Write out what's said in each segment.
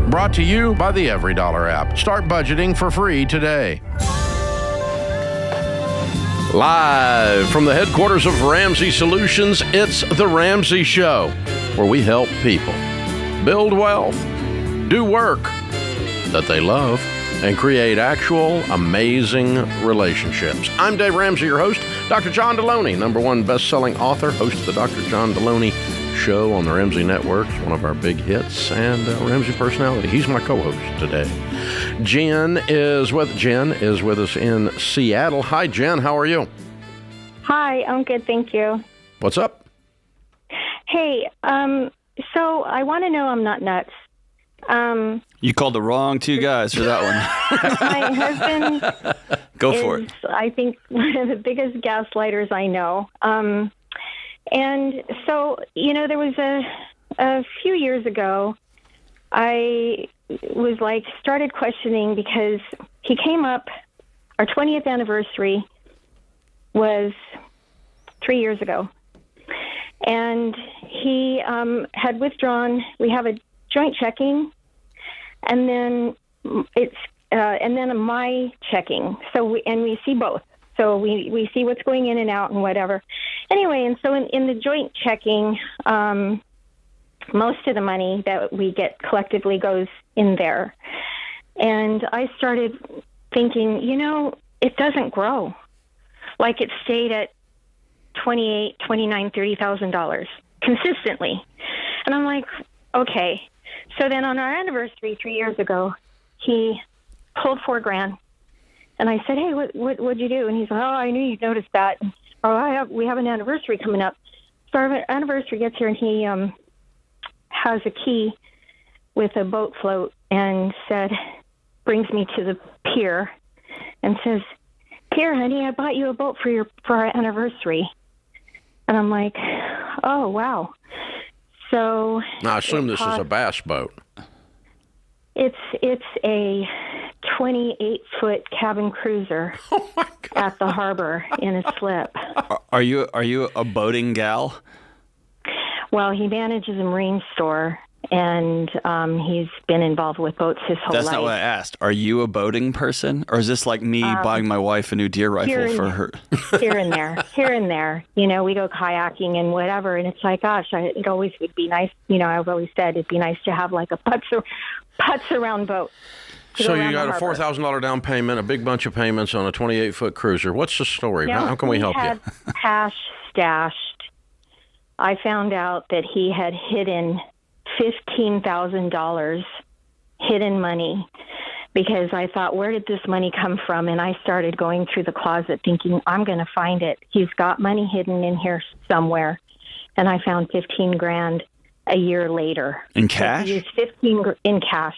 Brought to you by the Every Dollar app. Start budgeting for free today. Live from the headquarters of Ramsey Solutions, it's The Ramsey Show, where we help people build wealth, do work that they love, and create actual amazing relationships. I'm Dave Ramsey, your host. Dr. John Delony, #1 best-selling author, host of the Dr. John Delony Show on the Ramsey Network, one of our big hits, and Ramsey personality. He's my co-host today. Jen is with us in Seattle. Hi, Jen. How are you? Hi, I'm good, thank you. What's up? Hey, so I want to know I'm not nuts. You called the wrong two guys for that one. My husband Go for it. I think, one of the biggest gaslighters I know. And so, there was a few years ago, I was started questioning because he came up, our 20th anniversary was 3 years ago. And he had withdrawn, we have a joint checking, and then my checking. So we see both. So we see what's going in and out and whatever. Anyway, and so in the joint checking, most of the money that we get collectively goes in there. And I started thinking, it doesn't grow. It stayed at $28,000, $29,000, $30,000 consistently. And I'm like, okay. So then on our anniversary 3 years ago, he pulled $4,000. And I said, hey, what'd you do? And he's like, oh, I knew you'd notice that. We have an anniversary coming up. So our anniversary gets here, and he has a key with a boat float and brings me to the pier and says, here, honey, I bought you a boat for our anniversary. And I'm like, oh, wow. So now, I assume this is a bass boat. It's a 28-foot cabin cruiser at the harbor in a slip. Are you a boating gal? Well, he manages a marine store, and he's been involved with boats his whole life. That's not what I asked. Are you a boating person? Or is this like me buying my wife a new deer rifle for her? Here and there. We go kayaking and whatever, and it's like, gosh, it always would be nice. I've always said it'd be nice to have a putz around boat. So you got a $4,000 down payment, a big bunch of payments on a 28-foot cruiser. What's the story? How can we help you? He had cash stashed. I found out that he had hidden $15,000 hidden money because I thought, where did this money come from? And I started going through the closet thinking, I'm going to find it. He's got money hidden in here somewhere. And I found $15,000 a year later. In cash? He used $15,000 in cash.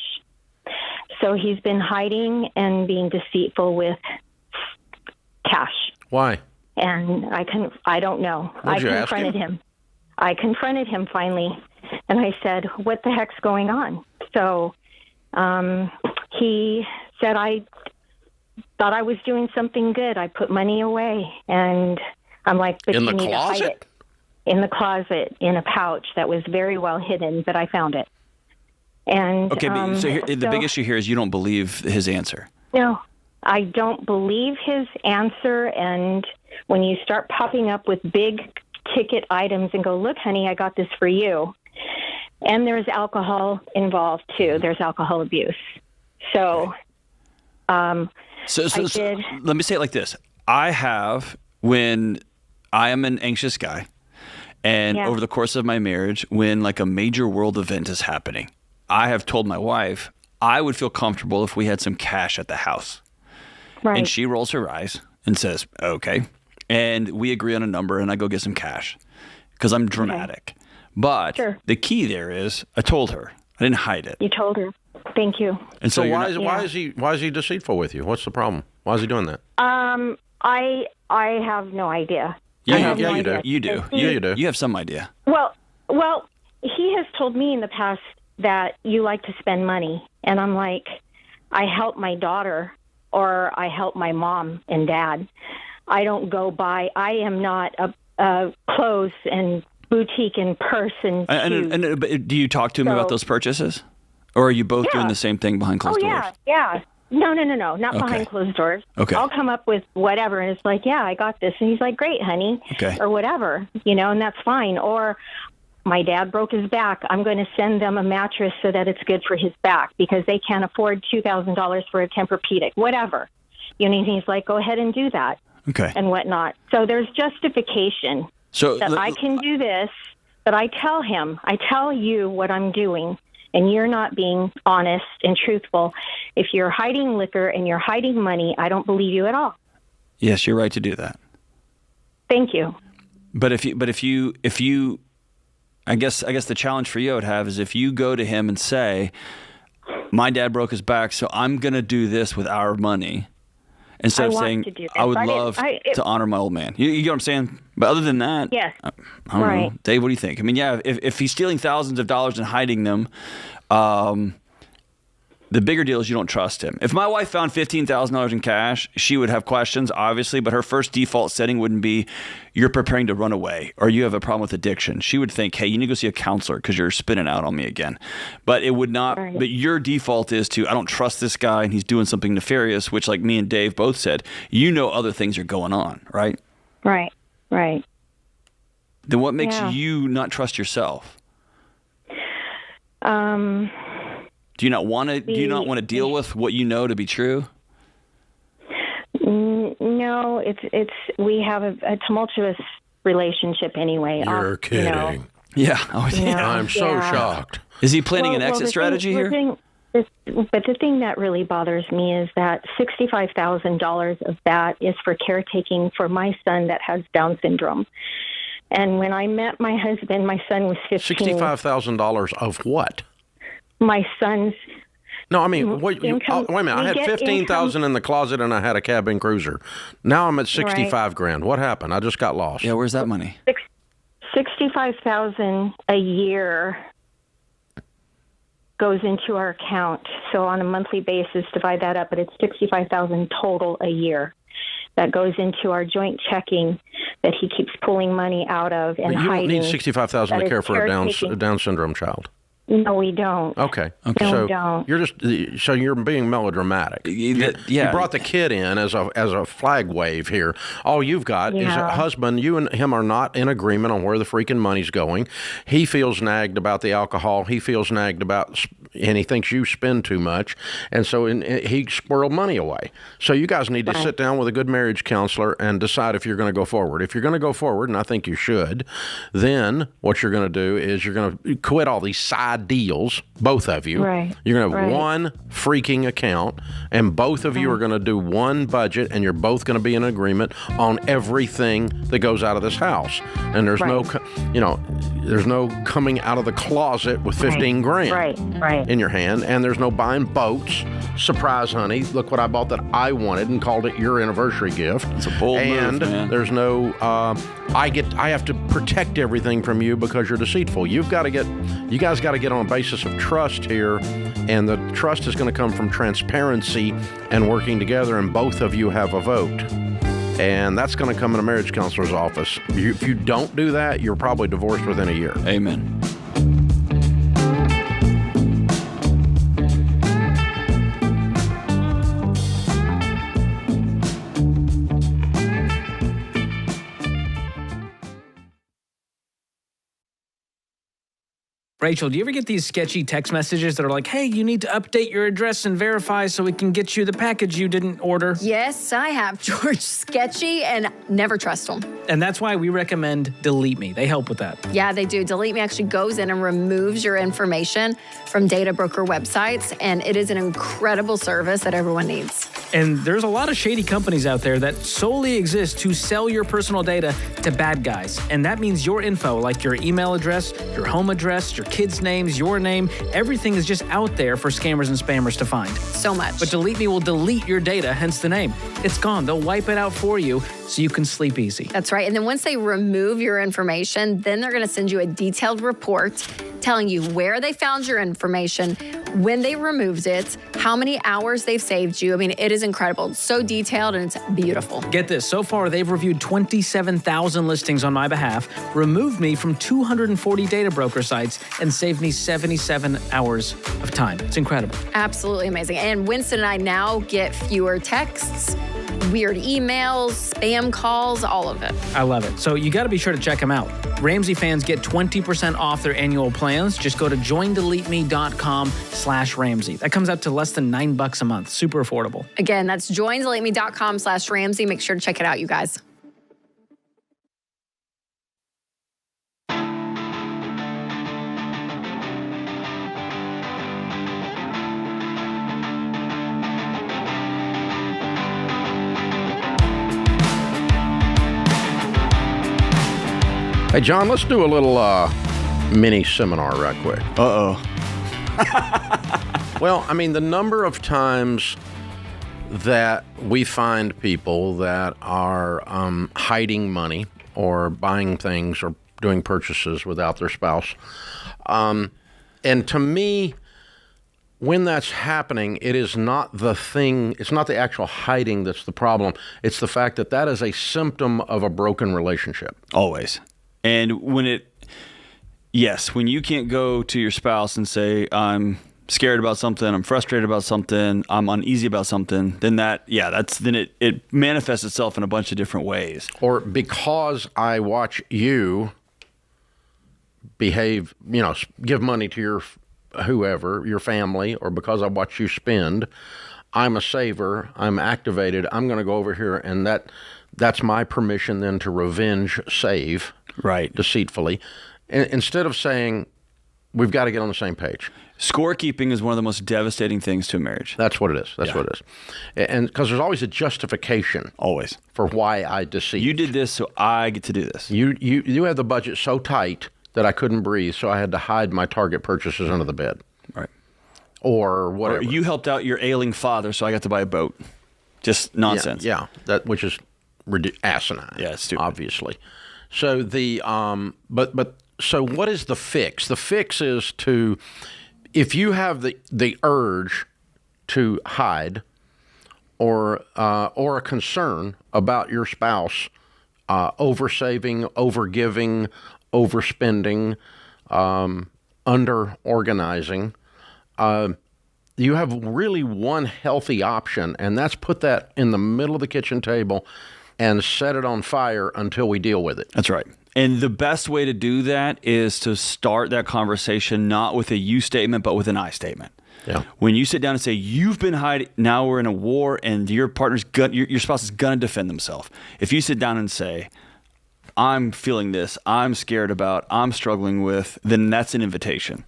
So he's been hiding and being deceitful with cash. Why? And I don't know. What'd you ask him? I confronted him finally, and I said, what the heck's going on? So he said, I thought I was doing something good. I put money away. And I'm like, but in you the need closet? to hide it. In the closet, in a pouch that was very well hidden, but I found it. And okay, but the big issue here is you don't believe his answer. No, I don't believe his answer. And when you start popping up with big ticket items and go, look, honey, I got this for you. And there's alcohol involved, too. There's alcohol abuse. So, so let me say it like this. When I am an anxious guy, and over the course of my marriage, when a major world event is happening, I have told my wife I would feel comfortable if we had some cash at the house. Right. And she rolls her eyes and says, okay. And we agree on a number, and I go get some cash because I'm dramatic. Okay. But the key there is I told her. I didn't hide it. You told her. Thank you. And so why is he deceitful with you? What's the problem? Why is he doing that? I have no idea. You do. You do. You have some idea. Well, he has told me in the past that you like to spend money. And I'm like, I help my daughter or I help my mom and dad. I don't go buy. I am not a clothes and boutique and purse and shoes. And do you talk to him about those purchases? Or are you both doing the same thing behind closed doors? Yeah. No, not behind closed doors. Okay. I'll come up with whatever, and it's like, yeah, I got this. And he's like, great, honey. Okay. Or whatever, and that's fine. Or my dad broke his back. I'm going to send them a mattress so that it's good for his back because they can't afford $2,000 for a Tempur-Pedic, whatever. And he's like, go ahead and do that. Okay. And whatnot. So there's justification that I can do this, but I tell you what I'm doing. And you're not being honest and truthful. If you're hiding liquor and you're hiding money, I don't believe you at all. Yes, you're right to do that. Thank you. But if you, I guess the challenge for you I would have is if you go to him and say, my dad broke his back, so I'm going to do this with our money. Instead of saying, I would love to honor my old man. You get what I'm saying? But other than that, yes. I don't know. Dave, what do you think? I mean, yeah, if he's stealing thousands of dollars and hiding them, the bigger deal is you don't trust him. If my wife found $15,000 in cash, she would have questions, obviously, but her first default setting wouldn't be, you're preparing to run away or you have a problem with addiction. She would think, hey, you need to go see a counselor because you're spinning out on me again. But it would not, but your default is to, I don't trust this guy and he's doing something nefarious, which like me and Dave both said, other things are going on, right? Right. Then what makes you not trust yourself? Do you not want to deal with what you know to be true? No, it's we have a tumultuous relationship anyway. You're kidding. Yeah. I'm so shocked. Is he planning an exit strategy here? But the thing that really bothers me is that $65,000 of that is for caretaking for my son that has Down syndrome. And when I met my husband, my son was 15. $65,000 of what? My son's. No, I mean, wait a minute. I had $15,000 in the closet and I had a cabin cruiser. Now I'm at $65,000. What happened? I just got lost. Yeah, where's that money? $65,000 a year goes into our account. So on a monthly basis, divide that up, but it's $65,000 total a year that goes into our joint checking that he keeps pulling money out of and hiding. You don't need $65,000 to care for a Down syndrome child. No, we don't. Okay. No, we don't. You're being melodramatic. You brought the kid in as a flag wave here. All you've got is a husband. You and him are not in agreement on where the freaking money's going. He feels nagged about the alcohol. He feels nagged about, and he thinks you spend too much, and so he squirreled money away. So you guys need to sit down with a good marriage counselor and decide if you're going to go forward. If you're going to go forward, and I think you should, then what you're going to do is you're going to quit all these side deals, both of you. Right. You're going to have one freaking account, and both of you are going to do one budget, and you're both going to be in agreement on everything that goes out of this house. And there's there's no coming out of the closet with $15,000 in your hand, and there's no buying boats. Surprise, honey! Look what I bought that I wanted and called it your anniversary gift. It's a bold move, man. There's no. I have to protect everything from you because you're deceitful. You guys got to get on a basis of trust here, and the trust is going to come from transparency and working together, and both of you have a vote. And that's going to come in a marriage counselor's office. If you don't do that, you're probably divorced within a year. Amen. Rachel, do you ever get these sketchy text messages that are like, hey, you need to update your address and verify so we can get you the package you didn't order? Yes, I have, George. Sketchy, and never trust them. And that's why we recommend Delete Me. They help with that. Yeah, they do. Delete Me actually goes in and removes your information from data broker websites, and it is an incredible service that everyone needs. And there's a lot of shady companies out there that solely exist to sell your personal data to bad guys. And that means your info, like your email address, your home address, your kids' names, your name, everything is just out there for scammers and spammers to find. So much. But Delete Me will delete your data, hence the name. It's gone. They'll wipe it out for you so you can sleep easy. That's right. And then once they remove your information, then they're going to send you a detailed report telling you where they found your information, when they removed it, how many hours they've saved you. I mean, it is incredible. It's so detailed and it's beautiful. Get this. So far, they've reviewed 27,000 listings on my behalf, removed me from 240 data broker sites, and saved me 77 hours of time. It's incredible. Absolutely amazing. And Winston and I now get fewer texts, weird emails, spam calls, all of it. I love it. So you got to be sure to check them out. Ramsey fans get 20% off their annual plans. Just go to joindeleteme.com/Ramsey. That comes out to less than $9 a month. Super affordable. Again, that's joindeleteme.com/Ramsey. Make sure to check it out, you guys. Hey, John, let's do a little mini seminar right quick. Uh-oh. Well, I mean, the number of times that we find people that are hiding money or buying things or doing purchases without their spouse. And to me, when that's happening, it is not the thing, it's not the actual hiding that's the problem. It's the fact that that is a symptom of a broken relationship. Always. And when you can't go to your spouse and say, I'm scared about something, I'm frustrated about something, I'm uneasy about something, then it manifests itself in a bunch of different ways. Or because I watch you behave, give money to your whoever, your family, or because I watch you spend, I'm a saver, I'm activated, I'm going to go over here, and that's my permission then to revenge save. Right. Deceitfully. Instead of saying, we've got to get on the same page. Scorekeeping is one of the most devastating things to a marriage. That's what it is. That's what it is. And because there's always a justification. Always. For why I deceived. You did this, so I get to do this. You have the budget so tight that I couldn't breathe, so I had to hide my Target purchases under the bed. Right. Or whatever. Or you helped out your ailing father, so I got to buy a boat. Just nonsense. Yeah, which is asinine. Yeah, it's stupid. Obviously. So so what is the fix? The fix is if you have the urge to hide or a concern about your spouse oversaving, overgiving, overspending, under-organizing, you have really one healthy option, and that's put that in the middle of the kitchen table and set it on fire until we deal with it. That's right. And the best way to do that is to start that conversation not with a you statement, but with an I statement. Yeah. When you sit down and say, you've been hiding, now we're in a war, and your partner's your spouse is going to defend themselves. If you sit down and say, I'm feeling this, I'm scared about, I'm struggling with, then that's an invitation.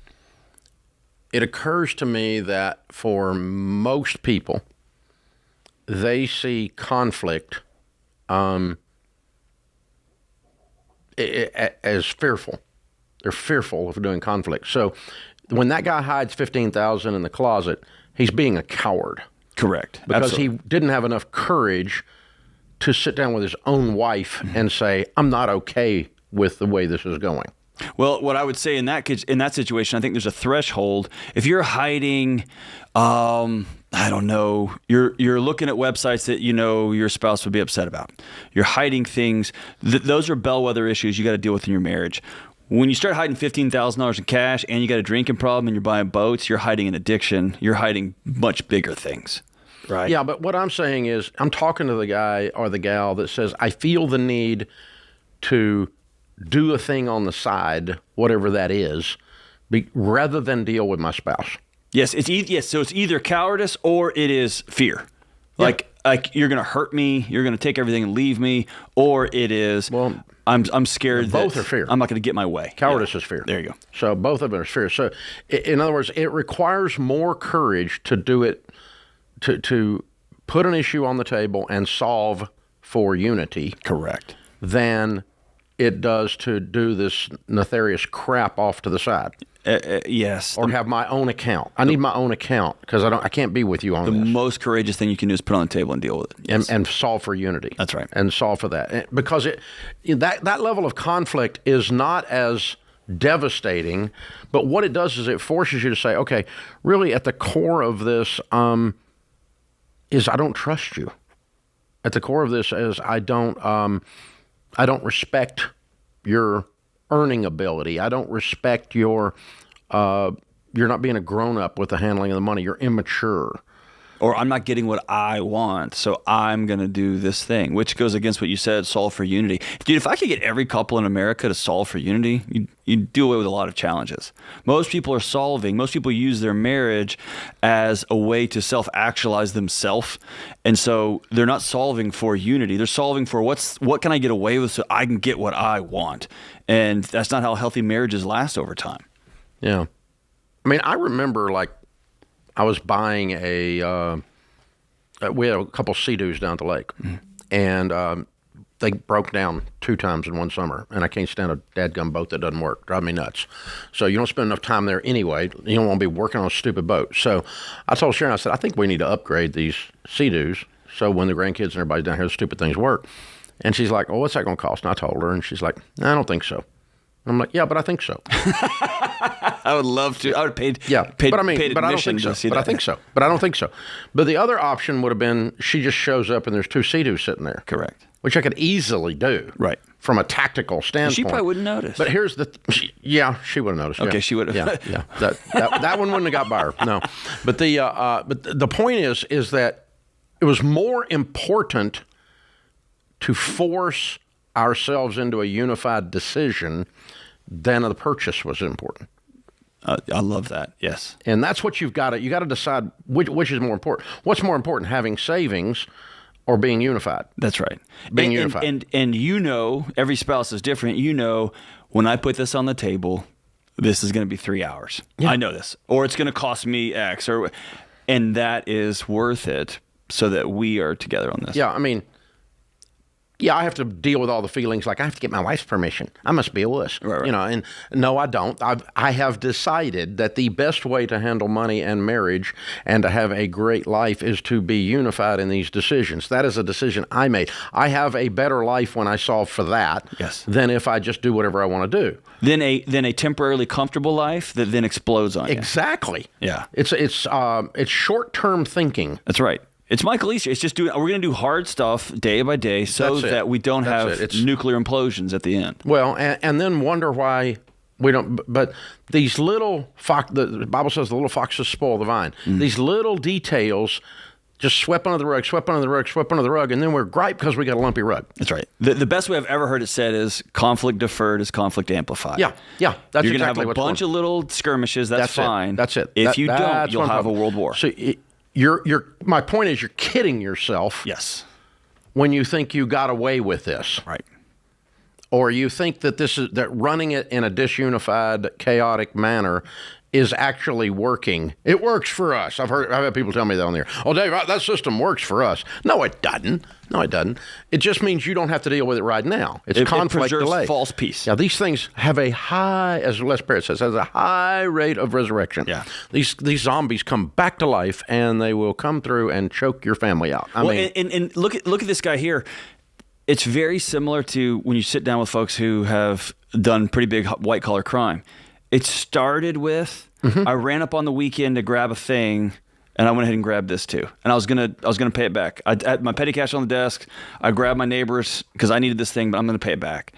It occurs to me that for most people, they see conflict as fearful. They're fearful of doing conflict. So when that guy hides $15,000 in the closet, he's being a coward. Correct. Because Absolutely. he didn't have enough courage to sit down with his own wife and say, I'm not okay with the way this is going. Well, what I would say in that situation, I think there's a threshold. If you're hiding, I don't know, you're looking at websites that your spouse would be upset about. You're hiding things. Those are bellwether issues you got to deal with in your marriage. When you start hiding $15,000 in cash and you got a drinking problem and you're buying boats, you're hiding an addiction. You're hiding much bigger things. Right? Yeah, but what I'm saying is I'm talking to the guy or the gal that says, I feel the need to do a thing on the side, whatever that is, rather than deal with my spouse. Yes, so it's either cowardice or it is fear. Yeah. Like you're going to hurt me, you're going to take everything and leave me, or it is I'm scared both that are fear. I'm not going to get my way. Cowardice is fear. There you go. So both of them are fear. So in other words, it requires more courage to do it, to put an issue on the table and solve for unity. Correct. Than it does to do this nefarious crap off to the side. Yes. Or have my own account. I need my own account because I can't be with you on this. The most courageous thing you can do is put it on the table and deal with it. Yes. And solve for unity. That's right. And solve for that. Because that level of conflict is not as devastating. But what it does is it forces you to say, okay, really at the core of this is I don't trust you. At the core of this is I don't respect your earning ability. I don't respect your you're not being a grown-up with the handling of the money. You're immature. Or I'm not getting what I want, so I'm going to do this thing, which goes against what you said, solve for unity. Dude, if I could get every couple in America to solve for unity, you'd do away with a lot of challenges. Most people use their marriage as a way to self-actualize themselves. And so they're not solving for unity. They're solving for what can I get away with so I can get what I want. And that's not how healthy marriages last over time. Yeah. I mean, I remember I was buying we had a couple Sea-Doos down at the lake, and they broke down 2 times in one summer, and I can't stand a dadgum boat that doesn't work. Drive me nuts. So you don't spend enough time there anyway. You don't want to be working on a stupid boat. So I told Sharon, I said, I think we need to upgrade these Sea-Doos so when the grandkids and everybody's down here, the stupid things work. And she's like, well, what's that going to cost? And I told her, and she's like, I don't think so. I'm like, yeah, but I think so. I would love to. I would have paid. But I don't think so. But I think so. But I don't think so. But the other option would have been she just shows up and there's 2 Sea-Doos sitting there. Correct. Which I could easily do. Right. From a tactical standpoint. She probably wouldn't notice. But here's she would have noticed. Okay, she would have. Yeah. That one wouldn't have got by her. No. But the point is that it was more important to force ourselves into a unified decision than the purchase was important. I love that. Yes. And that's what you've got to decide which is more important. What's more important, having savings or being unified? That's right. Being unified. And every spouse is different. When I put this on the table, this is going to be 3 hours. Yeah. I know this. Or it's going to cost me X, and that is worth it so that we are together on this. Yeah, I mean, I have to deal with all the feelings like I have to get my wife's permission. I must be a wuss. Right. And no, I don't. I have decided that the best way to handle money and marriage and to have a great life is to be unified in these decisions. That is a decision I made. I have a better life when I solve for that than if I just do whatever I want to do. Then a temporarily comfortable life that then explodes on you. Exactly. Yeah. It's short-term thinking. That's right. It's Michael Easter. It's just we're going to do hard stuff day by day so that we don't have nuclear implosions at the end. Well, and then wonder why we don't. But these little the Bible says the little foxes spoil the vine. These little details just swept under the rug, and then we're gripe because we got a lumpy rug. That's right. The best way I've ever heard it said is conflict deferred is conflict amplified. Yeah. That's You're exactly going to have a bunch of little skirmishes. That's fine. That's it. If you don't, you'll have a world war. So my point is you're kidding yourself. Yes. When you think you got away with this. Right. Or you think that running it in a disunified, chaotic manner is actually working. It works for us. I've had people tell me that on the air. Oh, Dave, that system works for us. No, it doesn't. It just means you don't have to deal with it right now. It conflict delay. False peace. Yeah, these things have a high, as Les Parrott says, has a high rate of resurrection. Yeah. These zombies come back to life, and they will come through and choke your family out. I mean, and look at this guy here. It's very similar to when you sit down with folks who have done pretty big white collar crime. It started with I ran up on the weekend to grab a thing, and I went ahead and grabbed this too. And I was gonna pay it back. I had my petty cash on the desk. I grabbed my neighbor's because I needed this thing, but I'm gonna pay it back.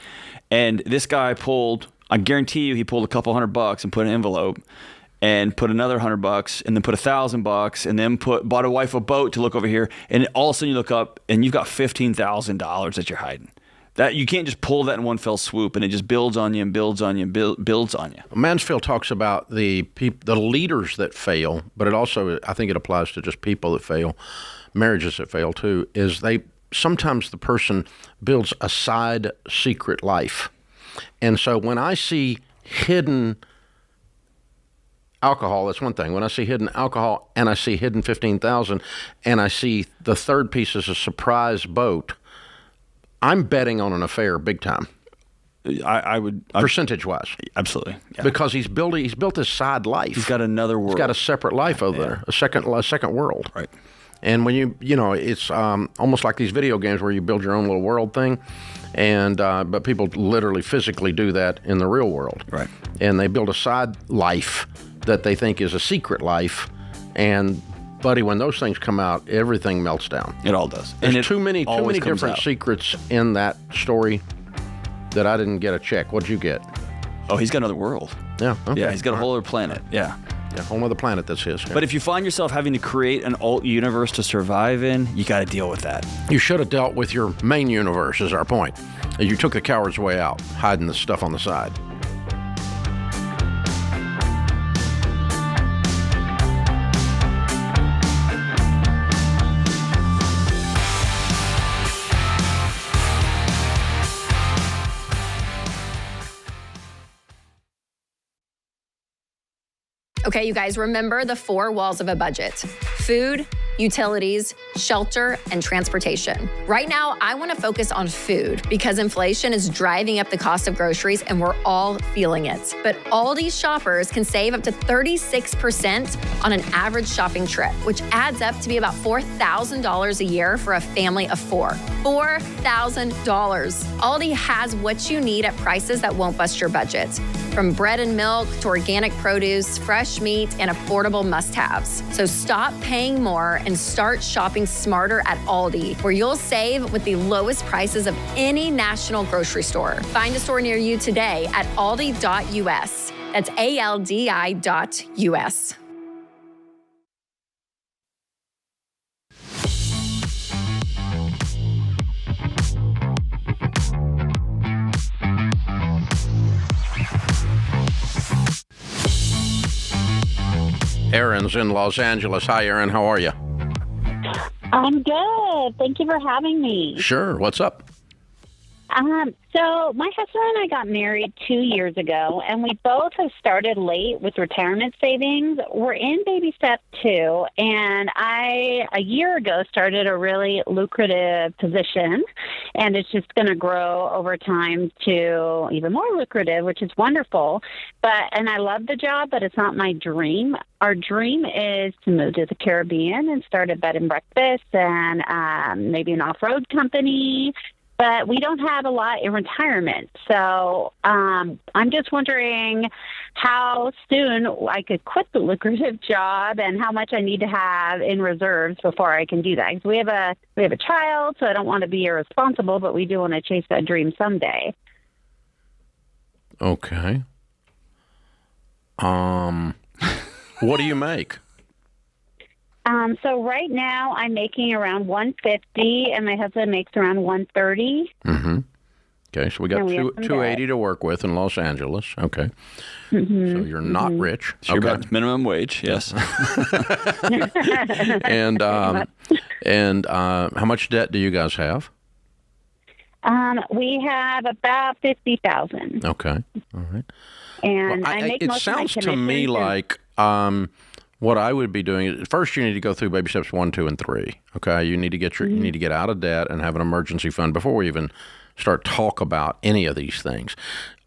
And this guy pulled. I guarantee you, he pulled a couple $100 and put an envelope, and put another $100, and then put $1,000, and then bought a wife a boat to look over here. And all of a sudden you look up, and you've got $15,000 that you're hiding. That you can't just pull that in one fell swoop, and it just builds on you and builds on you and builds on you. Mansfield talks about the leaders that fail, but it also, I think it applies to just people that fail, marriages that fail too, is sometimes the person builds a side secret life. And so when I see hidden alcohol, that's one thing. When I see hidden alcohol and I see hidden $15,000 and I see the third piece is a surprise boat, I'm betting on an affair big time. I would percentage-wise, absolutely, because he's built this side life. He's got another world. He's got a separate life over there, a second world. Right. And when it's almost like these video games where you build your own little world thing. And but people literally physically do that in the real world. Right. And they build a side life that they think is a secret life. And buddy, when those things come out, everything melts down. It all does. There's and too many different out. secrets in that story that I didn't get a check. What'd you get? Oh, he's got another world. Yeah. Okay. Yeah, he's got a whole other planet. Yeah. Yeah, whole other planet that's his. Yeah. But if you find yourself having to create an alt universe to survive in, you got to deal with that. You should have dealt with your main universe, is our point. You took the coward's way out, hiding the stuff on the side. Okay, you guys, remember the 4 walls of a budget: food, utilities, shelter, and transportation. Right now, I want to focus on food because inflation is driving up the cost of groceries and we're all feeling it. But Aldi shoppers can save up to 36% on an average shopping trip, which adds up to be about $4,000 a year for a family of 4. $4,000. Aldi has what you need at prices that won't bust your budget. From bread and milk to organic produce, fresh meat, and affordable must-haves. So stop paying more and start shopping smarter at Aldi, where you'll save with the lowest prices of any national grocery store. Find a store near you today at aldi.us. That's ALDI.us. Erin's in Los Angeles. Hi, Erin. How are you? I'm good. Thank you for having me. Sure. What's up? So my husband and I got married 2 years ago, and we both have started late with retirement savings. We're in baby step 2, and I, a year ago, started a really lucrative position, and it's just going to grow over time to even more lucrative, which is wonderful. And I love the job, but it's not my dream. Our dream is to move to the Caribbean and start a bed and breakfast and maybe an off-road company. But we don't have a lot in retirement. So I'm just wondering how soon I could quit the lucrative job and how much I need to have in reserves before I can do that. 'Cause we have a child, so I don't want to be irresponsible, but we do want to chase that dream someday. Okay. What do you make? So right now I'm making around $150, and my husband makes around $130. Mm-hmm. Okay, so we got $280 to work with in Los Angeles. Okay. Mm-hmm. So you're not rich. So you're about minimum wage, yes. And how much debt do you guys have? We have about $50,000. Okay. All right. And well, I make it most of my sounds to me like what I would be doing is first you need to go through baby steps 1, 2, and 3. Okay, you need to get you need to get out of debt and have an emergency fund before we even start talk about any of these things.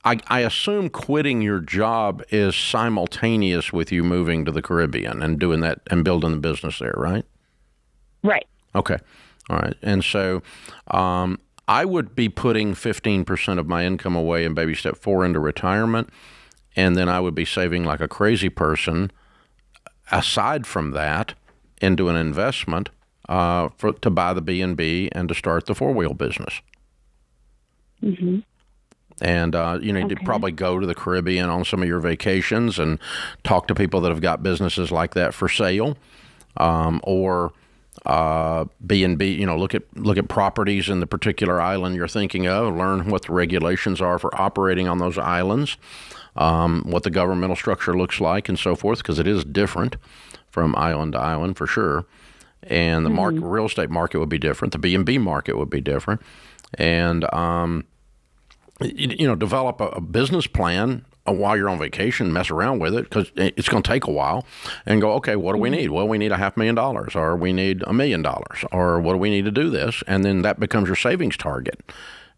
I assume quitting your job is simultaneous with you moving to the Caribbean and doing that and building the business there, right? Right. Okay. All right. And so I would be putting 15% of my income away in baby step 4 into retirement, and then I would be saving like a crazy person aside from that into an investment to buy the B&B and to start the 4-wheel business. Mm-hmm. And you need to probably go to the Caribbean on some of your vacations and talk to people that have got businesses like that for sale, or B&B. Look at properties in the particular island you're thinking of. Learn what the regulations are for operating on those islands, what the governmental structure looks like, and so forth, because it is different from island to island for sure. And the real estate market would be different. The B&B market would be different, and develop a business plan while you're on vacation. Mess around with it because it's going to take a while, and go, okay, what do we need? Well, we need $500,000, or we need $1 million, or what do we need to do this? And then that becomes your savings target,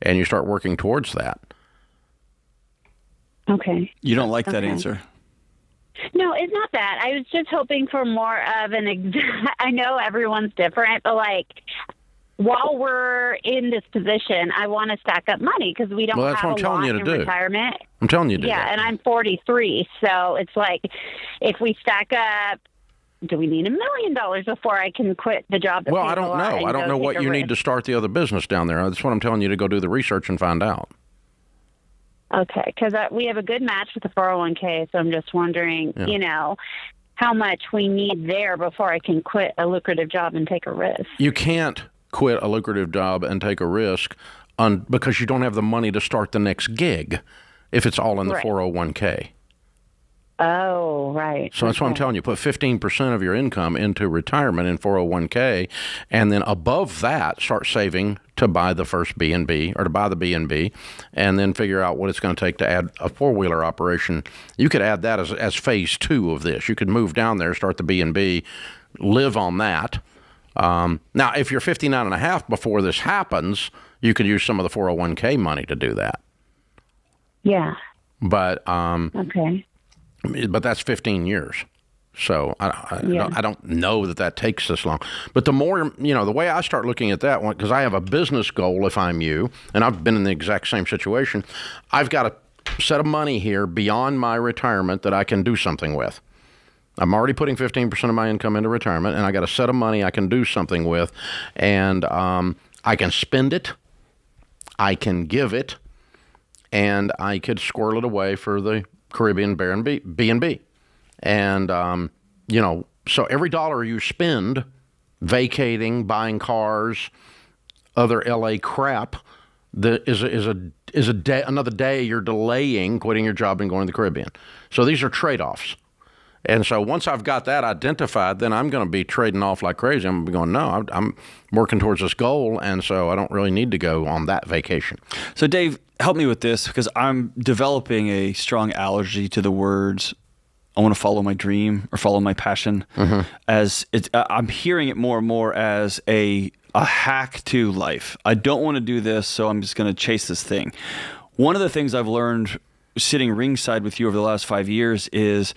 and you start working towards that. Okay. You don't like that answer? No, it's not that. I was just hoping for more of an I know everyone's different, but like while we're in this position, I want to stack up money because we don't that's have what I'm a telling lot you to in do. retirement. I'm telling you to do Yeah, that. and I'm 43, so it's like if we stack up, do we need $1 million before I can quit the job? Well, I don't know. I don't know what you need to start the other business down there. That's what I'm telling you to go do the research and find out. Okay, because we have a good match with the 401k, so I'm just wondering, how much we need there before I can quit a lucrative job and take a risk. You can't quit a lucrative job and take a risk because you don't have the money to start the next gig if it's all in the 401k. Oh, right. So that's what I'm telling you. Put 15% of your income into retirement in 401k, and then above that, start saving to buy the first B&B or to buy the B&B, and then figure out what it's going to take to add a four-wheeler operation. You could add that as phase 2 of this. You could move down there, start the B&B, live on that. Now, if you're 59 and a half before this happens, you could use some of the 401k money to do that. Yeah. But okay. But that's 15 years. So I don't know that takes this long. But the more, the way I start looking at that one, because I have a business goal if I'm you, and I've been in the exact same situation, I've got a set of money here beyond my retirement that I can do something with. I'm already putting 15% of my income into retirement, and I got a set of money I can do something with, and I can spend it, I can give it, and I could squirrel it away for the Caribbean B&B. And, so every dollar you spend vacating, buying cars, other LA crap, is another day you're delaying quitting your job and going to the Caribbean. So these are trade-offs. And so once I've got that identified, then I'm going to be trading off like crazy. I'm going to be going, no, I'm working towards this goal, and so I don't really need to go on that vacation. So Dave, help me with this, because I'm developing a strong allergy to the words I want to follow my dream or follow my passion. As I'm hearing it more and more as a hack to life. I don't want to do this, so I'm just going to chase this thing. One of the things I've learned sitting ringside with you over the last 5 years is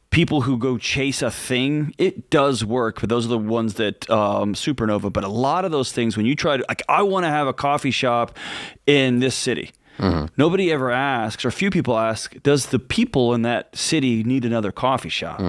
people who go chase a thing, it does work, but those are the ones that supernova. But a lot of those things, when you try to, like, I want to have a coffee shop in this city. Nobody ever asks, or few people ask, does the people in that city need another coffee shop?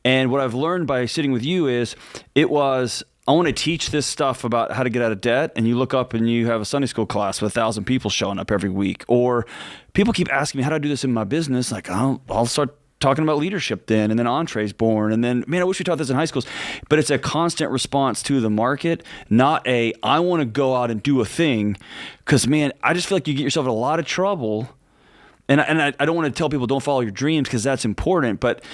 And what I've learned by sitting with you is I want to teach this stuff about how to get out of debt, and you look up and you have a Sunday school class with 1,000 people showing up every week. Or people keep asking me, how do I do this in my business? Like, I'll start talking about leadership then, and then Entree's born, and then, man, I wish we taught this in high schools. But it's a constant response to the market, not I want to go out and do a thing, because, man, I just feel like you get yourself in a lot of trouble. And I don't want to tell people don't follow your dreams, because that's important, but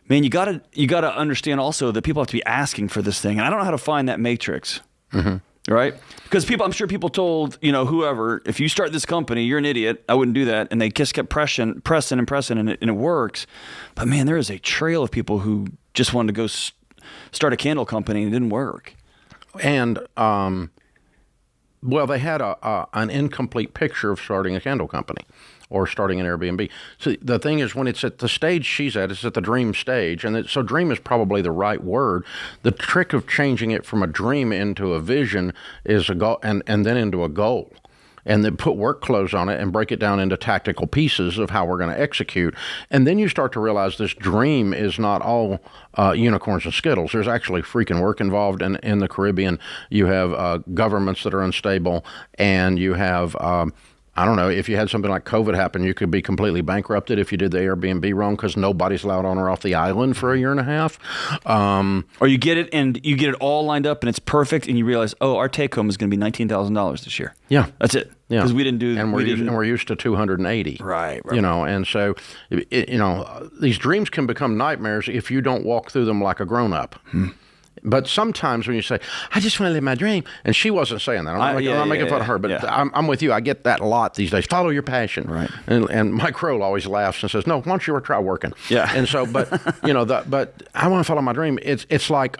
man, you gotta understand also that people have to be asking for this thing, and I don't know how to find that matrix. Right? Because I'm sure people told, whoever, if you start this company, you're an idiot. I wouldn't do that. And they just kept pressing, and it works. But man, there is a trail of people who just wanted to go start a candle company, and it didn't work. And, they had an incomplete picture of starting a candle company or starting an Airbnb. So the thing is, when it's at the stage she's at, it's at the dream stage. And so dream is probably the right word. The trick of changing it from a dream into a vision is a goal, and then into a goal. And then put work clothes on it and break it down into tactical pieces of how we're going to execute. And then you start to realize this dream is not all unicorns and Skittles. There's actually freaking work involved. In the Caribbean, you have governments that are unstable, and you have I don't know, if you had something like COVID happen, you could be completely bankrupted if you did the Airbnb wrong, because nobody's allowed on or off the island for a year and a half. Or you get it and you get it all lined up and it's perfect, and you realize, our take home is going to be $19,000 this year. Yeah, that's it. Yeah, because we didn't do, and we're used to 280. Right. And so, these dreams can become nightmares if you don't walk through them like a grown up. But sometimes when you say, I just want to live my dream, and she wasn't saying that. I'm not making fun of her, but I'm with you. I get that a lot these days. Follow your passion. Right. And Mike Kroll always laughs and says, no, why don't you ever try working? Yeah. And so, but, but I want to follow my dream. It's like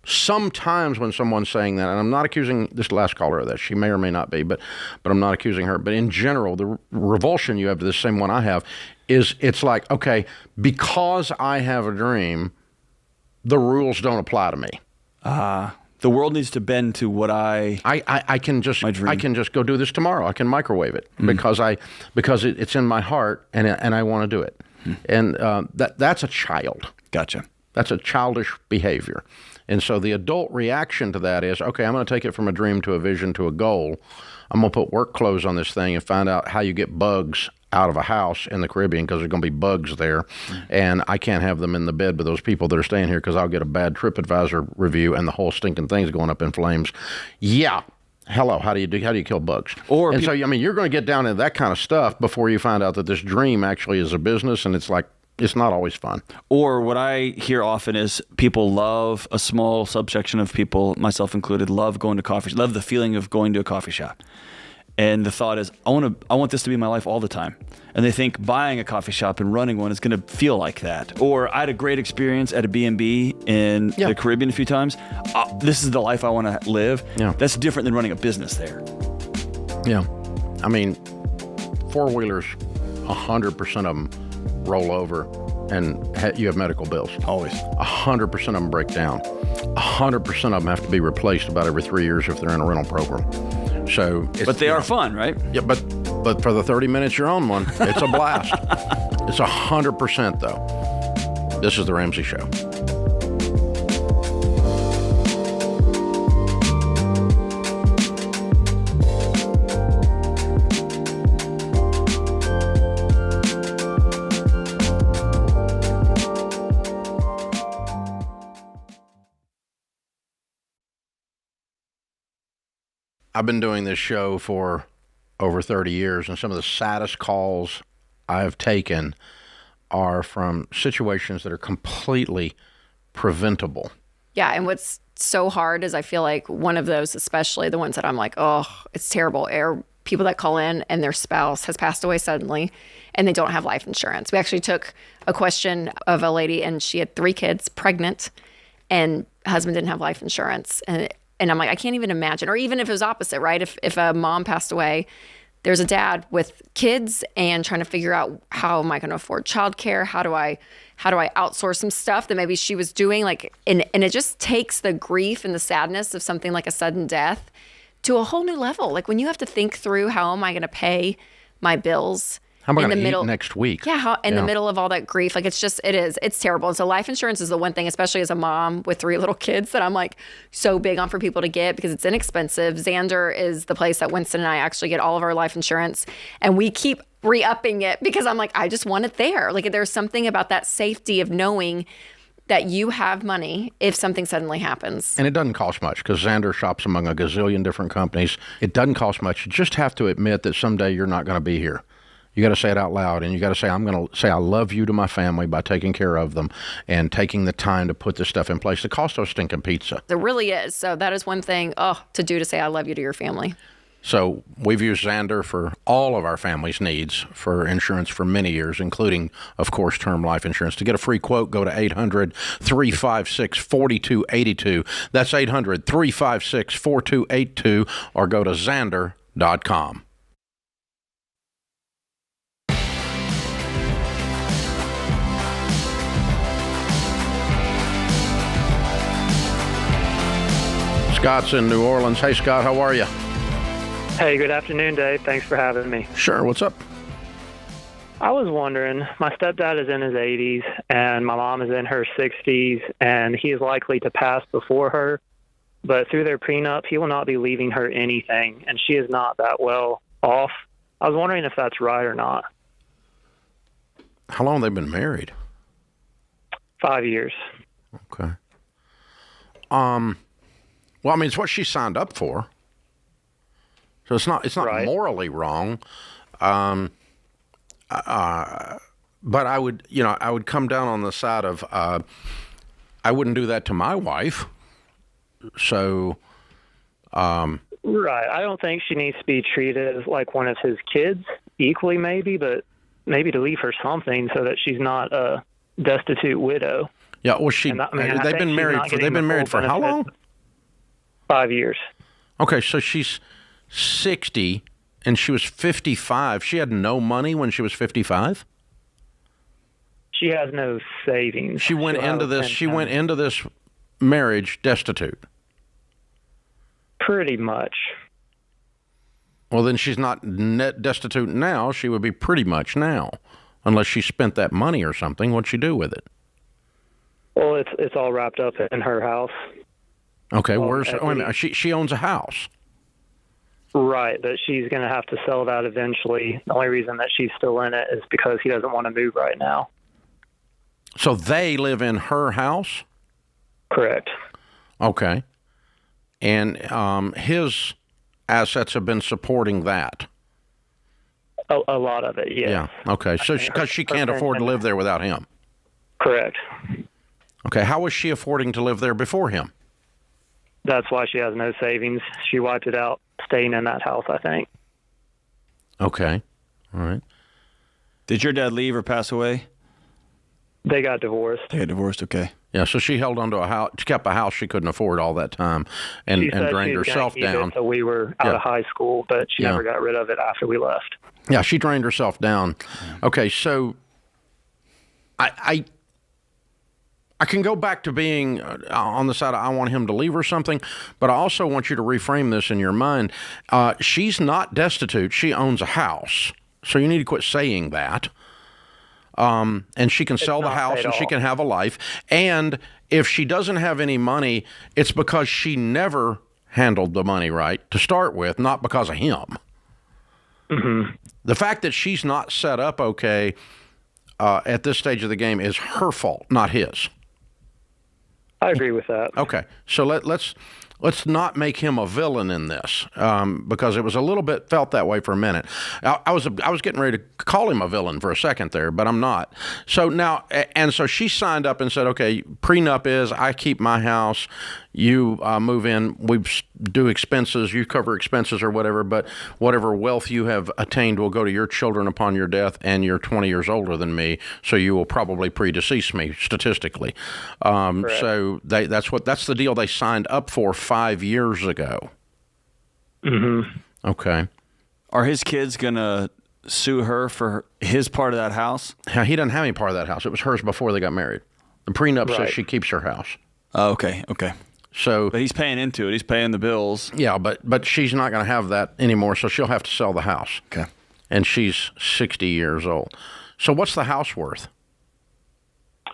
sometimes when someone's saying that, and I'm not accusing this last caller of that, she may or may not be, but I'm not accusing her. But in general, the revulsion you have to the same one I have is it's like, okay, because I have a dream, the rules don't apply to me. The world needs to bend to what I can just my dream. I can just go do this tomorrow. I can microwave it because it's in my heart and I want to do it. And that's a child. Gotcha. That's a childish behavior. And so the adult reaction to that is, okay, I'm going to take it from a dream to a vision to a goal. I'm going to put work clothes on this thing and find out how you get bugs out of a house in the Caribbean because there's going to be bugs there. And I can't have them in the bed with those people that are staying here because I'll get a bad TripAdvisor review and the whole stinking thing's going up in flames. Yeah. Hello. How do you kill bugs? So, I mean, you're going to get down into that kind of stuff before you find out that this dream actually is a business, and it's like, it's not always fun. Or what I hear often is people love, a small subsection of people, myself included, love going to coffee, love the feeling of going to a coffee shop. And the thought is, I want this to be my life all the time. And they think buying a coffee shop and running one is going to feel like that. Or I had a great experience at a B&B in the Caribbean a few times. This is the life I want to live. Yeah. That's different than running a business there. Yeah. I mean, four-wheelers, 100% of them roll over and you have medical bills. Always. 100% of them break down. 100% of them have to be replaced about every 3 years if they're in a rental program. So, but they are fun, right? Yeah, but for the 30 minutes you're on one, it's a blast. It's 100% though. This is the Ramsey Show. I've been doing this show for over 30 years, and some of the saddest calls I have taken are from situations that are completely preventable. Yeah, and what's so hard is I feel like one of those, especially the ones that I'm like, oh, it's terrible, are people that call in and their spouse has passed away suddenly and they don't have life insurance. We actually took a question of a lady, and she had 3 kids, pregnant, and husband didn't have life insurance. And I'm like, I can't even imagine. Or even if it was opposite, right? If a mom passed away, there's a dad with kids and trying to figure out, how am I going to afford childcare? How do I outsource some stuff that maybe she was doing? And it just takes the grief and the sadness of something like a sudden death to a whole new level. Like when you have to think through, how am I going to pay my bills? How am I going to eat next week? Yeah, in the middle of all that grief. Like it's terrible. And so life insurance is the one thing, especially as a mom with 3 little kids, that I'm like so big on for people to get because it's inexpensive. Xander is the place that Winston and I actually get all of our life insurance. And we keep re-upping it because I'm like, I just want it there. Like there's something about that safety of knowing that you have money if something suddenly happens. And it doesn't cost much because Xander shops among a gazillion different companies. It doesn't cost much. You just have to admit that someday you're not going to be here. You got to say it out loud, and you got to say, I'm going to say I love you to my family by taking care of them and taking the time to put this stuff in place. It costs us stinking pizza. It really is. So that is one thing to do, to say I love you to your family. So we've used Xander for all of our family's needs for insurance for many years, including, of course, term life insurance. To get a free quote, go to 800-356-4282. That's 800-356-4282, or go to Xander.com. Scott's in New Orleans. Hey, Scott, how are you? Hey, good afternoon, Dave. Thanks for having me. Sure. What's up? I was wondering, my stepdad is in his 80s, and my mom is in her 60s, and he is likely to pass before her. But through their prenup, he will not be leaving her anything, and she is not that well off. I was wondering if that's right or not. How long have they been married? 5 years. Okay. Well, I mean, it's what she signed up for, so it's not right. Morally wrong. But I would come down on the side of I wouldn't do that to my wife. So, right. I don't think she needs to be treated as like one of his kids equally, maybe, but maybe to leave her something so that she's not a destitute widow. Yeah, well, she. And I mean, I they've think been she's married. not For, getting they've been the married full for how long? benefit. 5 years. Okay, so she's 60, and she was 55. She had no money when she was 55. She has no savings. She went She'll have into a this. She went pension. into this marriage destitute. Pretty much. Well, then she's not net destitute now. She would be pretty much now, unless she spent that money or something. What'd she do with it? Well, it's all wrapped up in her house. Okay, Well, where's? Oh, wait a minute. equity. She owns a house. Right, but she's going to have to sell that eventually. The only reason that she's still in it is because he doesn't want to move right now. So they live in her house. Correct. Okay, and his assets have been supporting that. A lot of it, yes. Yeah. Okay. So because she can't afford to live there without him. Correct. Okay. How was she affording to live there before him? That's why she has no savings. She wiped it out staying in that house, I think. Okay. All right. Did your dad leave or pass away? They got divorced. They got divorced. Okay. Yeah. So she held onto a house. She kept a house she couldn't afford all that time, and She said drained she was gonna herself keep it down. till we were out Yeah. of high school, but she Yeah. never got rid of it after we left. Yeah. She drained herself down. Okay. So I can go back to being on the side of I want him to leave or something, but I also want you to reframe this in your mind. She's not destitute. She owns a house. So you need to quit saying that. And she can sell the not house at and she all. can have a life. And if she doesn't have any money, it's because she never handled the money right to start with, not because of him. Mm-hmm. The fact that she's not set up okay at this stage of the game is her fault, not his. I agree with that. Okay, so let's not make him a villain in this, because it was a little bit felt that way for a minute. I was getting ready to call him a villain for a second there, but I'm not. So now, and so she signed up and said, okay, prenup is I keep my house, you move in, we do expenses, you cover expenses or whatever, but whatever wealth you have attained will go to your children upon your death, and you're 20 years older than me, so you will probably predecease me statistically. So that's the deal they signed up for 5 years ago. Mm-hmm. Okay. Are his kids going to sue her for his part of that house? Now, he doesn't have any part of that house. It was hers before they got married. The prenup says Right. she keeps her house. Oh, okay. Okay. So, But he's paying into it. He's paying the bills. yeah, but she's not going to have that anymore, so she'll have to sell the house. Okay. And she's 60 years old. So what's the house worth?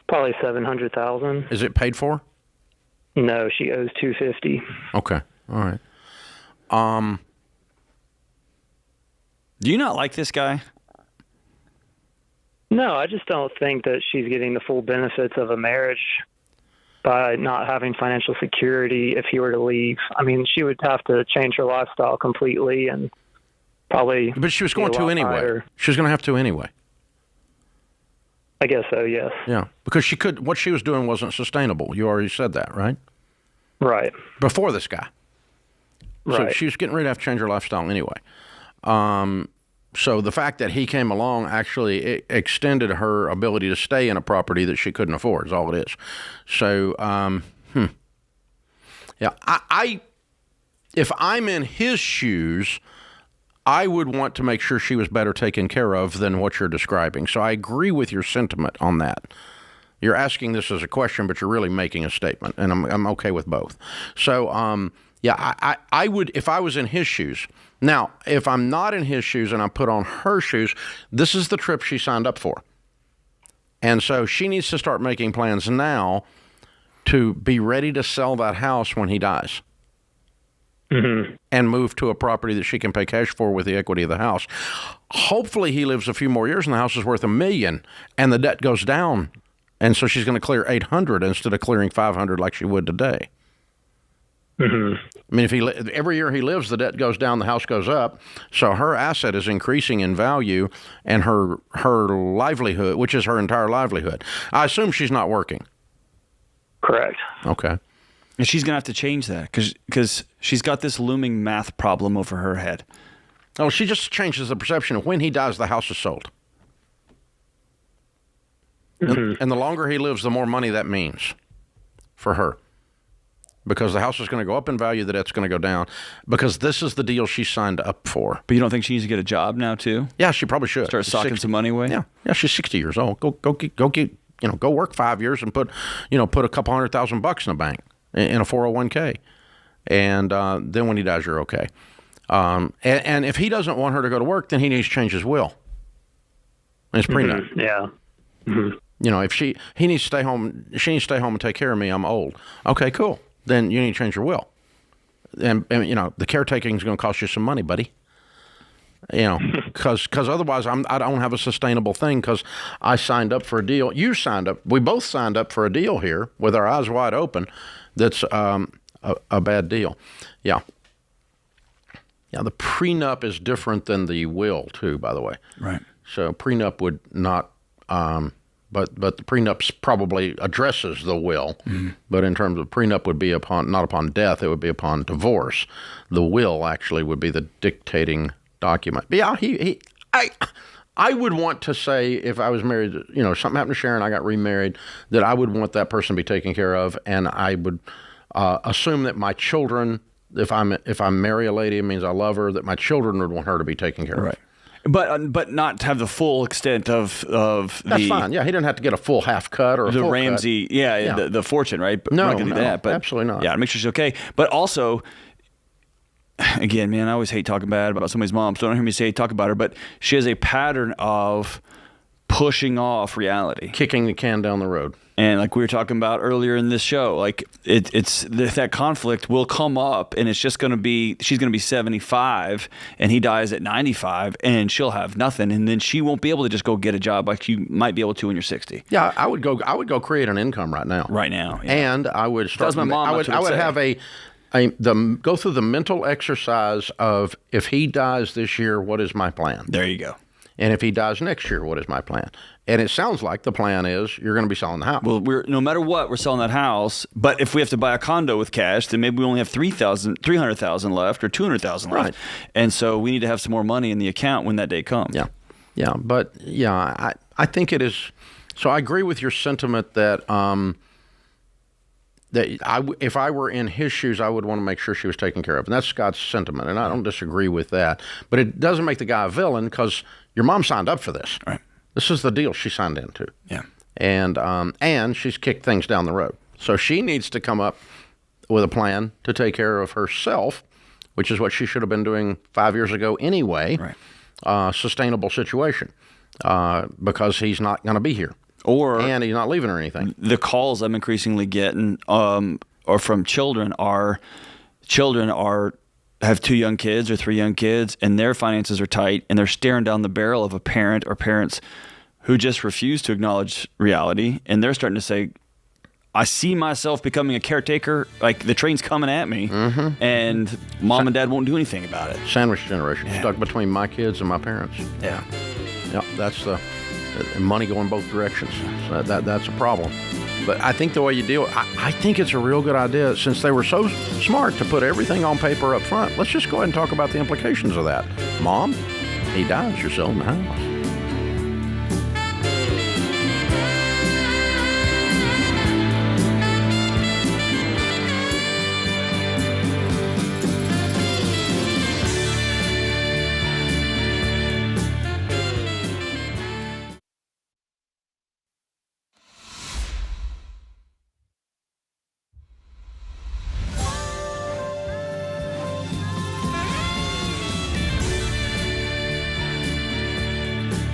Probably $700,000. Is it paid for? No, she owes $250,000. Okay. All right. Do you not like this guy? No, I just don't think that she's getting the full benefits of a marriage by not having financial security if he were to leave. I mean, she would have to change her lifestyle completely and probably. But she was be a going to lot anyway. higher. She was going to have to anyway. I guess so, yes. Yeah. Because what she was doing wasn't sustainable. You already said that, right? Right. Before this guy. So Right. she was getting ready to have to change her lifestyle anyway. So the fact that he came along actually extended her ability to stay in a property that she couldn't afford is all it is. So, yeah, I if I'm in his shoes, I would want to make sure she was better taken care of than what you're describing. So I agree with your sentiment on that. You're asking this as a question, but you're really making a statement, and I'm okay with both. So, yeah, I would, if I was in his shoes. Now, if I'm not in his shoes and I put on her shoes, this is the trip she signed up for. And so she needs to start making plans now to be ready to sell that house when he dies. Mm-hmm. And move to a property that she can pay cash for with the equity of the house. Hopefully he lives a few more years and the house is worth $1 million and the debt goes down. And so she's going to clear $800 instead of clearing $500 like she would today. Mm-hmm. I mean, if every year he lives, the debt goes down, the house goes up. So her asset is increasing in value, and her livelihood, which is her entire livelihood. I assume she's not working. Correct. Okay. And she's going to have to change that because she's got this looming math problem over her head. Oh, she just changes the perception of when he dies, the house is sold. And the longer he lives, the more money that means for her. Because the house is going to go up in value, the debt's going to go down. Because this is the deal she signed up for. But you don't think she needs to get a job now too? Yeah, she probably should. Start She's socking 60. some money away. Yeah, she's 60 years old. Go work 5 years and put a couple $100,000 in the bank in a 401k, and then when he dies, you're okay. And if he doesn't want her to go to work, then he needs to change his will. And it's prenup. Yeah. If he needs to stay home, she needs to stay home and take care of me. I'm old. Okay, cool. Then you need to change your will. And the caretaking is going to cost you some money, buddy. Because otherwise I don't have a sustainable thing, because I signed up for a deal. You signed up. We both signed up for a deal here with our eyes wide open. That's a bad deal. Yeah. Yeah, the prenup is different than the will too, by the way. Right. So prenup would not, but the prenup probably addresses the will. But in terms of prenup would be not upon death, it would be upon divorce. The will actually would be the dictating document. But yeah, I would want to say, if I was married, something happened to Sharon, I got remarried, that I would want that person to be taken care of, and I would assume that my children, if I marry a lady, it means I love her, that my children would want her to be taken care of. But not to have the full extent of That's fine. Yeah, he didn't have to get a full half cut or a the full Ramsey, cut. The fortune, right? But No, we're not gonna do that. But absolutely not. Yeah, make sure she's okay. But also, again, man, I always hate talking bad about somebody's mom. So don't hear me talk about her. But she has a pattern of pushing off reality, kicking the can down the road. And like we were talking about earlier in this show, like it's that conflict will come up, and it's just going to be, she's going to be 75 and he dies at 95, and she'll have nothing, and then she won't be able to just go get a job like you might be able to when you're 60. Yeah, I would go create an income right now. Yeah. And I would start. That's my mom. I would have go through the mental exercise of, if he dies this year, what is my plan? There you go. And if he dies next year, what is my plan? And it sounds like the plan is you're going to be selling the house. Well, no matter what, we're selling that house. But if we have to buy a condo with cash, then maybe we only have $300,000 left, or $200,000 left. Right. And so we need to have some more money in the account when that day comes. Yeah. But yeah, I think it is. So I agree with your sentiment that if I were in his shoes, I would want to make sure she was taken care of. And that's Scott's sentiment, and I don't disagree with that. But it doesn't make the guy a villain, because your mom signed up for this. Right. This is the deal she signed into. Yeah. And she's kicked things down the road. So she needs to come up with a plan to take care of herself, which is what she should have been doing 5 years ago anyway. Right. Sustainable situation, because he's not going to be here. And he's not leaving her anything. The calls I'm increasingly getting are from children have 2 young kids or 3 young kids, and their finances are tight, and they're staring down the barrel of a parent or parents who just refuse to acknowledge reality, and they're starting to say, I see myself becoming a caretaker, like the train's coming at me, and mom and dad won't do anything about it. Sandwich generation, stuck between my kids and my parents. Yeah. That's the money going both directions. So that's a problem. But I think the way you deal, I think it's a real good idea, since they were so smart to put everything on paper up front. Let's just go ahead and talk about the implications of that. Mom, he dies, you're selling the house.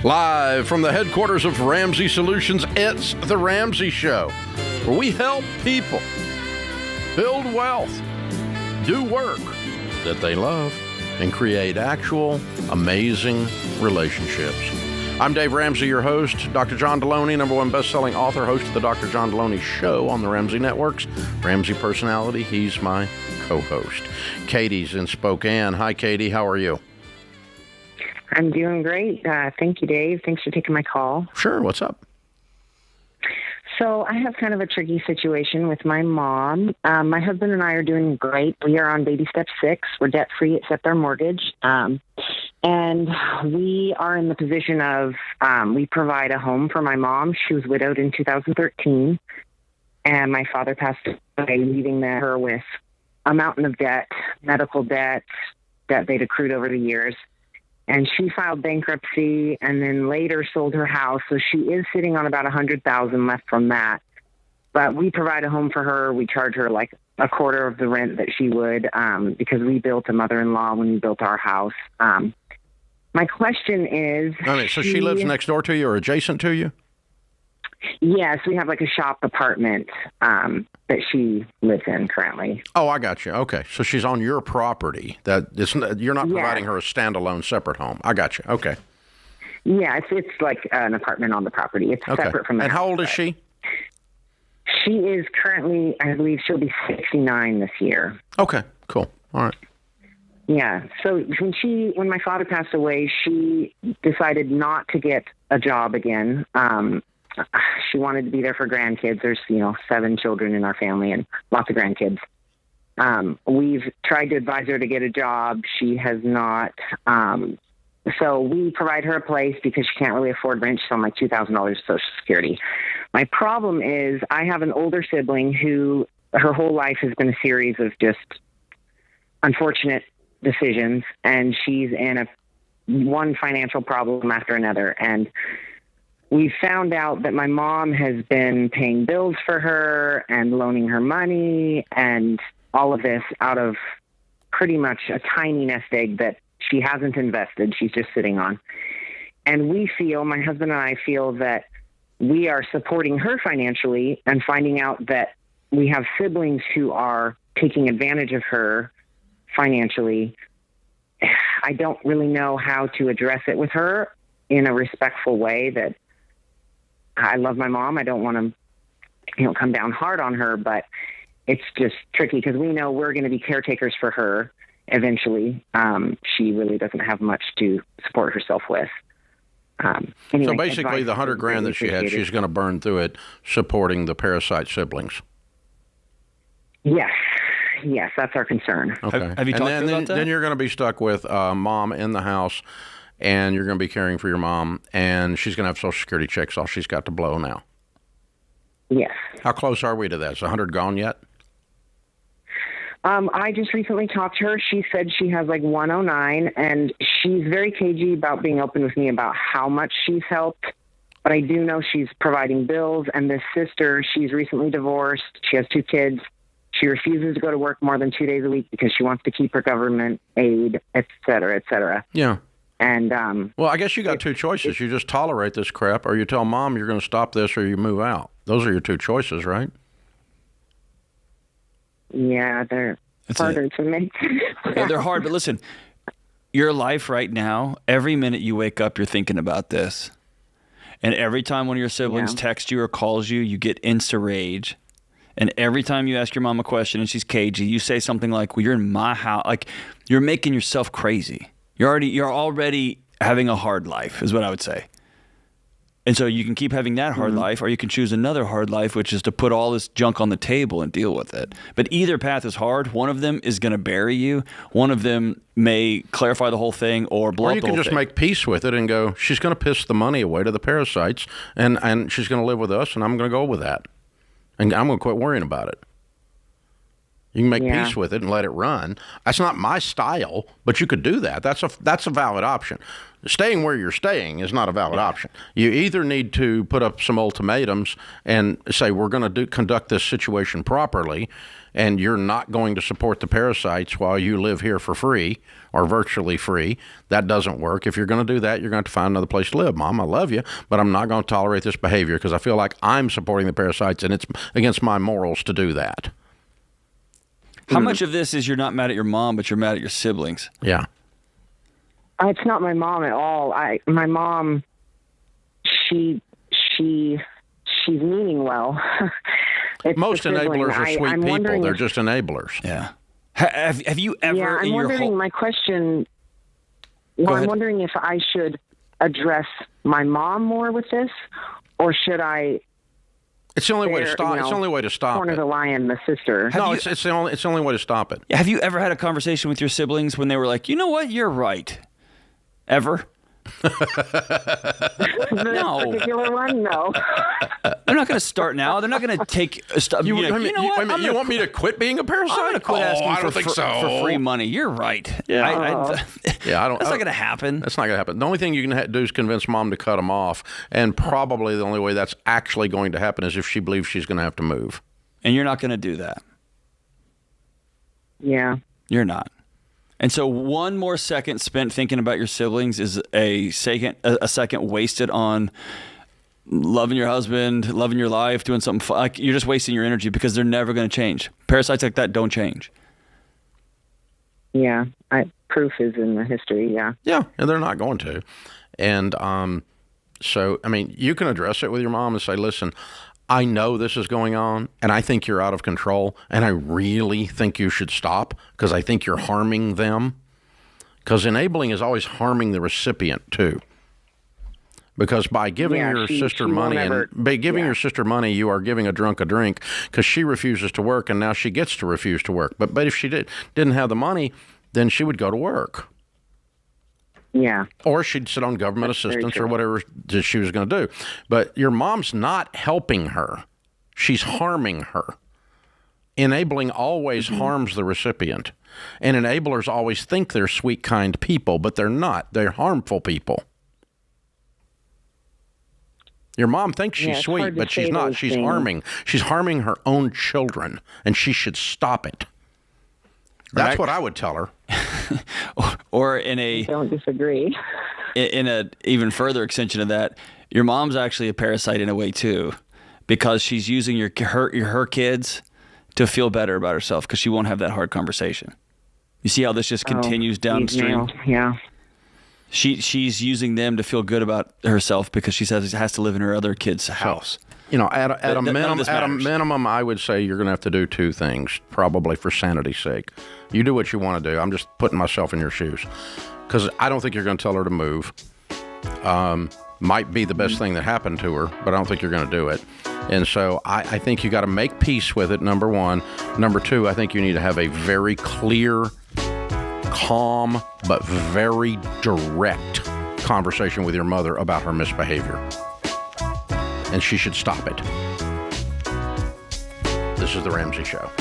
Live from the headquarters of Ramsey Solutions, it's The Ramsey Show, where we help people build wealth, do work that they love, and create actual amazing relationships. I'm Dave Ramsey, your host. Dr. John Delony, #1 best-selling author, host of the Dr. John Delony Show on the Ramsey Networks. Ramsey personality, he's my co-host. Katie's in Spokane. Hi, Katie. How are you? I'm doing great. Thank you, Dave. Thanks for taking my call. Sure. What's up? So I have kind of a tricky situation with my mom. My husband and I are doing great. We are on baby step 6. We're debt-free except our mortgage. And we are in the position of we provide a home for my mom. She was widowed in 2013, and my father passed away, leaving her with a mountain of debt, medical debt that they'd accrued over the years. And she filed bankruptcy and then later sold her house. So she is sitting on about $100,000 left from that. But we provide a home for her. We charge her like a quarter of the rent that she would because we built a mother-in-law when we built our house. My question is... so she lives next door to you or adjacent to you? Yes, we have like a shop apartment that she lives in currently. Oh, I got you. Okay, so she's on your property. You're not providing her a standalone separate home. I got you. Okay. Yeah, it's like an apartment on the property. It's separate from the And house, how old is she? She is currently, I believe she'll be 69 this year. Okay, cool. All right. Yeah, so when my father passed away, she decided not to get a job again. She wanted to be there for grandkids. There's, 7 children in our family and lots of grandkids. We've tried to advise her to get a job. She has not. So we provide her a place because she can't really afford rent. She's on like $2,000 Social Security. My problem is I have an older sibling who her whole life has been a series of just unfortunate decisions, and she's in one financial problem after another. And we found out that my mom has been paying bills for her and loaning her money and all of this out of pretty much a tiny nest egg that she hasn't invested. She's just sitting on. And my husband and I feel that we are supporting her financially and finding out that we have siblings who are taking advantage of her financially. I don't really know how to address it with her in a respectful way. That I love my mom. I don't want to, come down hard on her, but it's just tricky because we know we're going to be caretakers for her eventually. She really doesn't have much to support herself with. Anyway, so basically the $100,000 that she had, she's going to burn through it supporting the parasite siblings. Yes, that's our concern. Okay. Have you talked about that? Then you're going to be stuck with mom in the house, and you're going to be caring for your mom, and she's going to have Social Security checks all she's got to blow now. Yes. How close are we to that? Is 100 gone yet? I just recently talked to her. She said she has like 109, and she's very cagey about being open with me about how much she's helped. But I do know she's providing bills, and this sister, she's recently divorced. She has 2 kids. She refuses to go to work more than 2 days a week because she wants to keep her government aid, et cetera, et cetera. Yeah. And well, I guess you got 2 choices. You just tolerate this crap, or you tell mom you're going to stop this, or you move out. Those are your 2 choices, right? Yeah, they're harder to make. Yeah, they're hard, but listen, your life right now, every minute you wake up, you're thinking about this. And every time one of your siblings texts you or calls you, you get insta rage. And every time you ask your mom a question and she's cagey, you say something like, well, you're in my house. Like, you're making yourself crazy. You're already having a hard life, is what I would say. And so you can keep having that hard life, or you can choose another hard life, which is to put all this junk on the table and deal with it. But either path is hard. One of them is going to bury you. One of them may clarify the whole thing or blow up the whole thing. Or you can just make peace with it and go, she's going to piss the money away to the parasites, and she's going to live with us, and I'm going to go with that. And I'm going to quit worrying about it. You can make peace with it and let it run. That's not my style, but you could do that. That's a valid option. Staying where you're staying is not a valid option. You either need to put up some ultimatums and say, we're going to conduct this situation properly, and you're not going to support the parasites while you live here for free or virtually free. That doesn't work. If you're going to do that, you're going to have to find another place to live. Mom, I love you, but I'm not going to tolerate this behavior because I feel like I'm supporting the parasites, and it's against my morals to do that. How much of this is you're not mad at your mom, but you're mad at your siblings? Yeah. It's not my mom at all. My mom, she's meaning well. Most enablers are sweet people. They're just enablers. Yeah. Have you ever? Yeah, I'm wondering. My question. Well, I'm wondering if I should address my mom more with this, or should I? It's the only way to stop. It's the only way to stop corner it. the lion, the sister. No, it's the only way to stop it. Have you ever had a conversation with your siblings when they were like, you know what, you're right? Ever? No. Particular one? No. They're not going to start now. They're not going to take stuff. You want me to quit being a parasite? I'm going to quit asking I don't think so. for free money. You're right. Yeah. I don't. That's not going to happen. That's not going to happen. The only thing you can do is convince mom to cut them off, and probably the only way that's actually going to happen is if she believes she's going to have to move. And you're not going to do that. Yeah. You're not. And so one more second spent thinking about your siblings is a second wasted on loving your husband, loving your life, doing something fun. Like, you're just wasting your energy because they're never going to change. Parasites like that don't change. Yeah. Proof is in the history, yeah. Yeah, and they're not going to. And so, I mean, you can address it with your mom and say, listen, I know this is going on, and I think you're out of control, and I really think you should stop because I think you're harming them. Because enabling is always harming the recipient, too. Because by giving your sister money, your sister money, you are giving a drunk a drink because she refuses to work, and now she gets to refuse to work. But if she didn't have the money, then she would go to work. Yeah. Or she'd sit on government assistance or whatever she was going to do. But your mom's not helping her. She's harming her. Enabling always harms the recipient. And enablers always think they're sweet, kind people, but they're not. They're harmful people. Your mom thinks she's sweet, but she's not. She's harming. She's harming her own children, and she should stop it. That's what I would tell her. Or in a... I don't disagree. In a even further extension of that, your mom's actually a parasite in a way too, because she's using her kids to feel better about herself because she won't have that hard conversation. You see how this just continues downstream? Yeah. She's using them to feel good about herself because she says she has to live in her other kid's house. You know, at a minimum, I would say you're going to have to do two things, probably for sanity's sake. You do what you want to do. I'm just putting myself in your shoes because I don't think you're going to tell her to move. Might be the best thing that happened to her, but I don't think you're going to do it. And so I think you got to make peace with it, number one. Number two, I think you need to have a very clear, calm, but very direct conversation with your mother about her misbehavior. And she should stop it. This is The Ramsey Show.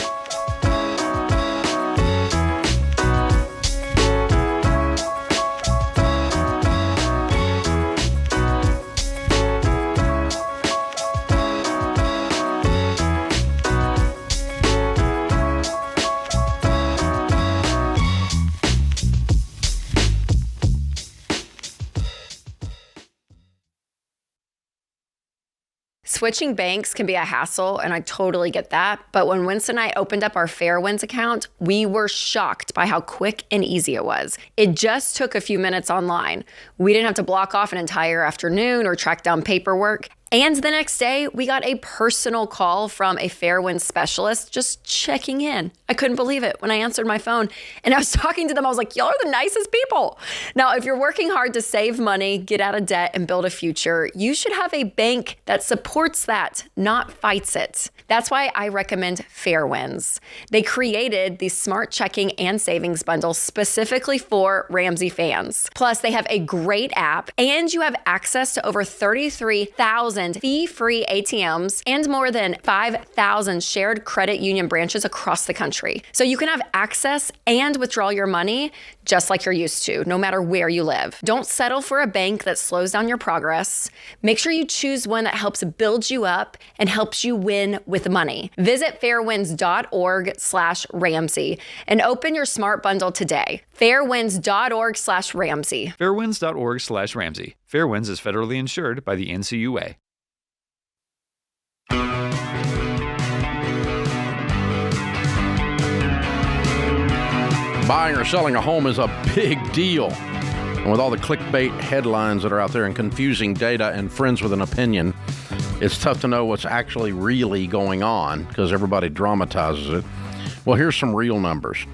Switching banks can be a hassle, and I totally get that. But when Winston and I opened up our Fairwinds account, we were shocked by how quick and easy it was. It just took a few minutes online. We didn't have to block off an entire afternoon or track down paperwork. And the next day, we got a personal call from a Fairwinds specialist just checking in. I couldn't believe it when I answered my phone and I was talking to them. I was like, y'all are the nicest people. Now, if you're working hard to save money, get out of debt, and build a future, you should have a bank that supports that, not fights it. That's why I recommend Fairwinds. They created these smart checking and savings bundles specifically for Ramsey fans. Plus, they have a great app, and you have access to over 33,000 fee-free ATMs and more than 5,000 shared credit union branches across the country. So you can have access and withdraw your money just like you're used to, no matter where you live. Don't settle for a bank that slows down your progress. Make sure you choose one that helps build you up and helps you win with money. Visit fairwinds.org/Ramsey and open your smart bundle today. Fairwinds.org/Ramsey. Fairwinds.org/Ramsey. Fairwinds is federally insured by the NCUA. Buying or selling a home is a big deal. And with all the clickbait headlines that are out there and confusing data and friends with an opinion, it's tough to know what's actually really going on because everybody dramatizes it. Well, here's some real numbers.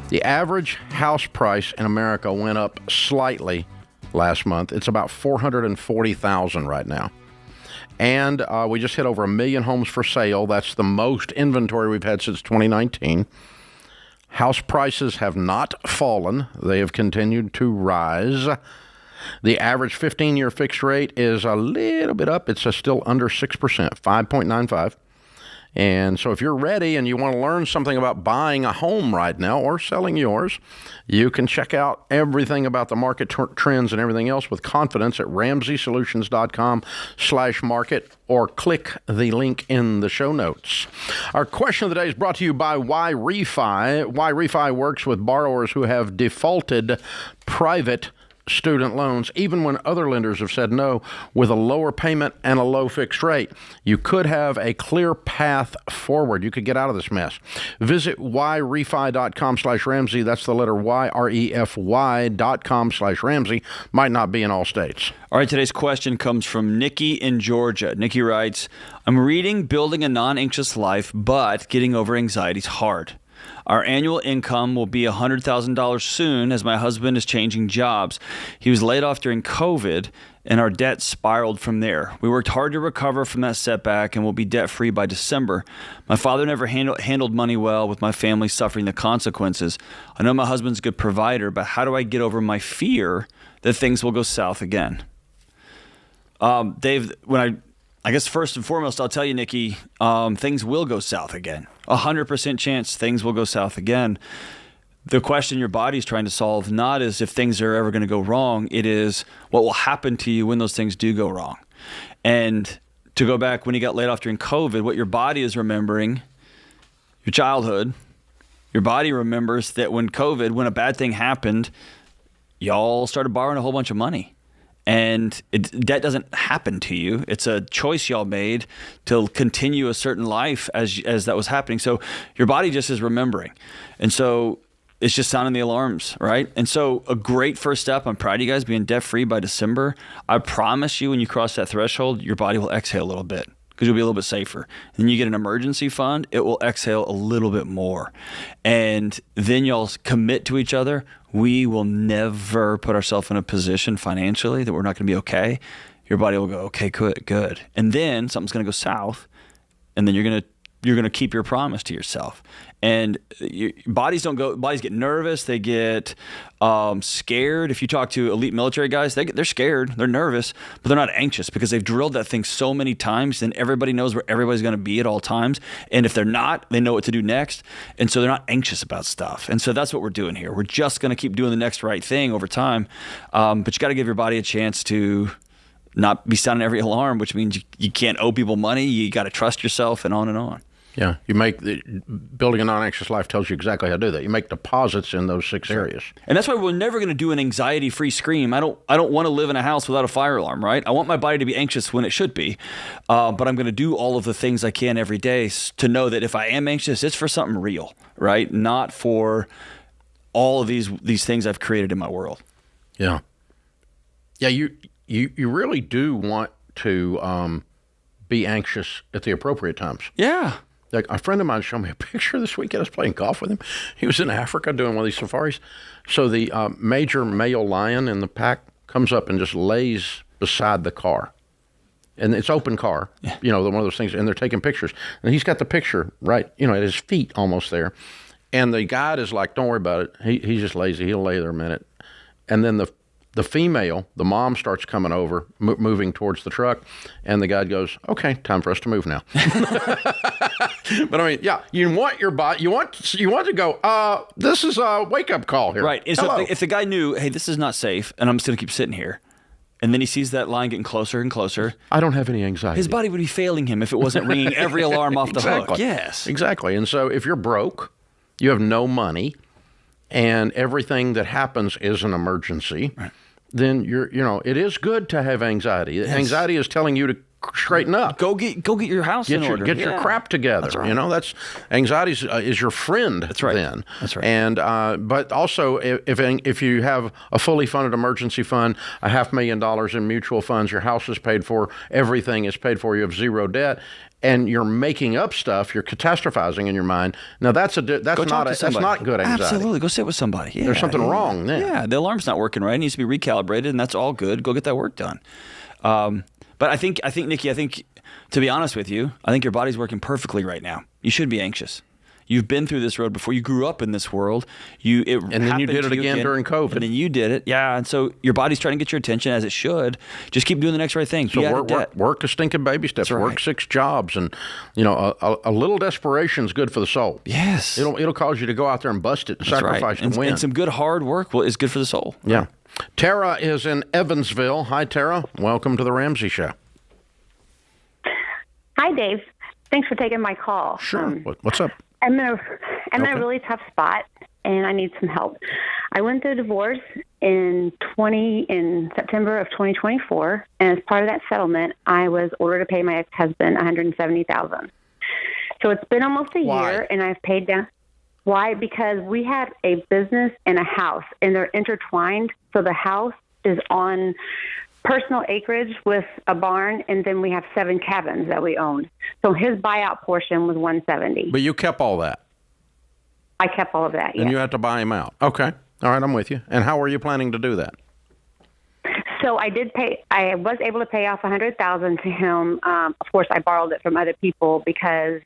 The average house price in America went up slightly last month. It's about $440,000 right now. And we just hit over 1 million homes for sale. That's the most inventory we've had since 2019. House prices have not fallen. They have continued to rise. The average 15-year fixed rate is a little bit up. It's still under 6%, 5.95. And so if you're ready and you want to learn something about buying a home right now or selling yours, you can check out everything about the market trends and everything else with confidence at RamseySolutions.com/market or click the link in the show notes. Our question of the day is brought to you by Why Refi. Why Refi works with borrowers who have defaulted private student loans, even when other lenders have said no, with a lower payment and a low fixed rate. You could have a clear path forward. You could get out of this mess. Visit whyrefi.com/Ramsey. That's the letter Y, REFY.com/Ramsey. Might not be in all states. All right, today's question comes from Nikki in Georgia. Nikki writes, I'm reading Building a Non-Anxious Life, but getting over anxiety is hard. Our annual income will be $100,000 soon as my husband is changing jobs. He was laid off during COVID, and our debt spiraled from there. We worked hard to recover from that setback and will be debt-free by December. My father never handled money well, with my family suffering the consequences. I know my husband's a good provider, but how do I get over my fear that things will go south again? Dave, I guess first and foremost, I'll tell you, Nikki, things will go south again. 100% chance things will go south again. The question your body's trying to solve not is if things are ever going to go wrong. It is what will happen to you when those things do go wrong. And to go back when you got laid off during COVID, what your body is remembering, your childhood, your body remembers that when a bad thing happened, y'all started borrowing a whole bunch of money. And debt doesn't happen to you. It's a choice y'all made to continue a certain life as that was happening. So your body just is remembering. And so it's just sounding the alarms, right? And so a great first step, I'm proud of you guys being debt-free by December. I promise you when you cross that threshold, your body will exhale a little bit because you'll be a little bit safer. And then you get an emergency fund, it will exhale a little bit more. And then y'all commit to each other. We will never put ourselves in a position financially that we're not going to be okay. Your body will go, okay, good. And then something's going to go south, and then you're going to keep your promise to yourself. And bodies get nervous. They get scared. If you talk to elite military guys, they're scared. They're nervous, but they're not anxious because they've drilled that thing so many times, and everybody knows where everybody's going to be at all times. And if they're not, they know what to do next. And so they're not anxious about stuff. And so that's what we're doing here. We're just going to keep doing the next right thing over time. But you got to give your body a chance to not be sounding every alarm, which means you can't owe people money. You got to trust yourself, and on and on. Yeah, Building a Non-Anxious Life tells you exactly how to do that. You make deposits in those 6 areas. And that's why we're never going to do an anxiety-free scream. I don't want to live in a house without a fire alarm, right? I want my body to be anxious when it should be, but I'm going to do all of the things I can every day to know that if I am anxious, it's for something real, right? Not for all of these things I've created in my world. Yeah. Yeah, you really do want to be anxious at the appropriate times. Yeah. Like a friend of mine showed me a picture this weekend. I was playing golf with him. He was in Africa doing one of these safaris. So the major male lion in the pack comes up and just lays beside the car. And it's open car, one of those things. And they're taking pictures. And he's got the picture right, at his feet almost there. And the guide is like, don't worry about it. He's just lazy. He'll lay there a minute. And then the female, the mom, starts coming over, moving towards the truck, and the guide goes, okay, time for us to move now. But I mean, yeah, you want your body, you want to go, this is a wake-up call here. Right. And so if the guy knew, hey, this is not safe, and I'm just going to keep sitting here, and then he sees that line getting closer and closer. I don't have any anxiety. His body would be failing him if it wasn't ringing every alarm off the hook. Yes. Exactly. And so if you're broke, you have no money, and everything that happens is an emergency, right, then it is good to have anxiety. Yes. Anxiety is telling you to straighten up. Go get your house in order. Get your crap together. That's right. That's anxiety is your friend. That's right. Then. That's right. And but also if you have a fully funded emergency fund, $500,000 in mutual funds, your house is paid for, everything is paid for, you have zero debt, and you're making up stuff, you're catastrophizing in your mind. Now that's not good anxiety. Absolutely, go sit with somebody. Yeah, there's something wrong there. Yeah, the alarm's not working right. It needs to be recalibrated, and that's all good. Go get that work done. But I think Nikki, to be honest with you, I think your body's working perfectly right now. You should be anxious. You've been through this road before. You grew up in this world. And then you did it again during COVID. And then you did it. Yeah. And so your body's trying to get your attention as it should. Just keep doing the next right thing. So work the stinking baby steps. Right. Work 6 jobs. And, a little desperation is good for the soul. Yes. It'll cause you to go out there and bust it and sacrifice and win. And some good hard work is good for the soul. Yeah. Tara is in Evansville. Hi, Tara. Welcome to the Ramsey Show. Hi, Dave. Thanks for taking my call. Sure. What's up? I'm in a really tough spot, and I need some help. I went through a divorce in September of 2024, and as part of that settlement, I was ordered to pay my ex-husband $170,000. So it's been almost a year, and I've paid down. Why? Because we had a business and a house, and they're intertwined. So the house is on personal acreage with a barn, and then we have 7 cabins that we own. So his buyout portion was $170,000. But you kept all that. I kept all of that. And you had to buy him out. Okay. All right, I'm with you. And how are you planning to do that? So I did pay. I was able to pay off $100,000 to him. Of course, I borrowed it from other people because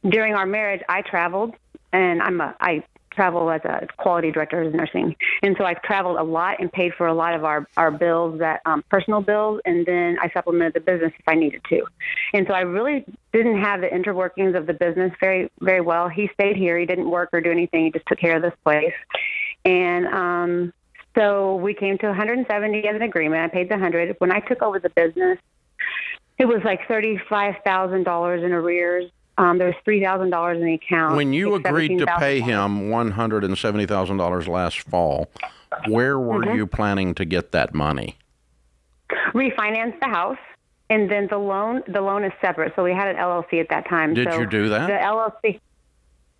during our marriage, I traveled, and I travel as a quality director of nursing. And so I've traveled a lot and paid for a lot of our bills, that personal bills, and then I supplemented the business if I needed to. And so I really didn't have the interworkings of the business very, very well. He stayed here. He didn't work or do anything. He just took care of this place. And so we came to $170,000 as an agreement. I paid the $100,000. When I took over the business, it was like $35,000 in arrears. There was $3,000 in the account. When you agreed to pay him $170,000 last fall, where were you planning to get that money? Refinance the house, and then the loan is separate. So we had an LLC at that time. Did you do that? The LLC,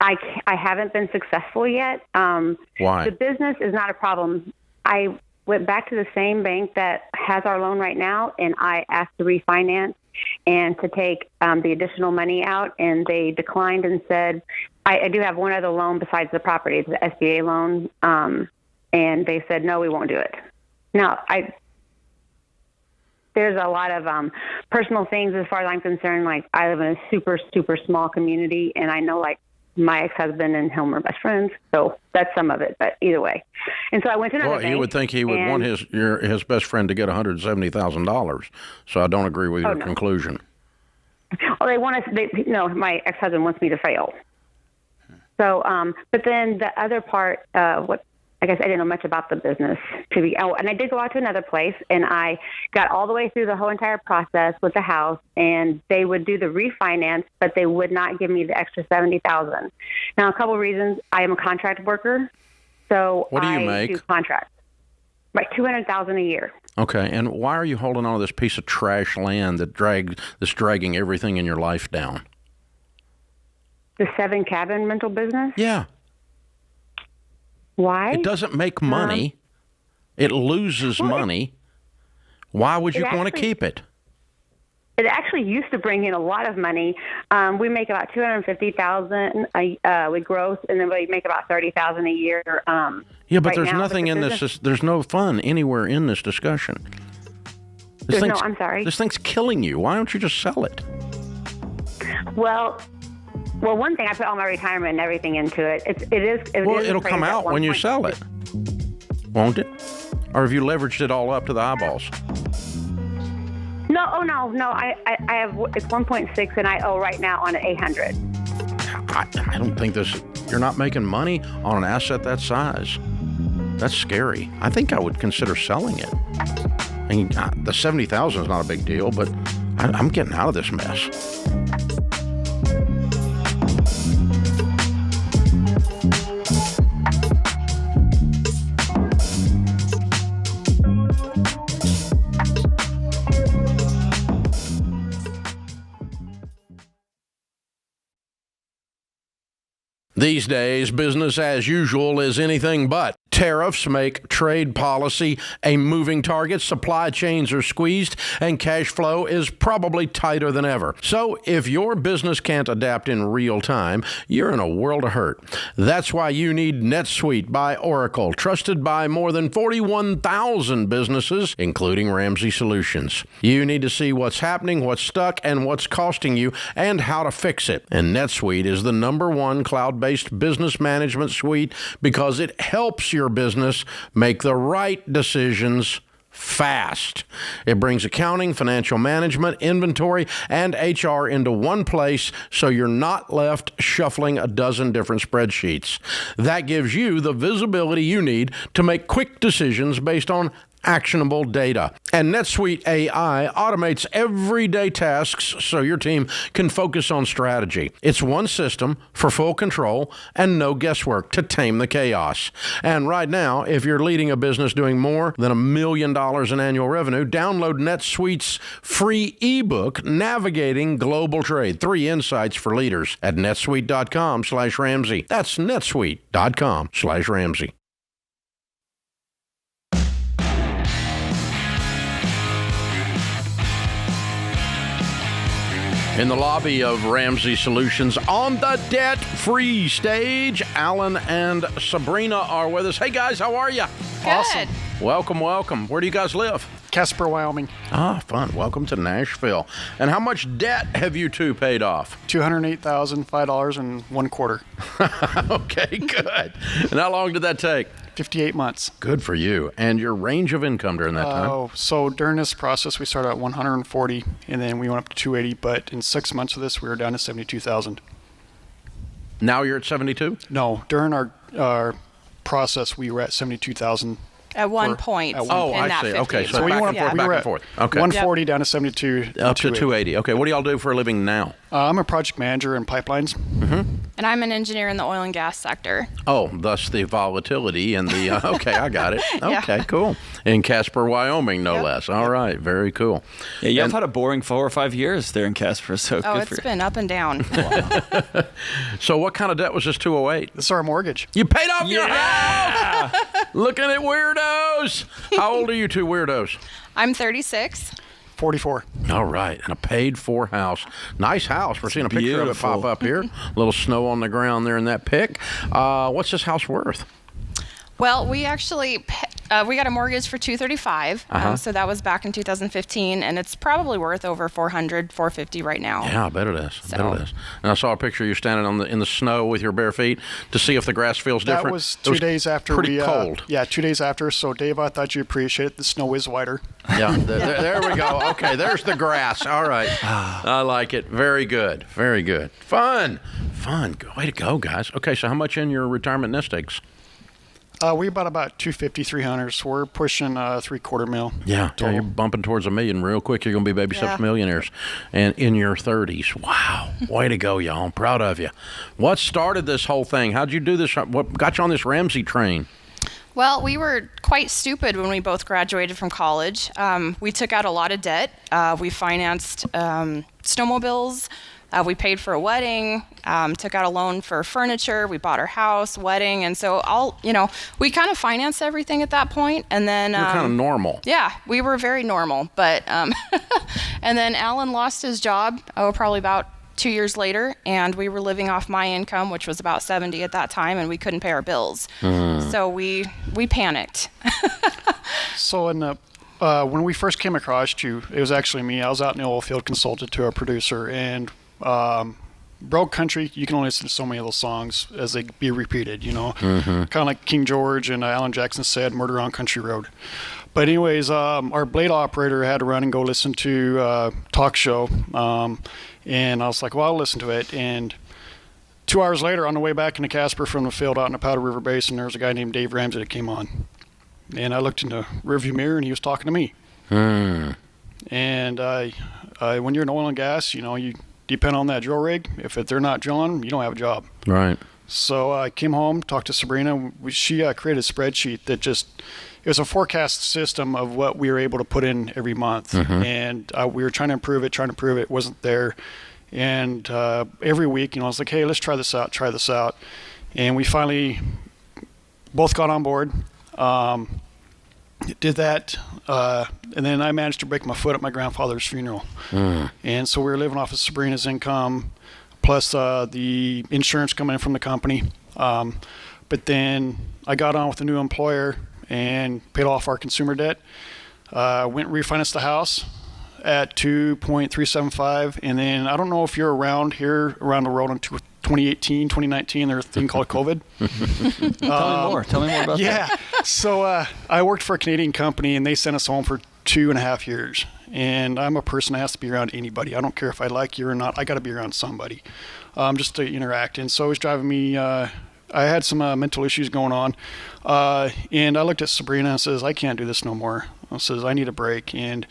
I haven't been successful yet. Why? The business is not a problem. I went back to the same bank that has our loan right now, and I asked to refinance and to take the additional money out, and they declined and said, I do have one other loan besides the property. It's the SBA loan, and they said, no, we won't do it. Now, there's a lot of personal things as far as I'm concerned. Like, I live in a super, super small community, and I know, like, my ex-husband and him are best friends, so that's some of it. But either way, and so I went to another bank. You would think he would want his best friend to get $170,000. So I don't agree with your conclusion. Well, they want us. My ex-husband wants me to fail. So, but then the other part, I guess I didn't know much about the business and I did go out to another place, and I got all the way through the whole entire process with the house, and they would do the refinance, but they would not give me the extra $70,000. Now, a couple of reasons: I am a contract worker, so what do you make? Do contracts, like $200,000 a year. Okay, and why are you holding on to this piece of trash land that's dragging everything in your life down? The 7 cabin rental business? Yeah. Why? It doesn't make money. It loses money. Why would you want to keep it? It actually used to bring in a lot of money. We make about $250,000 with growth, and then we make about $30,000 a year. Yeah, but there's nothing in this. There's no fun anywhere in this discussion. I'm sorry. This thing's killing you. Why don't you just sell it? Well, one thing, I put all my retirement and everything into it. It'll come out when you sell it, won't it? Or have you leveraged it all up to the eyeballs? No. I have, it's 1.6, and I owe right now on an 800. I don't think you're not making money on an asset that size. That's scary. I think I would consider selling it. I mean, the $70,000 is not a big deal, but I'm getting out of this mess. These days, business as usual is anything but. Tariffs make trade policy a moving target, supply chains are squeezed, and cash flow is probably tighter than ever. So if your business can't adapt in real time, you're in a world of hurt. That's why you need NetSuite by Oracle, trusted by more than 41,000 businesses, including Ramsey Solutions. You need to see what's happening, what's stuck, and what's costing you, and how to fix it. And NetSuite is the #1 cloud-based business management suite because it helps your business make the right decisions fast. It brings accounting, financial management, inventory, and HR into one place so you're not left shuffling a dozen different spreadsheets. That gives you the visibility you need to make quick decisions based on actionable data. And NetSuite AI automates everyday tasks so your team can focus on strategy. It's one system for full control and no guesswork to tame the chaos. And right now, if you're leading a business doing more than $1 million in annual revenue, download NetSuite's free ebook, Navigating Global Trade, 3 Insights for Leaders, at netsuite.com/Ramsey. That's netsuite.com/Ramsey. In the lobby of Ramsey Solutions on the debt-free stage, Alan and Sabrina are with us. Hey, guys, how are you? Good. Welcome, welcome. Where do you guys live? Casper, Wyoming. Ah, fun. Welcome to Nashville. And how much debt have you two paid off? $208,005.25. Okay, good. And how long did that take? 58 months. Good for you. And your range of income during that time? Oh, so during this process, we started at 140, and then we went up to 280. But in 6 months of this, we were down to 72,000. Now you're at 72? No, during our process, we were at 72,000. At one point. Oh, I see. Okay, so back and forth. Okay. 140 down to 72. Up to 280. Okay, what do y'all do for a living now? I'm a project manager in pipelines. Mm-hmm. And I'm an engineer in the oil and gas sector. Oh, thus the volatility and the, okay, I got it. Okay, cool. In Casper, Wyoming, no less. All right, very cool. Yeah, y'all have had a boring 4 or 5 years there in Casper, so Oh, good it's for you. been up and down. So what kind of debt was this 208? This is our mortgage. You paid off your house! Looking at weirdos! How old are you two weirdos? I'm 36. 44. All right, and a paid-for house. Nice house. We're seeing a picture of it beautiful. pop up here. A little snow on the ground there in that pic. What's this house worth? Well, we actually we got a mortgage for $235. So that was back in 2015, and it's probably worth over $400, $450 right now. Yeah, I bet it is. I bet it is. And I saw a picture of you standing in the snow with your bare feet to see if the grass feels different. That was 2 days after pretty cold. Yeah, 2 days after. So, Dave, I thought you'd appreciate it. The snow is wider. Yeah, there we go. Okay, there's the grass. All right. I like it. Very good. Very good. Fun. Way to go, guys. Okay, so how much in your retirement nest eggs? We bought about 250, 300, so we're pushing $750,000 mil. Yeah, you're bumping towards $1 million real quick. You're going to be baby steps millionaires, and in your 30s. Wow, way to go, y'all! I'm proud of you. What started this whole thing? How'd you do this? What got you on this Ramsey train? Well, we were quite stupid when we both graduated from college. We took out a lot of debt. We financed snowmobiles. We paid for a wedding, took out a loan for furniture. We bought our house, wedding. And so we kind of financed everything at that point. And then You're kind of normal. Yeah, we were very normal. But and then Alan lost his job, probably about 2 years later. And we were living off my income, which was about 70 at that time. And we couldn't pay our bills. So we panicked. So when we first came across you, it was actually me. I was out in the oil field, consulted to a producer, and Broke Country, you can only listen to so many of those songs as they be repeated, kind of like King George and Alan Jackson said, Murder on Country Road. But anyways, our blade operator had to run and go listen to talk show, and I was like, well, I'll listen to it. And 2 hours later, on the way back into Casper from the field out in the Powder River Basin, there was a guy named Dave Ramsey that came on. And I looked in the rearview mirror, and he was talking to me. And when you're in oil and gas, you depend on that drill rig. If they're not drilling, you don't have a job. Right. So I came home, talked to Sabrina. She created a spreadsheet that it was a forecast system of what we were able to put in every month. And we were trying to improve it. It wasn't there. And every week, I was like, hey, let's try this out. And we finally both got on board. Did that, and then I managed to break my foot at my grandfather's funeral. And so we were living off of Sabrina's income, plus the insurance coming in from the company. But then I got on with a new employer and paid off our consumer debt. Went and refinanced the house at 2.375, and then I don't know if you're around here around the world in 2018, 2019, there's a thing called COVID. Tell me more about that. Yeah. So I worked for a Canadian company, and they sent us home for 2.5 years. And I'm a person that has to be around anybody. I don't care if I like you or not. I got to be around somebody just to interact. And so it was driving me. I had some mental issues going on, and I looked at Sabrina and says, "I can't do this no more." I says, "I need a break." And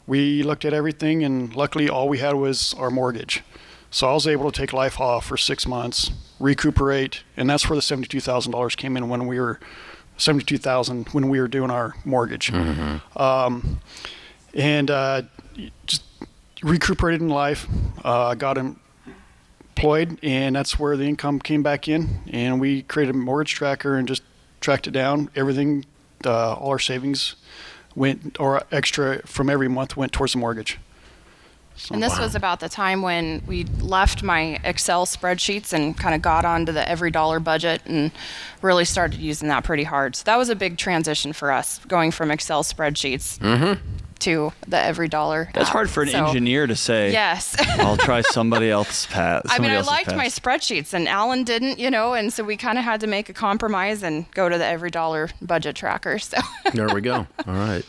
we looked at everything, and luckily all we had was our mortgage. So I was able to take life off for 6 months, recuperate, and that's where the $72,000 came in when we were $72,000 when we were doing our mortgage. Just recuperated in life, got employed, and that's where the income came back in. And we created a mortgage tracker and just tracked it down. Everything, all our savings went, or extra from every month went towards the mortgage. So, And this was about the time when we left my Excel spreadsheets and kind of got onto the every dollar budget and really started using that pretty hard. So that was a big transition for us, going from Excel spreadsheets to the every dollar. That's hard for an engineer to say. Yes. I'll try somebody else's path. I mean, I liked my spreadsheets, and Alan didn't, and so we kind of had to make a compromise and go to the every dollar budget tracker. So there we go. All right.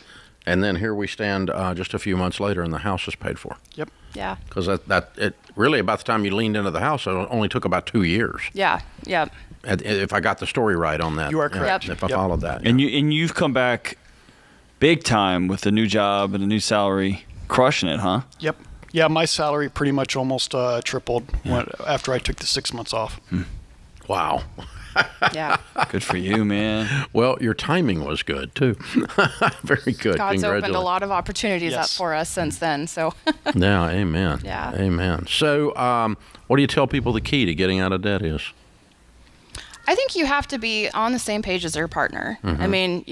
And then here we stand just a few months later, and the house is paid for. Yep. Yeah. Because it really, about the time you leaned into the house, it only took about 2 years. Yeah. Yep. If I got the story right on that. You are correct. If I followed that. And you've come back big time with a new job and a new salary, crushing it, huh? Yep. Yeah, my salary pretty much almost tripled after I took the 6 months off. Wow. Yeah. Good for you, man. Well, your timing was good, too. Very good. God's opened a lot of opportunities up for us since then. So. Yeah, amen. Yeah. Amen. So what do you tell people the key to getting out of debt is? I think you have to be on the same page as your partner. I mean,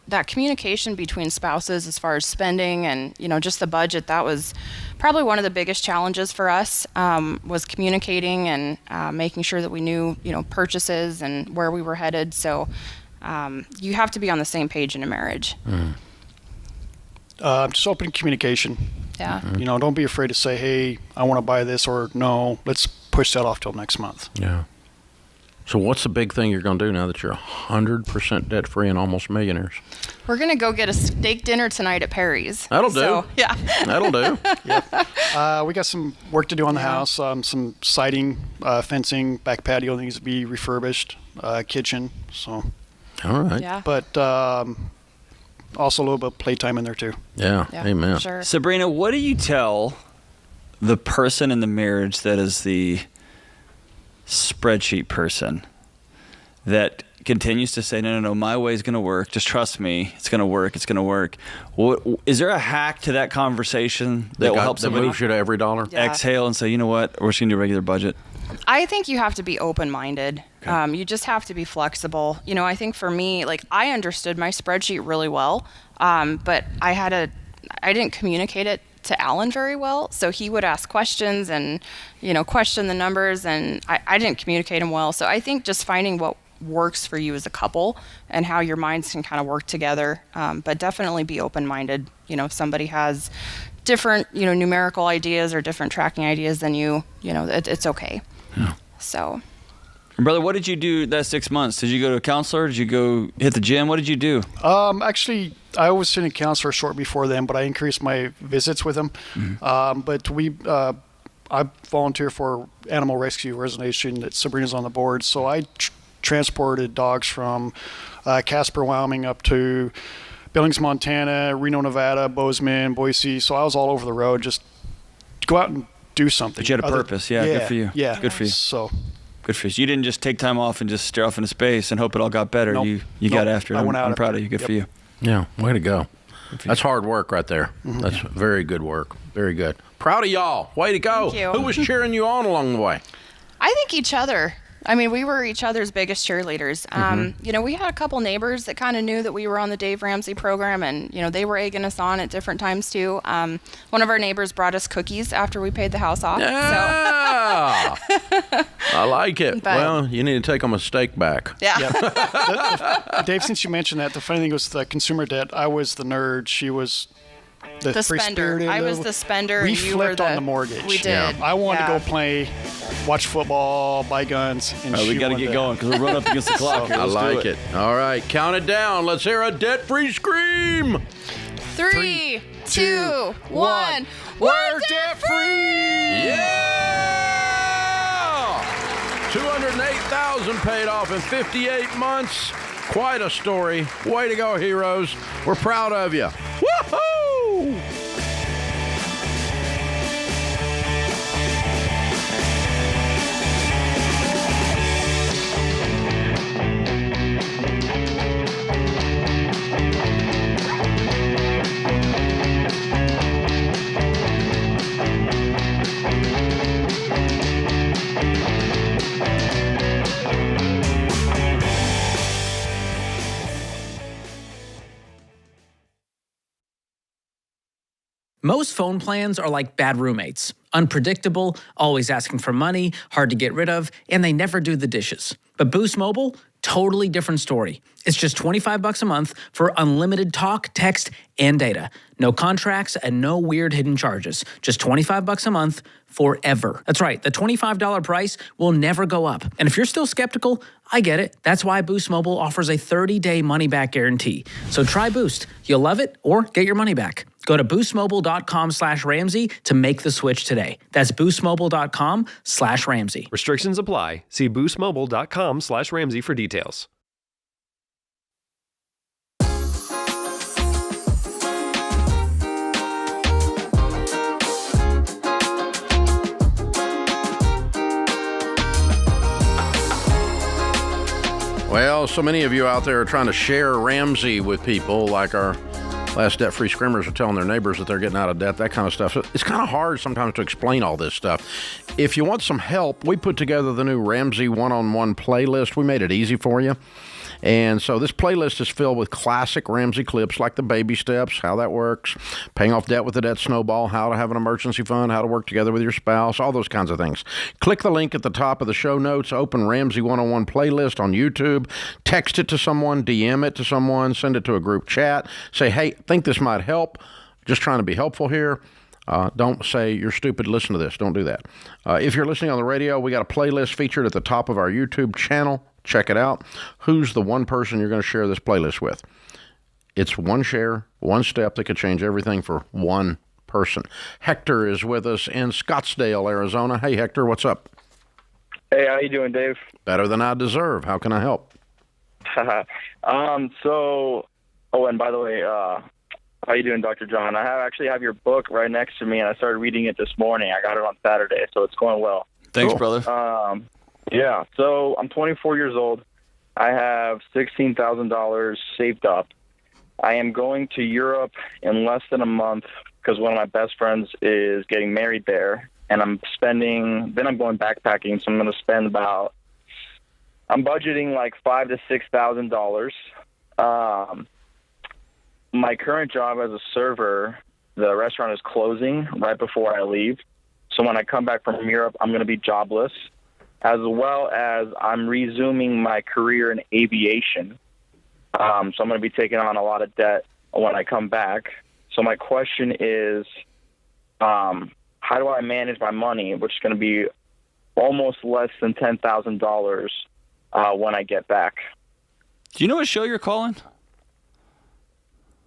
that communication between spouses as far as spending and, just the budget, that was probably one of the biggest challenges for us, was communicating and making sure that we knew, purchases and where we were headed. So you have to be on the same page in a marriage. Just open communication. Yeah. Don't be afraid to say, hey, I want to buy this, or no, let's push that off till next month. Yeah. So what's the big thing you're going to do now that you're 100% debt-free and almost millionaires? We're going to go get a steak dinner tonight at Perry's. That'll do. So, yeah. That'll do. Yep. We got some work to do on the house, some siding, fencing, back patio needs to be refurbished, kitchen. So. All right. Yeah. But also a little bit of playtime in there, too. Yeah. Amen. Sure. Sabrina, what do you tell the person in the marriage that is the spreadsheet person that continues to say, no, my way is going to work. Just trust me. It's going to work. It's going to work. Is there a hack to that conversation that will help somebody moves you to every dollar? Yeah. exhale and say, you know what, we're just going to do a regular budget? I think you have to be open-minded. Okay. You just have to be flexible. I think for me, I understood my spreadsheet really well, but I didn't communicate it to Alan very well. So he would ask questions and, question the numbers, and I didn't communicate them well. So I think just finding what works for you as a couple and how your minds can kind of work together, but definitely be open-minded. If somebody has different, numerical ideas or different tracking ideas than you, it's okay. Yeah. So. Brother, what did you do that 6 months? Did you go to a counselor? Did you go hit the gym? What did you do? Actually, I was seeing a counselor short before then, but I increased my visits with him. But I volunteer for animal rescue organization that Sabrina's on the board. So I transported dogs from Casper, Wyoming up to Billings, Montana, Reno, Nevada, Bozeman, Boise. So I was all over the road, just go out and do something. But you had a purpose. Yeah, good for you. Yeah. Good for you. So. Good for you. You didn't just take time off and just stare off into space and hope it all got better. Nope. You got after it. I'm proud of you. Good for you. Yeah, way to go. That's hard work right there. That's very good work. Very good. Proud of y'all. Way to go. Thank you. Who was cheering you on along the way? I think each other. I mean, we were each other's biggest cheerleaders. You know, we had a couple neighbors that kind of knew that we were on the Dave Ramsey program, and, you know, they were egging us on at different times, too. One of our neighbors brought us cookies after we paid the house off. Yeah. So. I like it. But- Well, you need to take them a steak back. Yeah. Dave, since you mentioned that, the funny thing was the consumer debt. I was the nerd. She was the spender. free-spirited. I was the spender. We and you were flipped on the mortgage. We did. I wanted to go play, watch football, buy guns, and we got to get going because we're running up against the clock. Here. I Let's do like it. All right, count it down. Let's hear a debt-free scream. 3, 2, 1. We're debt-free! Yeah! $208,000 paid off in 58 months. Quite a story. Way to go, heroes. We're proud of you. Woohoo! Most phone plans are like bad roommates. Unpredictable, always asking for money, hard to get rid of, and they never do the dishes. But Boost Mobile, totally different story. It's just $25 a month for unlimited talk, text, and data. No contracts and no weird hidden charges. Just $25 a month forever. That's right, the $25 price will never go up. And if you're still skeptical, I get it. That's why Boost Mobile offers a 30-day money-back guarantee. So try Boost. You'll love it or get your money back. Go to boostmobile.com/Ramsey to make the switch today. That's boostmobile.com/Ramsey. Restrictions apply. See boostmobile.com/Ramsey for details. Well, so many of you out there are trying to share Ramsey with people, like our last debt-free scrimmers are telling their neighbors that they're getting out of debt, that kind of stuff. So it's kind of hard sometimes to explain all this stuff. If you want some help, we put together the new Ramsey one-on-one playlist. We made it easy for you. And so this playlist is filled with classic Ramsey clips like the baby steps, how that works, paying off debt with the debt snowball, how to have an emergency fund, how to work together with your spouse, all those kinds of things. Click the link at the top of the show notes, open Ramsey 101 playlist on YouTube, text it to someone, DM it to someone, send it to a group chat, say, hey, think this might help, just trying to be helpful here. Don't say you're stupid, listen to this. Don't do that. If you're listening on the radio, we got a playlist featured at the top of our YouTube channel. Check it out. Who's the one person you're going to share this playlist with? It's one share, one step that could change everything for one person. Hector is with us in Scottsdale, Arizona. Hey, Hector, what's up? Hey, how you doing, Dave? Better than I deserve. How can I help? And by the way, how you doing, Dr. John? I actually have your book right next to me, and I started reading it this morning. I got it on Saturday, so it's going well. Thanks, brother. Yeah, so I'm 24 years old. I have $16,000 saved up. I am going to Europe in less than a month because one of my best friends is getting married there, and I'm going backpacking, so I'm going to spend I'm budgeting like $5,000 to $6,000. My current job as a server, the restaurant is closing right before I leave. So when I come back from Europe, I'm going to be jobless, as well as I'm resuming my career in aviation. So I'm going to be taking on a lot of debt when I come back. So my question is, how do I manage my money, which is going to be almost less than $10,000 when I get back? Do you know what show you're calling?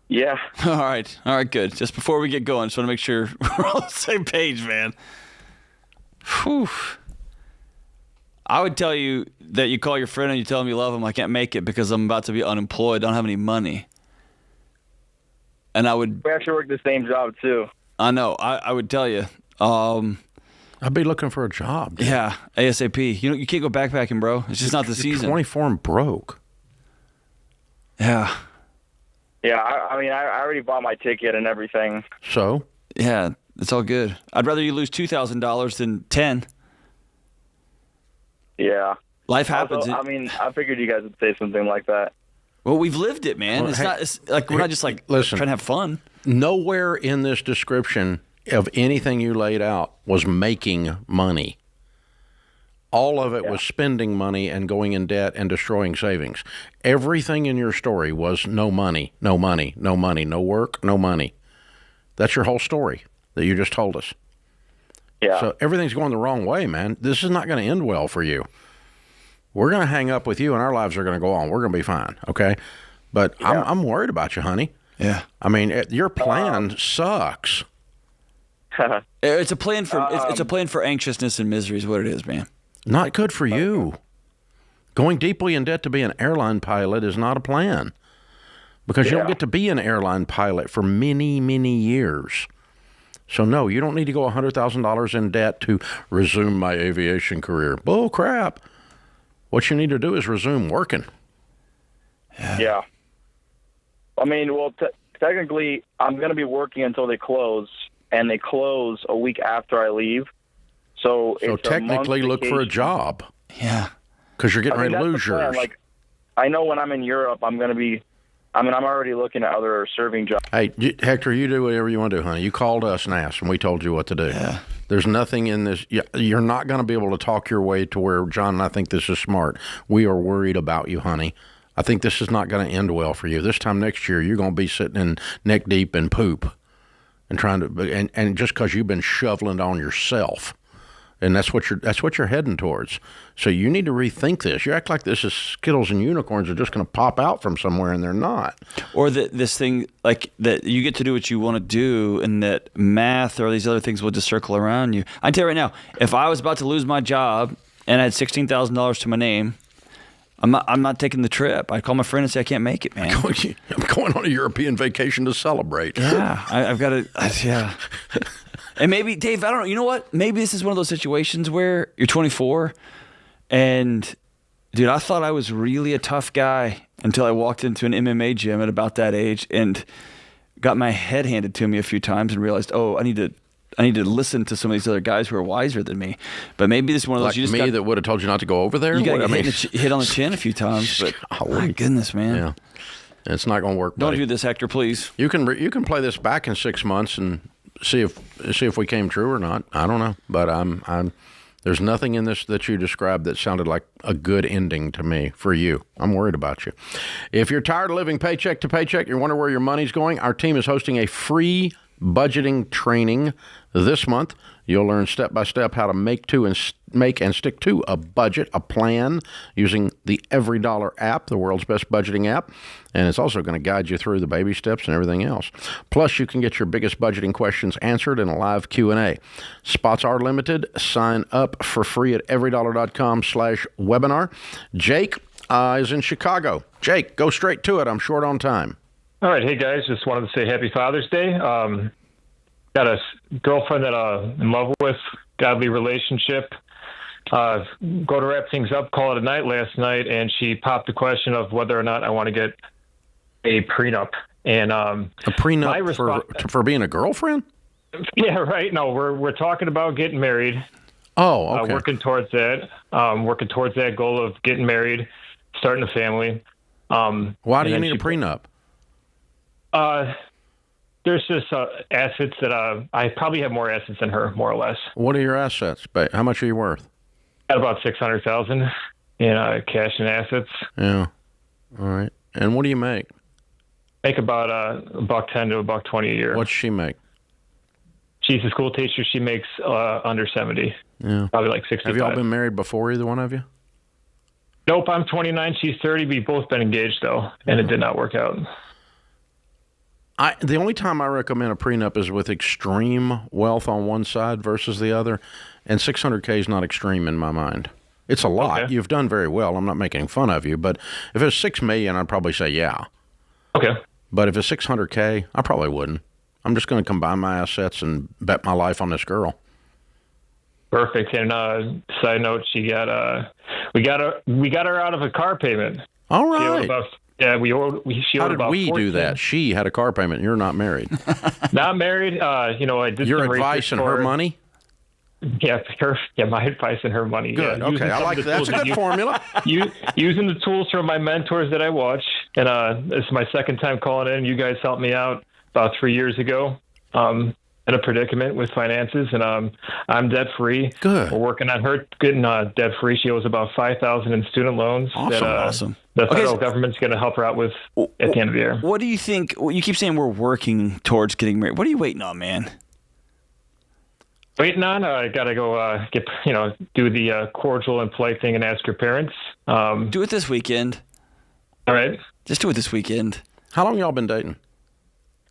Yeah. All right, good. Just before we get going, just want to make sure we're on the same page, man. Whew. I would tell you that you call your friend and you tell him you love him. I can't make it because I'm about to be unemployed. Don't have any money. And I would. We actually work the same job too. I know. I would tell you. I'd be looking for a job. Dude. Yeah, ASAP. You can't go backpacking, bro. It's just not the season. 24 and broke. Yeah. Yeah, I already bought my ticket and everything. So? Yeah, it's all good. I'd rather you lose $2,000 than 10. Yeah. Life happens. Also, I mean, I figured you guys would say something like that. Well, we've lived it, man. Well, It's like we're not just like listen, trying to have fun. Nowhere in this description of anything you laid out was making money. All of it was spending money and going in debt and destroying savings. Everything in your story was no money, no money, no money, no work, no money. That's your whole story that you just told us. Yeah. So everything's going the wrong way, man. This is not going to end well for you. We're going to hang up with you and our lives are going to go on. We're going to be fine, okay? But I'm worried about you, honey. Yeah. I mean, your plan sucks. It's a plan for it's a plan for anxiousness and misery is what it is, man. Not good for you. Going deeply in debt to be an airline pilot is not a plan because you don't get to be an airline pilot for many, many years. So, no, you don't need to go $100,000 in debt to resume my aviation career. Bull crap. What you need to do is resume working. Yeah. I mean, well, technically, I'm going to be working until they close, and they close a week after I leave. So it's technically look for a job. Yeah. Because you're getting ready to lose yours. Like, I know when I'm in Europe, I'm going to be, I'm already looking at other serving jobs. Hey, Hector, you do whatever you want to do, honey. You called us and asked, and we told you what to do. Yeah. There's nothing in this. You're not going to be able to talk your way to where, John, and I think this is smart. We are worried about you, honey. I think this is not going to end well for you. This time next year, you're going to be sitting in neck deep in poop and trying to, and just because you've been shoveling on yourself. And that's what you're heading towards. So you need to rethink this. You act like this is Skittles and unicorns are just going to pop out from somewhere, and they're not. Or that this thing, like that you get to do what you want to do, and that math or these other things will just circle around you. I tell you right now, if I was about to lose my job and I had $16,000 to my name, I'm not taking the trip. I'd call my friend and say I can't make it, man. I'm going on a European vacation to celebrate. Yeah, I've got to. Yeah. And maybe, Dave, I don't know. You know what? Maybe this is one of those situations where you're 24 and, dude, I thought I was really a tough guy until I walked into an MMA gym at about that age and got my head handed to me a few times and realized, oh, I need to listen to some of these other guys who are wiser than me. But maybe this is one of those like me that would have told you not to go over there? You got hit on the chin a few times. But my goodness, man. Yeah. It's not going to work, Don't buddy. do this, Hector, please. You can play this back in 6 months and see if we came true or not. I don't know, but I'm there's nothing in this that you described that sounded like a good ending to me for you. I'm worried about you. If you're tired of living paycheck to paycheck, you wonder where your money's going, our team is hosting a free budgeting training this month. You'll learn step by step how to make and stick to a budget, a plan, using the Every Dollar app, the world's best budgeting app. And it's also going to guide you through the baby steps and everything else. Plus, you can get your biggest budgeting questions answered in a live Q&A. Spots are limited. Sign up for free at everydollar.com/webinar. Jake is in Chicago. Jake, go straight to it. I'm short on time. All right. Hey, guys. Just wanted to say Happy Father's Day. Got a girlfriend that I'm in love with, godly relationship. Go to wrap things up, call it a night last night, and she popped the question of whether or not I want to get a prenup. And a prenup for being a girlfriend? Yeah, right. No, we're talking about getting married. Oh, okay. Working towards that. Working towards that goal of getting married, starting a family. Why do you need a prenup? There's just assets that I probably have more assets than her, more or less. What are your assets? How much are you worth? At about $600,000 in cash and assets. Yeah. All right. And what do you make? Make about $110 to $120 a year. What's she make? She's a school teacher. She makes under 70. Yeah. Probably like 65. Have you all been married before, either one of you? Nope. I'm 29. She's 30. We've both been engaged though, and it did not work out. The only time I recommend a prenup is with extreme wealth on one side versus the other, and $600K is not extreme in my mind. It's a lot. Okay. You've done very well. I'm not making fun of you, but if it's $6 million, I'd probably say yeah. Okay. But if it's $600K, I probably wouldn't. I'm just going to combine my assets and bet my life on this girl. Perfect. And side note, we got her out of a car payment. All right. Yeah, How did we do that? She had a car payment. You're not married. Not married. I did your some advice and her money. my advice and her money. Good. Yeah, Okay. I like that. That's a good formula. Using the tools from my mentors that I watch. And this is my second time calling in. You guys helped me out about 3 years ago. In a predicament with finances, and I'm debt free. Good. We're working on her getting debt free. She owes about $5,000 in student loans. Awesome. The federal government's going to help her out with at the end of the year. What do you think? Well, you keep saying we're working towards getting married. What are you waiting on, man? Waiting on? I got to go do the cordial and polite thing and ask your parents. Do it this weekend. All right. Just do it this weekend. How long y'all been dating?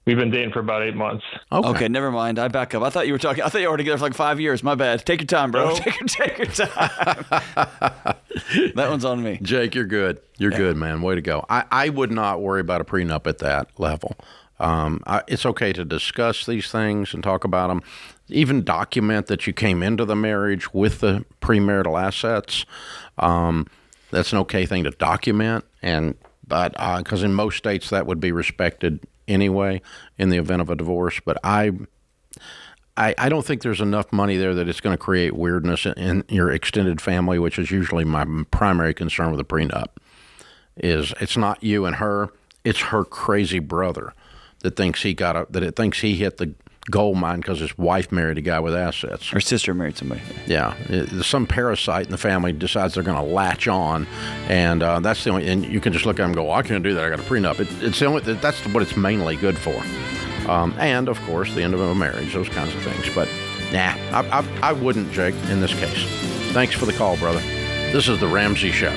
We've been dating for about 8 months. Okay, never mind. I back up. I thought you were already together for like 5 years. My bad. Take your time, bro. No. Take your time. That one's on me. Jake, you're good. You're good, man. Way to go. I would not worry about a prenup at that level. It's okay to discuss these things and talk about them. Even document that you came into the marriage with the premarital assets. That's an okay thing to document, but because in most states that would be respected anyway in the event of a divorce. But I don't think there's enough money there that it's going to create weirdness in your extended family, which is usually my primary concern with a prenup. It's not you and her, it's her crazy brother that thinks he hit the gold mine because his wife married a guy with assets. Her sister married somebody. Yeah, some parasite in the family decides they're going to latch on, and that's the only. And you can just look at them and go, well, "I can't do that. I got a prenup." It's the only. That's what it's mainly good for, and of course the end of a marriage, those kinds of things. But I wouldn't, Jake, in this case. Thanks for the call, brother. This is the Ramsey Show.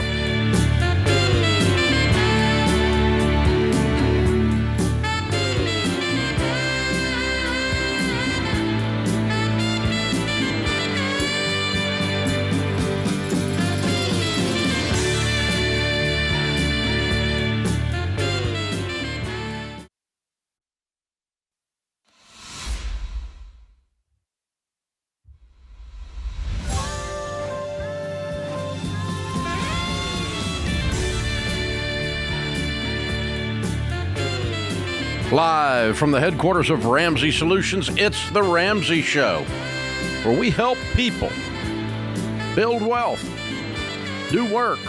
Live from the headquarters of Ramsey Solutions, it's the Ramsey Show, where we help people build wealth, do work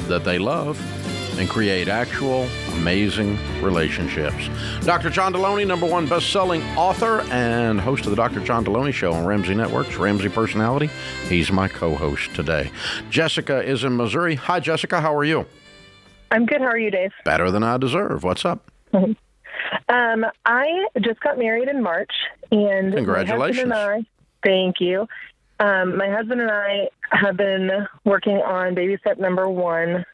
that they love, and create actual amazing relationships. Dr. John Delony, #1 best-selling author and host of the Dr. John Delony Show on Ramsey Networks, Ramsey Personality. He's my co-host today. Jessica is in Missouri. Hi, Jessica. How are you? I'm good. How are you, Dave? Better than I deserve. What's up? I just got married in March, and congratulations. Thank you. My husband and I have been working on baby step #1,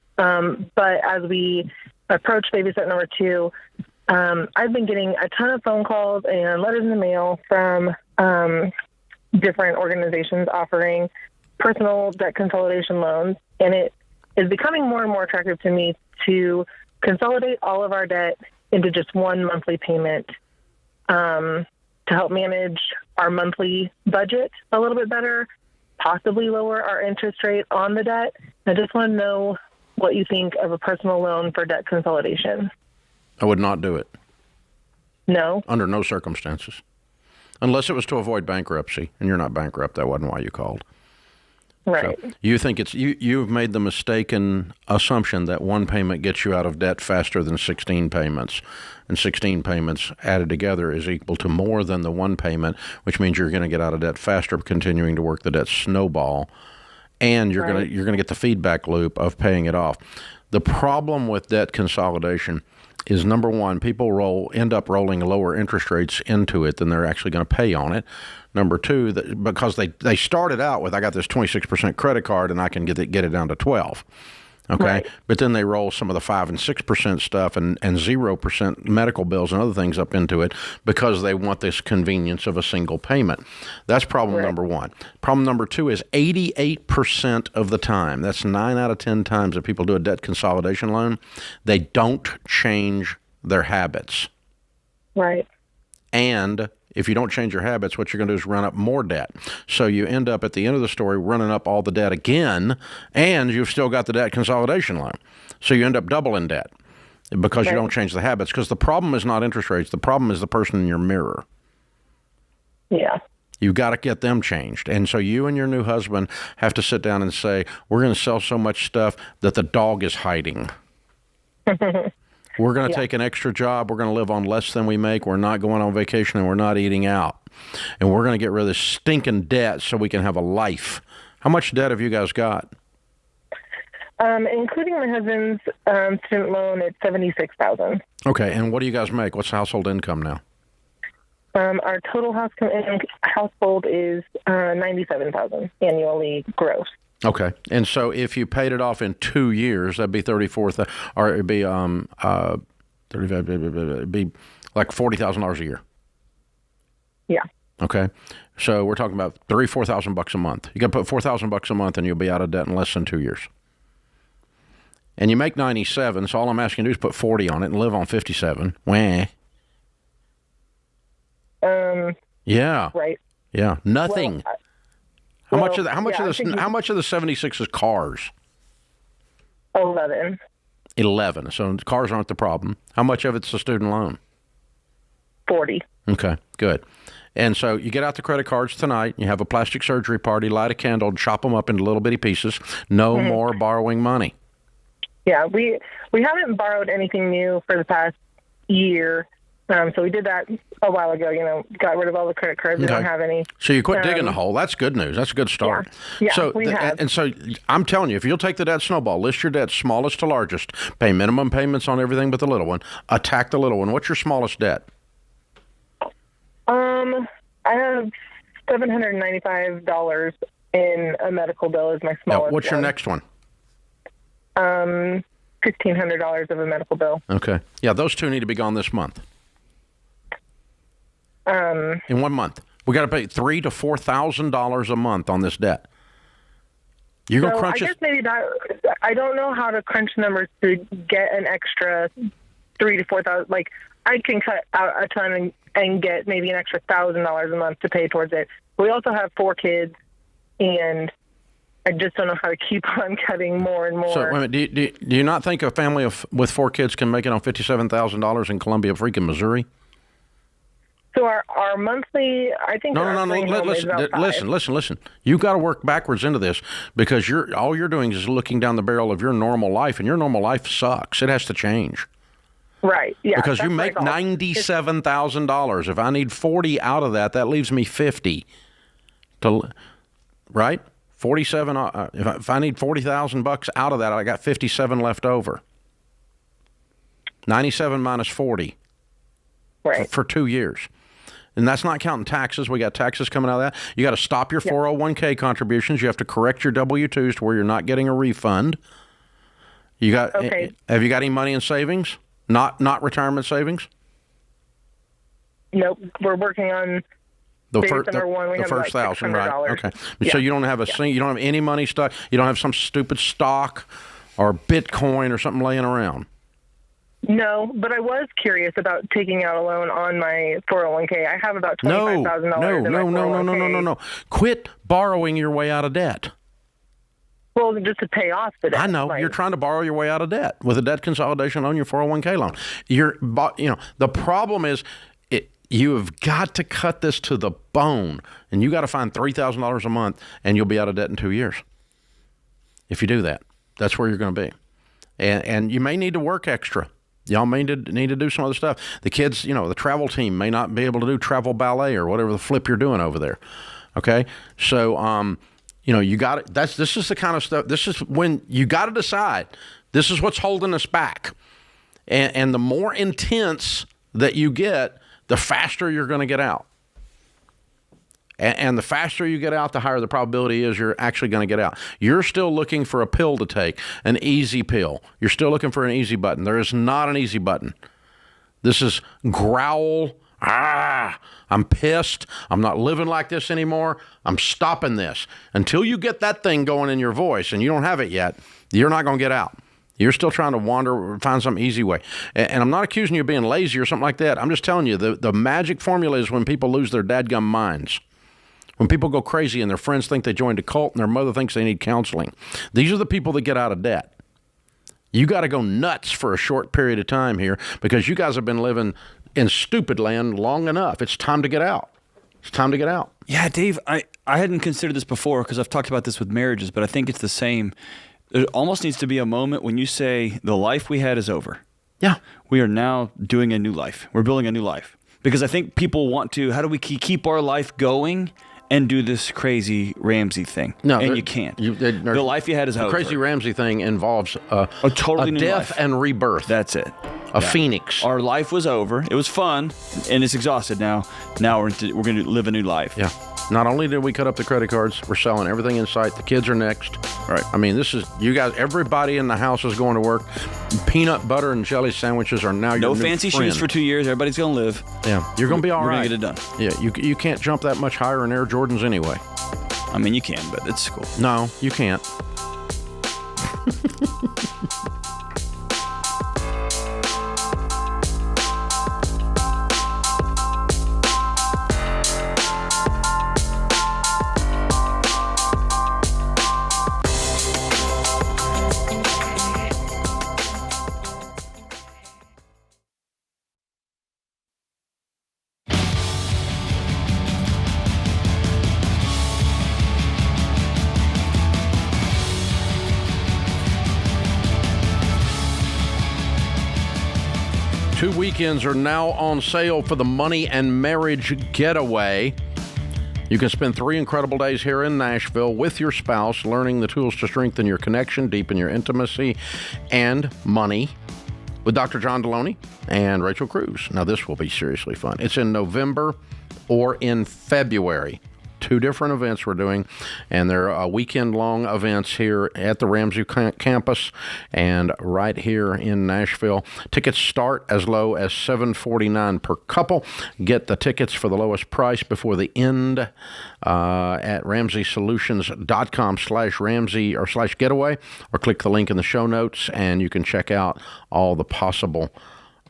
but as we approach baby step #2, I've been getting a ton of phone calls and letters in the mail from different organizations offering personal debt consolidation loans, and it is becoming more and more attractive to me to consolidate all of our debt into just one monthly payment to help manage our monthly budget a little bit better, possibly lower our interest rate on the debt. I just want to know what you think of a personal loan for debt consolidation. I would not do it. No? Under no circumstances. Unless it was to avoid bankruptcy, and you're not bankrupt. That wasn't why you called. Right. So you think you've made the mistaken assumption that one payment gets you out of debt faster than 16 payments, and 16 payments added together is equal to more than the one payment, which means you're going to get out of debt faster, continuing to work the debt snowball, and you're going to get the feedback loop of paying it off. The problem with debt consolidation is, #1, people end up rolling lower interest rates into it than they're actually going to pay on it. #2, because they started out with, I got this 26% credit card and I can get it down to 12. Okay. Right. But then they roll some of the 5 and 6% stuff and 0% medical bills and other things up into it because they want this convenience of a single payment. That's problem #1. Problem #2 is 88% of the time, that's 9 out of 10 times that people do a debt consolidation loan, they don't change their habits. Right. And if you don't change your habits, what you're going to do is run up more debt. So you end up at the end of the story running up all the debt again, and you've still got the debt consolidation loan. So you end up double in debt because you don't change the habits. Because the problem is not interest rates. The problem is the person in your mirror. Yeah. You've got to get them changed. And so you and your new husband have to sit down and say, we're going to sell so much stuff that the dog is hiding. We're going to take an extra job. We're going to live on less than we make. We're not going on vacation, and we're not eating out. And we're going to get rid of this stinking debt so we can have a life. How much debt have you guys got? Including my husband's student loan, it's $76,000. Okay, and what do you guys make? What's the household income now? Our total household is $97,000 annually gross. Okay, and so if you paid it off in 2 years, that'd be 34,000, or it'd be 35, it'd be like $40,000 a year. Yeah. Okay, so we're talking about $4,000 a month. You got to put $4,000 a month, and you'll be out of debt in less than 2 years. And you make 97, so all I'm asking you to do is put 40 on it and live on 57. Wah. Yeah. Right. Yeah. Nothing. Well, how much of that? How much of the 76 is cars? 11. 11. So cars aren't the problem. How much of it's the student loan? 40. Okay. Good. And so you get out the credit cards tonight. You have a plastic surgery party. Light a candle and chop them up into little bitty pieces. No more borrowing money. Yeah, we haven't borrowed anything new for the past year. So we did that a while ago, got rid of all the credit cards. We don't have any. So you quit digging the hole. That's good news. That's a good start. Yeah, so we have. And so I'm telling you, if you'll take the debt snowball, list your debt smallest to largest, pay minimum payments on everything but the little one, attack the little one. What's your smallest debt? I have $795 in a medical bill is my smallest. What's your next one? $1,500 of a medical bill. Okay. Yeah, those two need to be gone this month. In 1 month, we got to pay $3,000 to $4,000 a month on this debt. You're gonna crunch it. I guess maybe that. I don't know how to crunch numbers to get an extra $3,000 to $4,000. Like I can cut out a ton and get maybe an extra $1,000 a month to pay towards it. We also have 4 kids, and I just don't know how to keep on cutting more and more. So, wait a minute, do you not think a family with 4 kids can make it on $57,000 in Columbia, freaking Missouri? So our monthly, I think. No. Listen. You got to work backwards into this because all you're doing is looking down the barrel of your normal life, and your normal life sucks. It has to change. Right. Yeah. Because you make $97,000. If I need 40 out of that, that leaves me 50. Right. 47. If I need $40,000 out of that, I got 57 left over. 97 minus 40. Right. For 2 years. And that's not counting taxes. We got taxes coming out of that. You got to stop your 401k contributions. You have to correct your W-2s to where you're not getting a refund. You got? Okay. Have you got any money in savings? Not retirement savings? Nope. We're working on the first 1,000, right? Okay. Yeah. So you don't have you don't have any money stuck. You don't have some stupid stock or Bitcoin or something laying around. No, but I was curious about taking out a loan on my 401k. I have about $25,000 in my 401k. No. Quit borrowing your way out of debt. Well, just to pay off the debt. I know. You're trying to borrow your way out of debt with a debt consolidation on your 401k loan. The problem is you have got to cut this to the bone, and you got to find $3,000 a month, and you'll be out of debt in 2 years. If you do that, that's where you're going to be. And you may need to work extra. Y'all may need to do some other stuff. The kids, the travel team may not be able to do travel ballet or whatever the flip you're doing over there. Okay? So, you got it. This is the kind of stuff. This is when you got to decide. This is what's holding us back. And the more intense that you get, the faster you're going to get out. And the faster you get out, the higher the probability is you're actually going to get out. You're still looking for a pill to take, an easy pill. You're still looking for an easy button. There is not an easy button. This is growl. I'm pissed. I'm not living like this anymore. I'm stopping this. Until you get that thing going in your voice, and you don't have it yet, you're not going to get out. You're still trying to wander or find some easy way. And I'm not accusing you of being lazy or something like that. I'm just telling you the magic formula is when people lose their dadgum minds. When people go crazy and their friends think they joined a cult and their mother thinks they need counseling. These are the people that get out of debt. You got to go nuts for a short period of time here because you guys have been living in stupid land long enough. It's time to get out. It's time to get out. Yeah, Dave, I hadn't considered this before because I've talked about this with marriages, but I think it's the same. There almost needs to be a moment when you say the life we had is over. Yeah. We are now doing a new life. We're building a new life. Because I think people want to, how do we keep our life going and do this crazy Ramsey thing? No, and you can't. The life you had is the over. crazy Ramsey thing involves a totally new death life. and rebirth. That's it. A phoenix. Our life was over. It was fun, and it's exhausted now. Now we're going to live a new life. Yeah. Not only did we cut up the credit cards, we're selling everything in sight. The kids are next. Right. I mean, this is, you guys, everybody in the house is going to work. Peanut butter and jelly sandwiches are now your No new fancy friend. shoes for 2 years. Everybody's going to live. Yeah. You're going to be all We're right. going to get it done. Yeah. You can't jump that much higher in Air Jordans anyway. I mean, you can, but it's cool. No, you can't. Two weekends are now on sale for the Money and Marriage Getaway. You can spend 3 incredible days here in Nashville with your spouse, learning the tools to strengthen your connection, deepen your intimacy, and money with Dr. John Delony and Rachel Cruz. Now, this will be seriously fun. It's in November or in February. 2 different events we're doing, and they're weekend-long events here at the Ramsey campus and right here in Nashville. Tickets start as low as $749 per couple. Get the tickets for the lowest price before the end at RamseySolutions.com/Ramsey or /getaway, or click the link in the show notes, and you can check out all the possible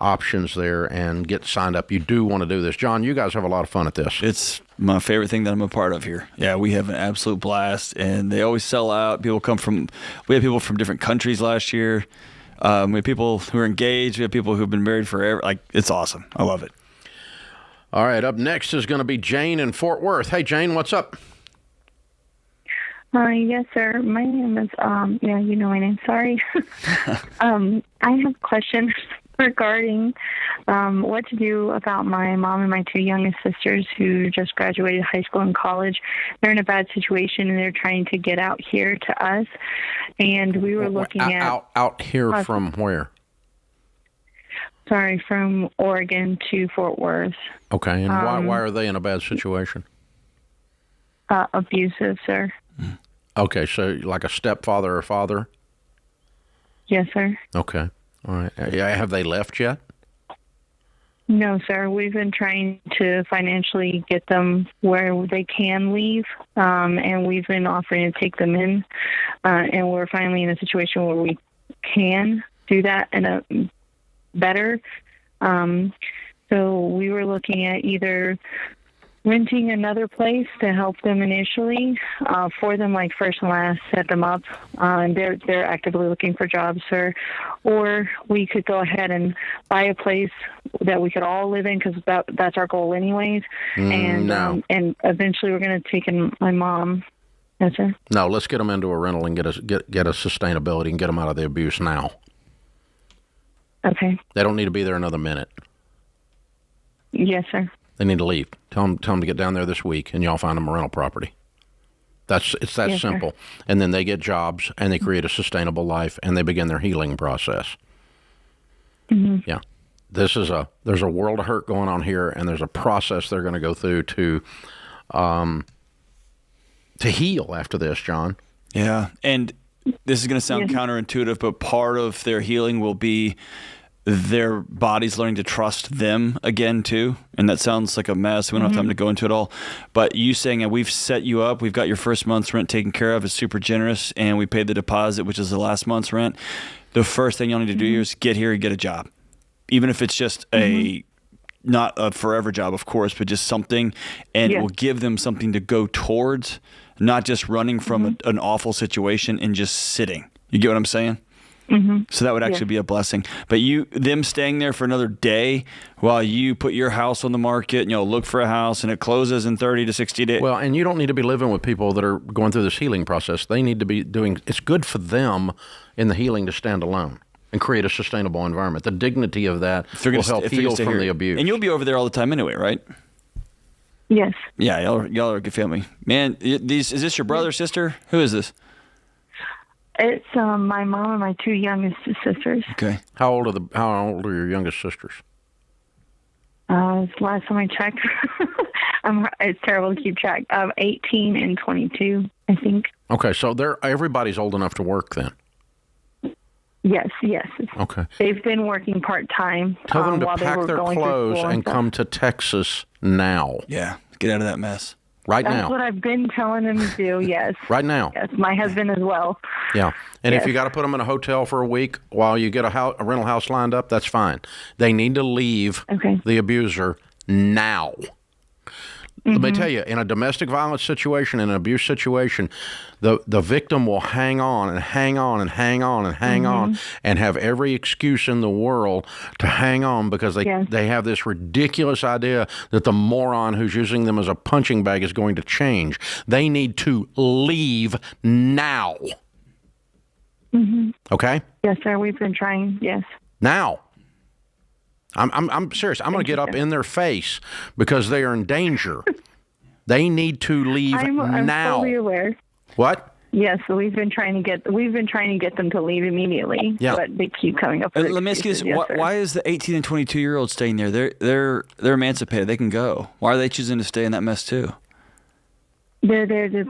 options there and get signed up. You do want to do this. John, you guys have a lot of fun at this. It's my favorite thing that I'm a part of here. Yeah, we have an absolute blast, and they always sell out. We had people from different countries last year. We have people who are engaged. We have people who've been married forever. Like, it's awesome. I love it. All right, up next is going to be Jane in Fort Worth. Hey, Jane, what's up? Yes, sir. My name is, yeah, you know my name. Sorry. I have questions regarding what to do about my mom and my 2 youngest sisters who just graduated high school and college. They're in a bad situation, and they're trying to get out here to us. And we were looking out here from where? Sorry, from Oregon to Fort Worth. Okay, and why are they in a bad situation? Abusive, sir. Okay, so like a stepfather or father? Yes, sir. Okay, all right. Have they left yet? No, sir. We've been trying to financially get them where they can leave, and we've been offering to take them in, and we're finally in a situation where we can do that in a better. So we were looking at either renting another place to help them initially, for them, like first and last, set them up. And they're actively looking for jobs, sir. Or we could go ahead and buy a place that we could all live in, because that's our goal anyways. And eventually we're going to take in my mom. Yes, sir. No, let's get them into a rental and get a sustainability and get them out of the abuse now. Okay. They don't need to be there another minute. Yes, sir. They need to leave. Tell them to get down there this week, and y'all find them a rental property. It's that simple. Sir. And then they get jobs, and they create a sustainable life, and they begin their healing process. Mm-hmm. Yeah. There's a world of hurt going on here, and there's a process they're going to go through to heal after this, John. Yeah, and this is going to sound counterintuitive, but part of their healing will be their bodies learning to trust them again too. And that sounds like a mess. We don't have time to go into it all. But you saying, we've set you up, we've got your first month's rent taken care of, it's super generous, and we paid the deposit, which is the last month's rent. The first thing you'll need to do is get here and get a job. Even if it's just not a forever job, of course, but just something, and it will give them something to go towards, not just running from an awful situation and just sitting. You get what I'm saying? Mm-hmm. So that would actually be a blessing. But them staying there for another day while you put your house on the market, look for a house, and it closes in 30 to 60 days. Well, and you don't need to be living with people that are going through this healing process. They need to be it's good for them in the healing to stand alone and create a sustainable environment. The dignity of that will help heal from the abuse. And you'll be over there all the time anyway, right? Yes. Yeah, y'all are a good family. Man, is this your brother, sister? Who is this? It's my mom and my 2 youngest sisters. Okay. How old are your youngest sisters? Last time I checked, it's terrible to keep track. 18 and 22, I think. Okay, so everybody's old enough to work then. Yes. Okay. They've been working part-time. Tell them to while they pack were their going clothes through and come to Texas now. Yeah, get out of that mess. Right That's now. what I've been telling them to do, yes. Right now. Yes, my husband as well. Yeah. And if Yes. you got to put them in a hotel for a week while you get a rental house lined up, that's fine. They need to leave the abuser now. Let me tell you, in a domestic violence situation, in an abuse situation, the victim will hang on and hang on and hang on and hang on and have every excuse in the world to hang on because they have this ridiculous idea that the moron who's using them as a punching bag is going to change. They need to leave now. Mm-hmm. Okay? Yes, sir. We've been trying, yes. Now. I'm serious. I'm going to get up in their face because they are in danger. They need to leave I'm now. fully aware. What? Yes, so we've been trying to get them to leave immediately. Yeah. But they keep coming up with Let me ask you this: why is the 18 and 22-year-old staying there? They're emancipated. They can go. Why are they choosing to stay in that mess too? They're there to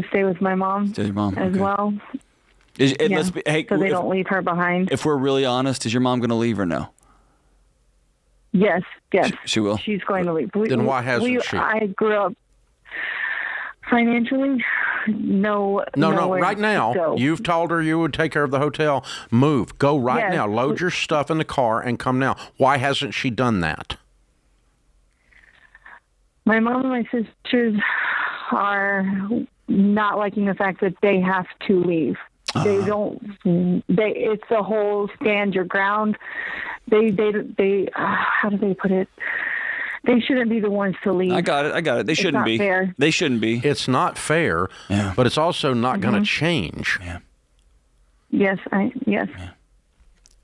stay with my mom. Stay with your mom as well. So they don't leave her behind. If we're really honest, is your mom going to leave or no? Yes. She will. She's going to leave. Then why hasn't she? I grew up financially. No. Right now, you've told her you would take care of the hotel. Move. Go right now. Load your stuff in the car and come now. Why hasn't she done that? My mom and my sisters are not liking the fact that they have to leave. They don't. It's a whole stand your ground. They. How do they put it? They shouldn't be the ones to leave. I got it. They shouldn't be. Fair. They shouldn't be. It's not fair. Yeah. But it's also not going to change. Yeah. Yes. Yes.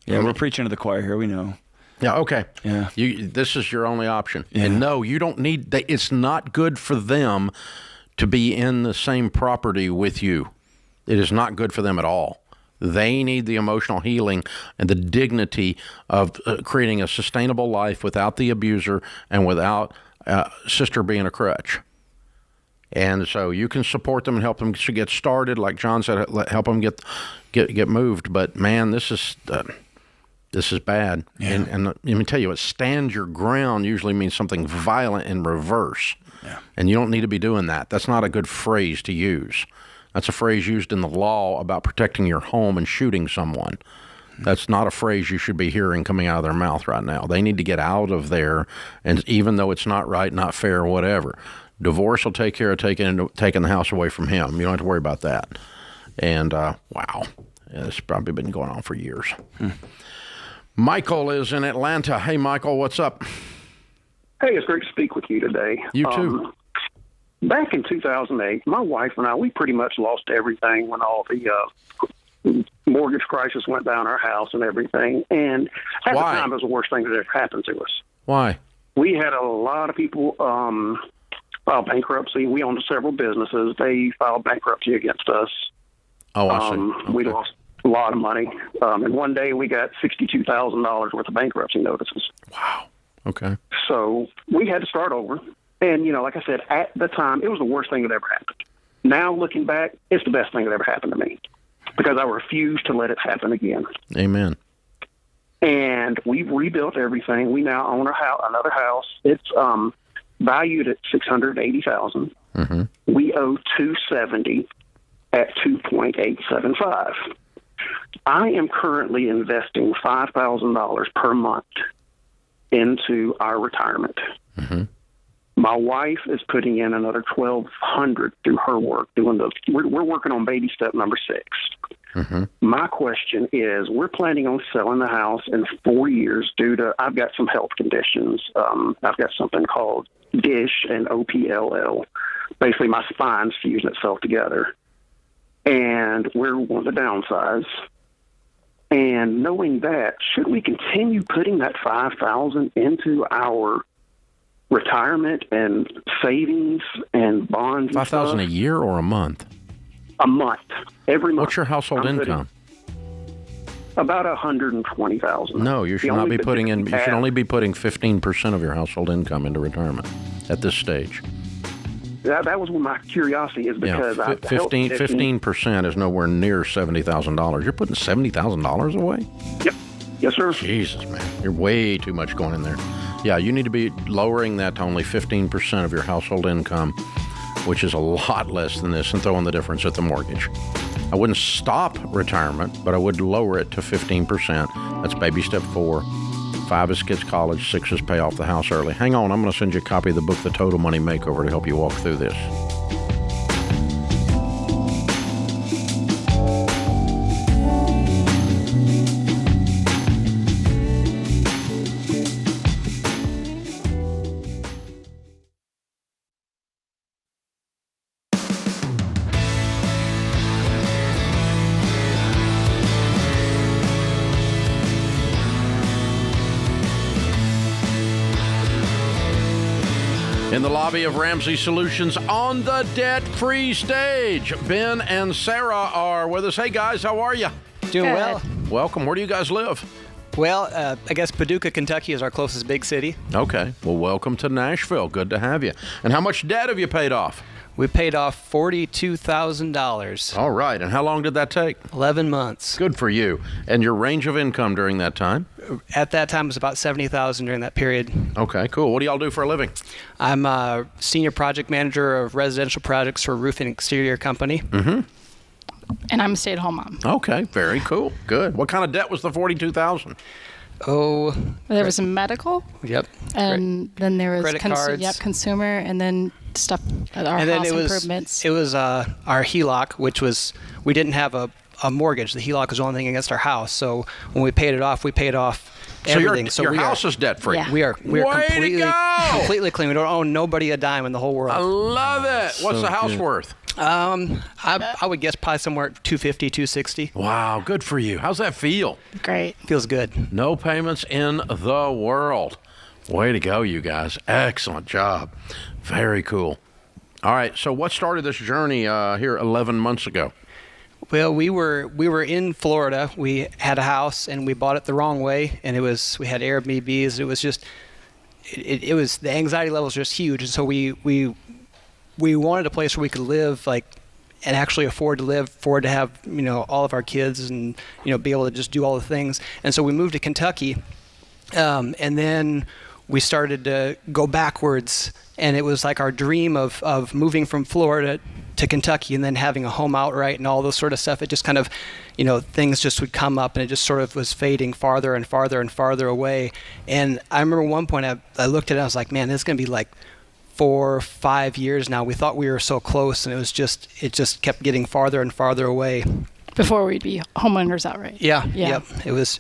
Yeah. We're preaching to the choir here. We know. Yeah. Okay. Yeah. This is your only option. Yeah. And no, you don't need. It's not good for them to be in the same property with you. It is not good for them at all. They need the emotional healing and the dignity of creating a sustainable life without the abuser and without sister being a crutch. And so you can support them and help them to get started, like John said, help them get moved. But man, this is bad. Yeah. And let me tell you, stand your ground usually means something violent in reverse. Yeah. And you don't need to be doing that. That's not a good phrase to use. That's a phrase used in the law about protecting your home and shooting someone. That's not a phrase you should be hearing coming out of their mouth right now. They need to get out of there, and even though it's not right, not fair, whatever, divorce will take care of taking the house away from him. You don't have to worry about that. And, wow, it's probably been going on for years. Michael is in Atlanta. Hey, Michael, what's up? Hey, it's great to speak with you today. You too. Back in 2008, my wife and I, we pretty much lost everything when all the mortgage crisis went down our house and everything. And at the time, it was the worst thing that ever happened to us. Why? We had a lot of people file bankruptcy. We owned several businesses. They filed bankruptcy against us. Oh, I see. Okay. We lost a lot of money. And one day we got $62,000 worth of bankruptcy notices. Wow. Okay. So we had to start over. And, like I said, at the time, it was the worst thing that ever happened. Now, looking back, it's the best thing that ever happened to me because I refused to let it happen again. Amen. And we've rebuilt everything. We now own another house. It's valued at $680,000. Mm-hmm. We owe $270 at 2.875. I am currently investing $5,000 per month into our retirement. Mm-hmm. My wife is putting in another $1,200 through her work. We're working on baby step number 6. My question is, we're planning on selling the house in 4 years due to, I've got some health conditions. I've got something called DISH and OPLL. Basically, my spine's fusing itself together. And we're wanting to downsize. And knowing that, should we continue putting that $5,000 into our retirement and savings and bonds? $5,000 a year or a month? A month, every month. What's your household income? About $120,000. No, you should not be putting in. You should only be putting 15% of your household income into retirement at this stage. That was my curiosity, is because 15% is nowhere near $70,000. You're putting $70,000 away? Yep. Yes, sir. Jesus, man, you're way too much going in there. Yeah, you need to be lowering that to only 15% of your household income, which is a lot less than this, and throwing the difference at the mortgage. I wouldn't stop retirement, but I would lower it to 15%. That's baby step 4. 5 is kids' college, 6 is pay off the house early. Hang on, I'm going to send you a copy of the book, The Total Money Makeover, to help you walk through this. In the lobby of Ramsey Solutions on the debt-free stage, Ben and Sarah are with us. Hey, guys, how are you? Doing well. Welcome. Where do you guys live? Well, I guess Paducah, Kentucky is our closest big city. Okay. Well, welcome to Nashville. Good to have you. And how much debt have you paid off? We paid off $42,000. All right. And how long did that take? 11 months. Good for you. And your range of income during that time? At that time, it was about $70,000 during that period. Okay, cool. What do y'all do for a living? I'm a senior project manager of residential projects for a roofing exterior company. Mm-hmm. And I'm a stay-at-home mom. Okay, very cool. Good. What kind of debt was the $42,000? Oh, there was medical. Yep. And then there was credit cards. Yep, consumer, and then stuff at our and then house it was, improvements. It was our HELOC, which was, we didn't have a mortgage. The HELOC was the only thing against our house. So when we paid it off everything. So your house is debt free. Yeah. We are completely clean. We don't owe nobody a dime in the whole world. I love it. What's the house worth? I would guess probably somewhere at $250, $260. Wow, good for you. How's that feel? Great. Feels good. No payments in the world. Way to go, you guys. Excellent job. Very cool. All right, so what started this journey here 11 months ago? Well, we were in Florida. We had a house and we bought it the wrong way, and we had Airbnbs. It was just it was, the anxiety level was just huge, and so we wanted a place where we could live, like, and actually afford to have, all of our kids and, be able to just do all the things. And so we moved to Kentucky, and then we started to go backwards, and it was like our dream of moving from Florida to Kentucky and then having a home outright and all those sort of stuff. It just kind of, things just would come up, and it just sort of was fading farther and farther and farther away. And I remember one point I looked at it, I was like, man, this is going to be like 4 or 5 years now. We thought we were so close, and it just kept getting farther and farther away. Before we'd be homeowners outright. Yeah. Yep. It was.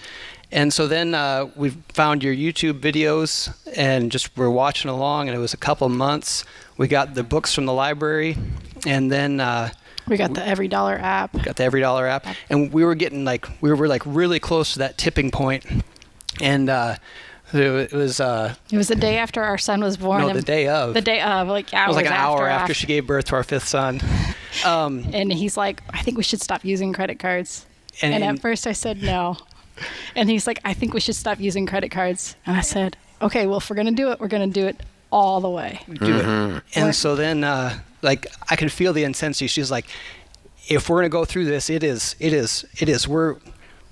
And so then we found your YouTube videos and just were watching along, and it was a couple of months. We got the books from the library, and then we got the $Every$ app. And we were getting really close to that tipping point. And it was the day after our son was born. No, the day of. The day of, like hours. It was like an hour after she gave birth to our 5th son. And he's like, I think we should stop using credit cards. And at first I said no. And he's like, I think we should stop using credit cards. And I said, okay, well, if we're going to do it, we're going to do it all the way. Do it. And so then, I could feel the intensity. She's like, if we're going to go through this, it is. We're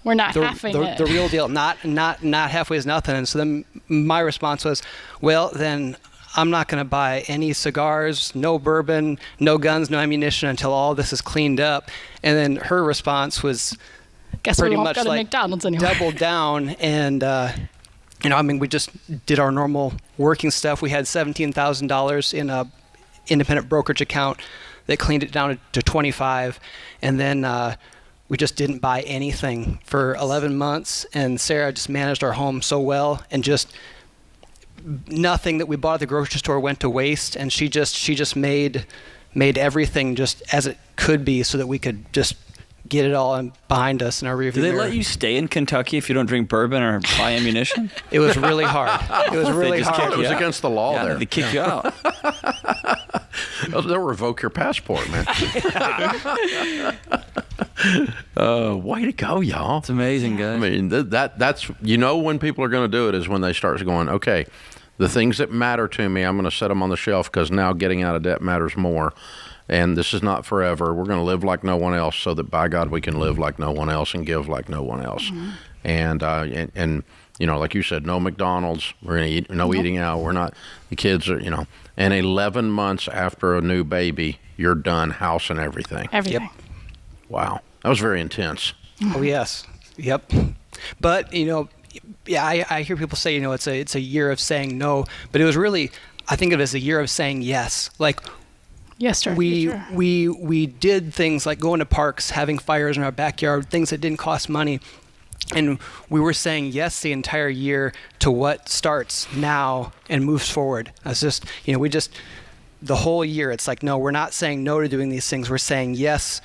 not halfway it. The real deal. Not halfway is nothing. And so then my response was, well, then I'm not going to buy any cigars, no bourbon, no guns, no ammunition until all this is cleaned up. And then her response was, guess pretty we won't much go to like McDonald's anymore. Doubled down, and we just did our normal working stuff. We had $17,000 in a independent brokerage account that cleaned it down to $25,000, and then we just didn't buy anything for 11 months, and Sarah just managed our home so well, and just nothing that we bought at the grocery store went to waste, and she just made everything just as it could be, so that we could just get it all behind us in our rearview mirror. Do they let you stay in Kentucky if you don't drink bourbon or buy ammunition? It was really hard. It was really hard. It was against the law there. They kick you out. They'll revoke your passport, man. Way to go, y'all. It's amazing, guys. I mean, that's when people are going to do it is when they start going, okay, the things that matter to me, I'm going to set them on the shelf because now getting out of debt matters more. And this is not forever. We're going to live like no one else so that, by God, we can live like no one else and give like no one else. Mm-hmm. And like you said, no McDonald's. We're going to eat, no eating out. We're not, the kids are, and 11 months after a new baby, you're done, house and everything. Everything. Yep. Wow. That was very intense. Oh, yes. Yep. But, I hear people say, it's a year of saying no, but it was really, I think of it as a year of saying yes. Like, yes, sir. we did things like going to parks, having fires in our backyard, things that didn't cost money. And we were saying yes the entire year to what starts now and moves forward. It's just, the whole year, it's like, no, we're not saying no to doing these things. We're saying yes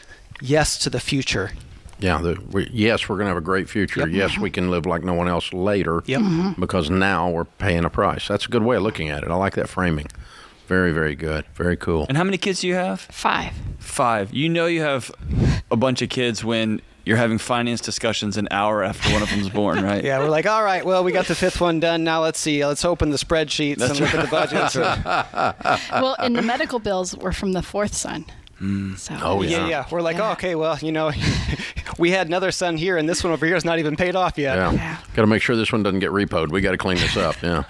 to the future. Yeah, yes, we're going to have a great future. Yep. Yes, we can live like no one else later. Yep. Mm-hmm. Because now we're paying a price. That's a good way of looking at it. I like that framing. Very, very good. Very cool. And how many kids do you have? 5. 5. You have a bunch of kids when you're having finance discussions an hour after one of them's born, right? Yeah, we're like, all right, well, we got the 5th one done. Now let's see. Let's open the spreadsheets and look at the budgets. Well, and the medical bills were from the 4th son. So. Oh, yeah. Yeah. We're like, okay, well, we had another son here, and this one over here is not even paid off yet. Yeah. Got to make sure this one doesn't get repoed. We got to clean this up. Yeah.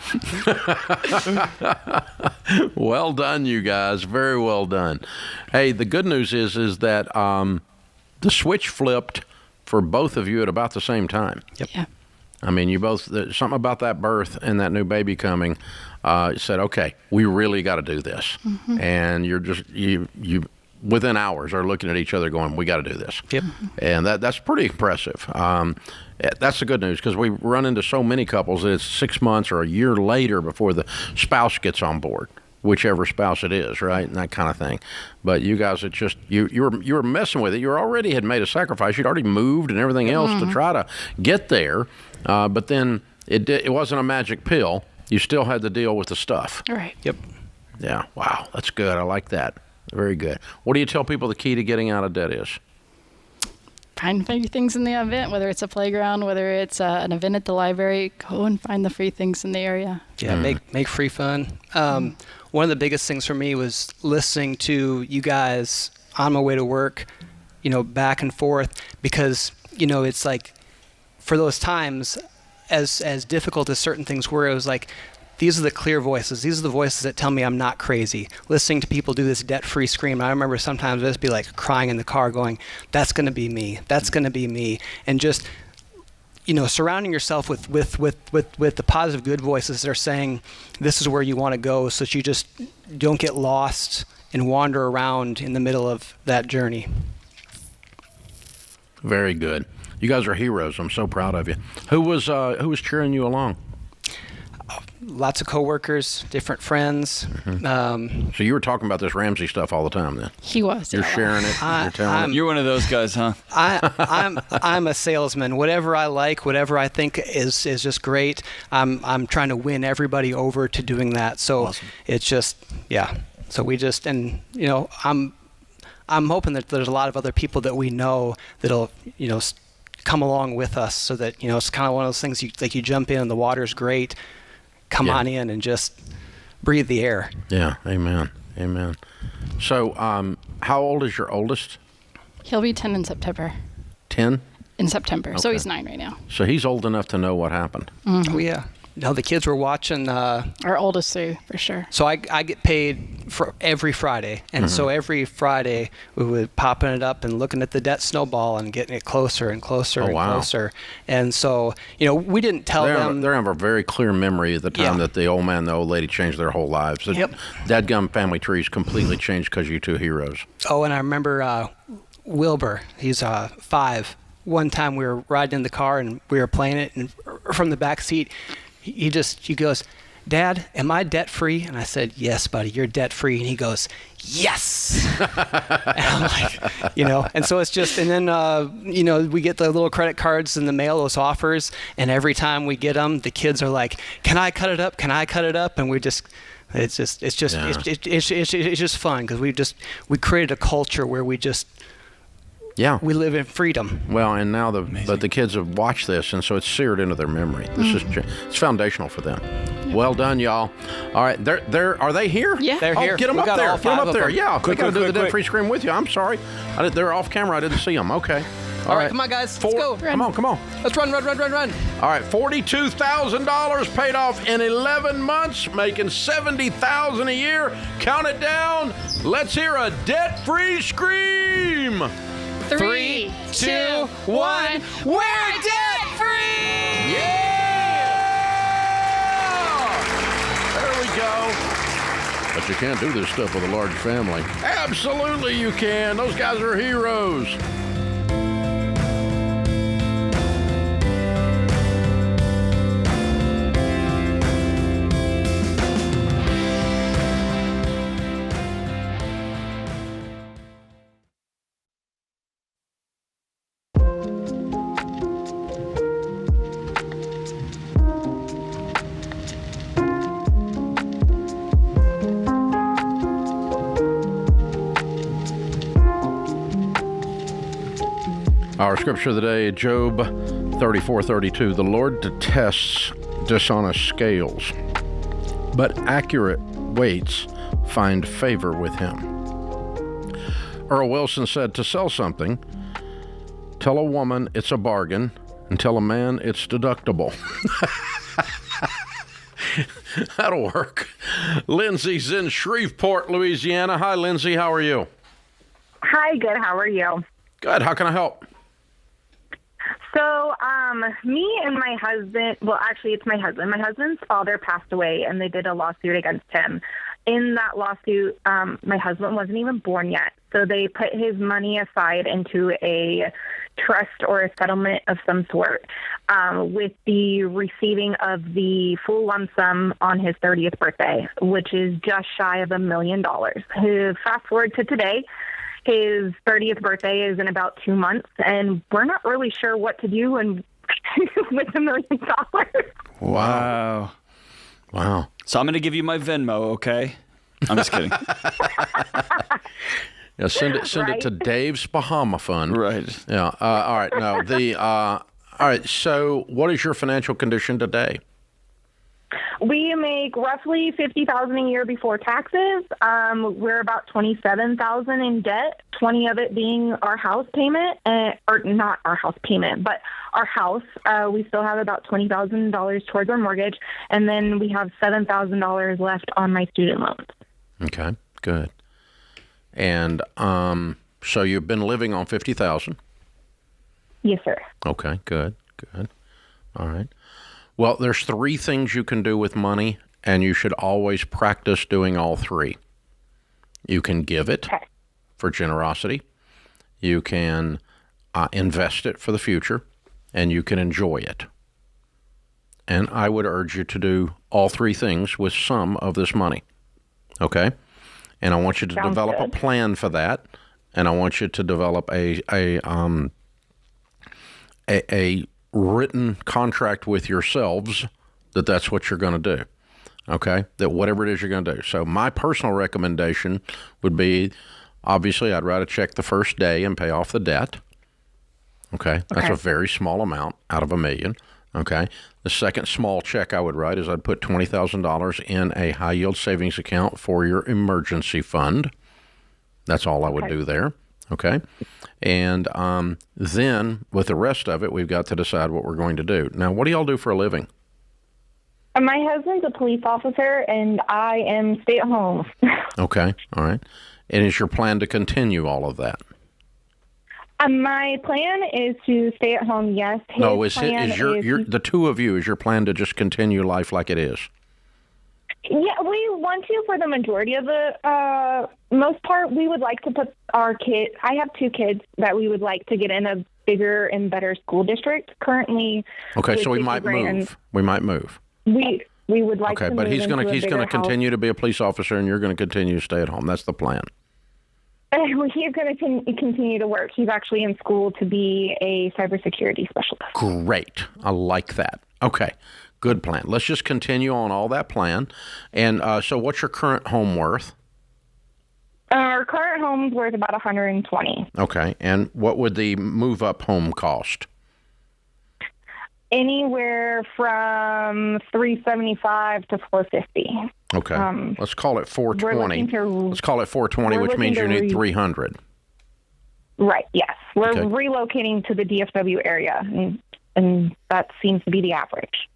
Well done, you guys. Very well done. Hey, the good news is that the switch flipped for both of you at about the same time. Yep. Yeah. I mean, you both, something about that birth and that new baby coming said, okay, we really got to do this. Mm-hmm. And you're just, you within hours are looking at each other going, we got to do this. Yep. And that's pretty impressive. That's the good news, because we run into so many couples that it's 6 months or a year later before the spouse gets on board, whichever spouse it is, right? And that kind of thing. But you guys, it's just, you were messing with it. You already had made a sacrifice. You'd already moved and everything else to try to get there. But then it wasn't a magic pill. You still had to deal with the stuff. All right. Yep. Yeah. Wow. That's good. I like that. Very good. What do you tell people the key to getting out of debt is? Find free things in the event, whether it's a playground, whether it's an event at the library. Go and find the free things in the area. Yeah, make free fun. One of the biggest things for me was listening to you guys on my way to work, back and forth, because, it's like, for those times, as difficult as certain things were, it was like, these are the clear voices. These are the voices that tell me I'm not crazy. Listening to people do this debt-free scream, I remember sometimes I'd just be like crying in the car going, that's going to be me. That's going to be me. And just, surrounding yourself with the positive, good voices that are saying this is where you want to go, so that you just don't get lost and wander around in the middle of that journey. Very good. You guys are heroes. I'm so proud of you. Who was cheering you along? Lots of coworkers, different friends. Mm-hmm. So you were talking about this Ramsey stuff all the time, then? He was. You're sharing it. You're telling it. You're one of those guys, huh? I'm a salesman. Whatever I like, whatever I think is just great. I'm trying to win everybody over to doing that. So awesome. It's just So we just I'm hoping that there's a lot of other people that we know that'll come along with us, so that it's kind of one of those things you jump in and the water's great. Come on in and just breathe the air. Yeah, amen. So, how old is your oldest? He'll be 10 in September. 10? In September. Okay. So he's 9 right now. So he's old enough to know what happened. Mm-hmm. Oh, yeah. No, the kids were watching. Our oldest two, for sure. So I get paid for every Friday. And so every Friday we were popping it up and looking at the debt snowball and getting it closer and closer closer. And so, we didn't tell them. They have a very clear memory of the time that the old man and the old lady changed their whole lives. Dadgum family trees completely changed because you two heroes. Oh, and I remember Wilbur. He's 5. One time we were riding in the car and we were playing it, and from the back seat, he goes, "Dad, am I debt free?" And I said, "Yes, buddy, you're debt free." And he goes, "Yes." And I'm like, and so it's just, and then, we get the little credit cards in the mail, those offers, and every time we get them, the kids are like, "Can I cut it up? Can I cut it up?" And it's just fun because we created a culture where we we live in freedom. Well, and now but the kids have watched this, and so it's seared into their memory. It's foundational for them. Well done, y'all. All right, are they here? Yeah, they're here. Get them up there. Get them up there. Yeah, quick, we got to do the quick. debt free scream with you. I'm sorry, they're off camera. I didn't see them. Okay. All right, come on, guys. Let's go. Come on. Let's run. All right, $42,000 paid off in 11 months, making $70,000 a year. Count it down. Let's hear a debt-free scream. 3, 2, 1. We're debt free! Yeah! There we go. But you can't do this stuff with a large family. Absolutely you can. Those guys are heroes. Our scripture of the day, Job 34:32. The Lord detests dishonest scales, but accurate weights find favor with him. Earl Wilson said, to sell something, tell a woman it's a bargain, and tell a man it's deductible. That'll work. Lindsay's in Shreveport, Louisiana. Hi, Lindsay. How are you? Hi, good. How are you? Good. How can I help? So, me and my husband, well, actually, it's my husband. My husband's father passed away, and they did a lawsuit against him. In that lawsuit, my husband wasn't even born yet. So they put his money aside into a trust or a settlement of some sort, with the receiving of the full lump sum on his 30th birthday, which is just shy of $1 million. Fast forward to today. His 30th birthday is in about 2 months, and we're not really sure what to do with $1 million. Wow. So I'm going to give you my Venmo, okay? I'm just kidding. Yeah, send it to Dave's Bahama Fund. Right. Yeah. All right. No. All right. So, what is your financial condition today? We make roughly $50,000 a year before taxes. We're about $27,000 in debt. 20 of it being our house payment, or not our house payment, but our house. We still have about $20,000 towards our mortgage, and then we have $7,000 left on my student loans. Okay. Good. And so you've been living on $50,000. Yes, sir. Okay. Good. All right. Well, there's 3 things you can do with money, and you should always practice doing all 3. You can give it for generosity. You can invest it for the future, and you can enjoy it. And I would urge you to do all 3 things with some of this money. Okay? And I want you to develop a plan for that, and I want you to develop a written contract with yourselves that that's what you're going to do, okay? That whatever it is you're going to do. So my personal recommendation would be, obviously, I'd write a check the first day and pay off the debt, okay? That's a very small amount out of $1 million, okay? The second small check I would write is I'd put $20,000 in a high-yield savings account for your emergency fund. That's all I would do there, okay? And then with the rest of it, we've got to decide what we're going to do. Now, what do y'all do for a living? My husband's a police officer, and I am stay-at-home. Okay, all right. And is your plan to continue all of that? My plan is to stay at home, yes. The 2 of you, is your plan to just continue life like it is? Yeah, we want to for the majority of the most part. We would like to put our kids. I have 2 kids that we would like to get in a bigger and better school district. Currently, okay, so we with might 50 grand, move. We might move. We would like Okay, to but move he's into going a to bigger continue to be a police officer, and you're going to continue to stay at home. That's the plan. He's going to continue to work. He's actually in school to be a cybersecurity specialist. Great. I like that. Okay, good plan. Let's just continue on all that plan. And so what's your current home worth? Our current home's worth about $120. Okay, and what would the move-up home cost? Anywhere from $375 to $450. Okay, let's call it $420. Let's call it $420, which means you need $300. Right. Yes, we're Okay. relocating to the DFW area, and that seems to be the average.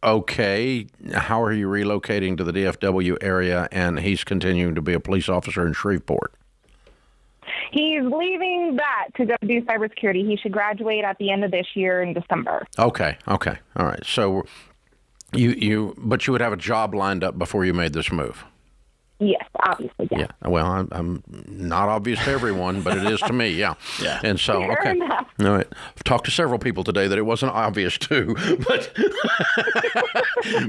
Okay, how are you relocating to the DFW area, and he's continuing to be a police officer in Shreveport? He's leaving that to go do cybersecurity. He should graduate at the end of this year in December. Okay, all right. So but you would have a job lined up before you made this move. Yes, obviously, yes. Yeah. Well, I'm not obvious to everyone, but it is to me. Yeah. Yeah. And so, Fair okay. enough. All right. I've talked to several people today that it wasn't obvious to, but,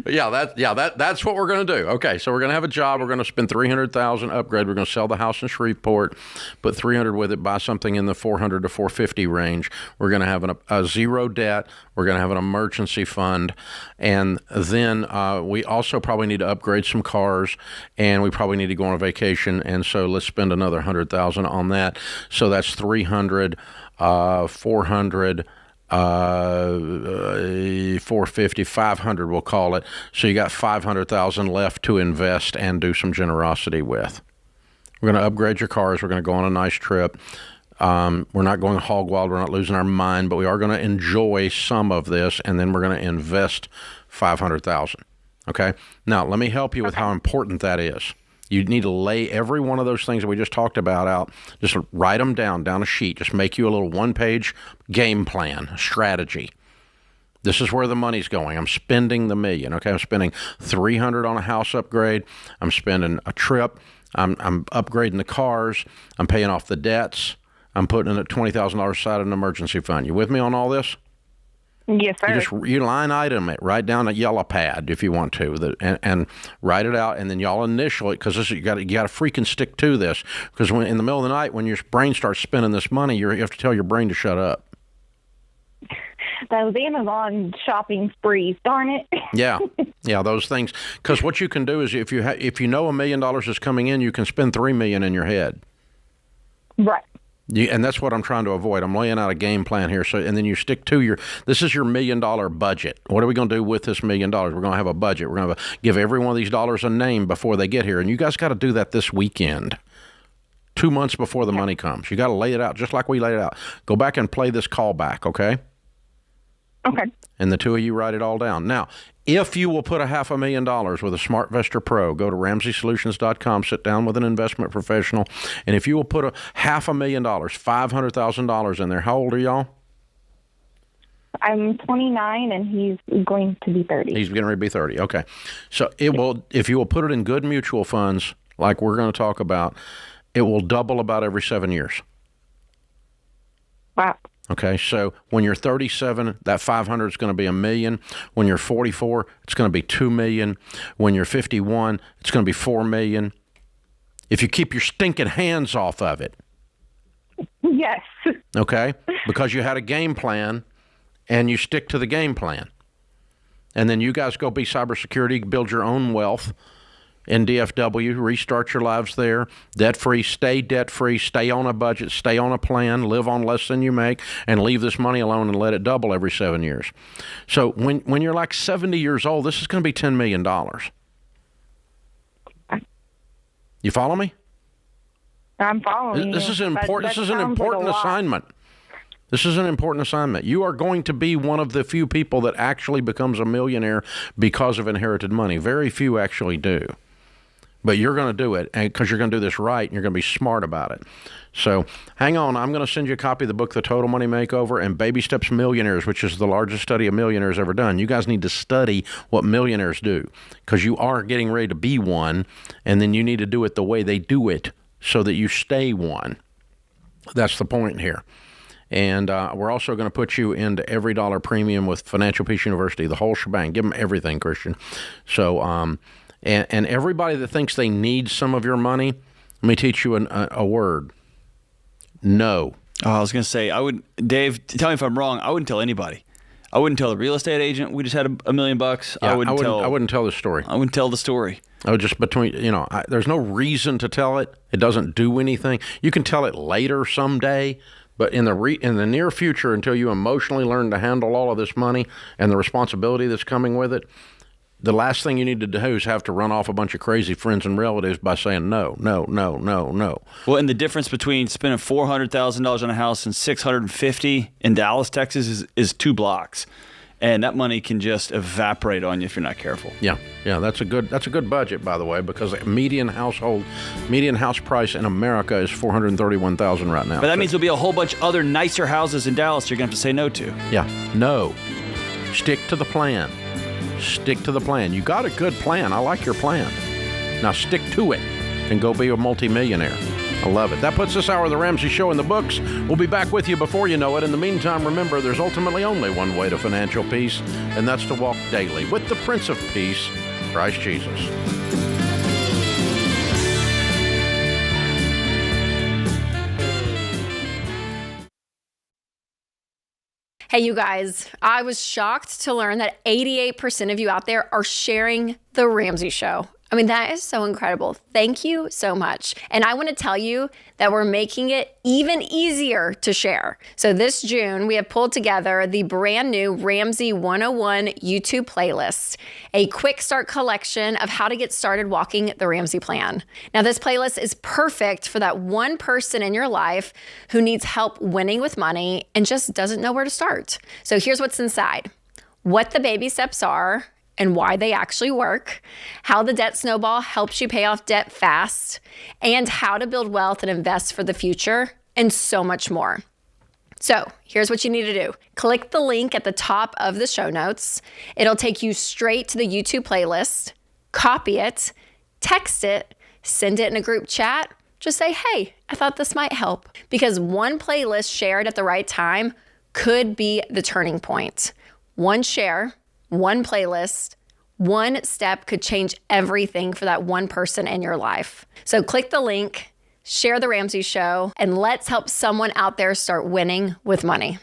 but that's what we're going to do. Okay. So we're going to have a job. We're going to spend $300,000 upgrade. We're going to sell the house in Shreveport, put $300 with it, buy something in the $400 to $450 range. We're going to have a zero debt. We're going to have an emergency fund, and then we also probably need to upgrade some cars, and we probably need to go on a vacation, and so let's spend another $100,000 on that. So that's $300, $400, $450, $500, we'll call it. So you got $500,000 left to invest and do some generosity with. We're going to upgrade your cars. We're going to go on a nice trip. We're not going hog wild. We're not losing our mind, but we are going to enjoy some of this, and then we're going to invest $500,000. Okay. Now let me help you with how important that is. You need to lay every one of those things that we just talked about out. Just write them down a sheet. Just make you a little one-page game plan, strategy. This is where the money's going. I'm spending the $1 million. Okay. I'm spending $300 on a house upgrade. I'm spending a trip. I'm upgrading the cars. I'm paying off the debts. I'm putting in a $20,000 aside in an emergency fund. You with me on all this? Yes, sir. You line item it, write down a yellow pad if you want to, and write it out, and then y'all initial it, because you got to freaking stick to this. Because when in the middle of the night, when your brain starts spending this money, you have to tell your brain to shut up. Those Amazon shopping sprees, darn it. Yeah, those things. Because what you can do is if you know $1 million is coming in, you can spend $3 million in your head. Right. And that's what I'm trying to avoid. I'm laying out a game plan here. And then you stick to this is your $1 million budget. What are we going to do with this $1 million? We're going to have a budget. We're going to give every one of these dollars a name before they get here. And you guys got to do that this weekend, 2 months before the money comes. You got to lay it out just like we laid it out. Go back and play this call back, okay? Okay. And the two of you write it all down. Now, if you will put $500,000 with a SmartVestor Pro, go to RamseySolutions.com, sit down with an investment professional, and if you will put $500,000, $500,000 in there, how old are y'all? I'm 29, and he's going to be 30. He's going to be 30. Okay. So if you will put it in good mutual funds, like we're going to talk about, it will double about every 7 years. Wow. Okay, so when you're 37, that 500 is going to be $1 million. When you're 44, it's going to be $2 million. When you're 51, it's going to be $4 million. If you keep your stinking hands off of it. Yes. Okay, because you had a game plan, and you stick to the game plan. And then you guys go be cybersecurity, build your own wealth in DFW, restart your lives there, debt-free, stay on a budget, stay on a plan, live on less than you make, and leave this money alone and let it double every 7 years. So when you're like 70 years old, this is going to be $10 million. You follow me? I'm following This you. is important. This is an sounds like important a lot. assignment. This is an important assignment. You are going to be one of the few people that actually becomes a millionaire because of inherited money. Very few actually do. But you're going to do it because you're going to do this right, and you're going to be smart about it. So hang on. I'm going to send you a copy of the book, The Total Money Makeover, and Baby Steps Millionaires, which is the largest study of millionaires ever done. You guys need to study what millionaires do because you are getting ready to be one, and then you need to do it the way they do it so that you stay one. That's the point here. And we're also going to put you into Every Dollar Premium with Financial Peace University, the whole shebang. Give them everything, Christian. So, and everybody that thinks they need some of your money, let me teach you a word. No. Oh, I was going to say, Dave, tell me if I'm wrong. I wouldn't tell anybody. I wouldn't tell the real estate agent we just had $1 million. Yeah, I wouldn't tell the story. I wouldn't tell the story. I would just there's no reason to tell it. It doesn't do anything. You can tell it later someday, but in the near future, until you emotionally learn to handle all of this money and the responsibility that's coming with it, the last thing you need to do is have to run off a bunch of crazy friends and relatives by saying no, no, no, no, no. Well, and the difference between spending $400,000 on a house and $650 in Dallas, Texas is 2 blocks. And that money can just evaporate on you if you're not careful. Yeah, that's a good budget, by the way, because median house price in America is $431,000 right now. But that means there'll be a whole bunch of other nicer houses in Dallas you're going to have to say no to. Yeah, no. Stick to the plan. Stick to the plan. You got a good plan. I like your plan. Now stick to it and go be a multimillionaire. I love it. That puts this hour of The Ramsey Show in the books. We'll be back with you before you know it. In the meantime, remember, there's ultimately only one way to financial peace, and that's to walk daily with the Prince of Peace, Christ Jesus. Hey, you guys, I was shocked to learn that 88% of you out there are sharing The Ramsey Show. I mean, that is so incredible. Thank you so much. And I want to tell you that we're making it even easier to share. So this June, we have pulled together the brand new Ramsey 101 YouTube playlist, a quick start collection of how to get started walking the Ramsey plan. Now, this playlist is perfect for that one person in your life who needs help winning with money and just doesn't know where to start. So here's what's inside: what the baby steps are and why they actually work, how the debt snowball helps you pay off debt fast, and how to build wealth and invest for the future, and so much more. So here's what you need to do. Click the link at the top of the show notes. It'll take you straight to the YouTube playlist. Copy it, text it, send it in a group chat. Just say, hey, I thought this might help. Because one playlist shared at the right time could be the turning point. One share, one playlist, one step could change everything for that one person in your life. So click the link, share The Ramsey Show, and let's help someone out there start winning with money.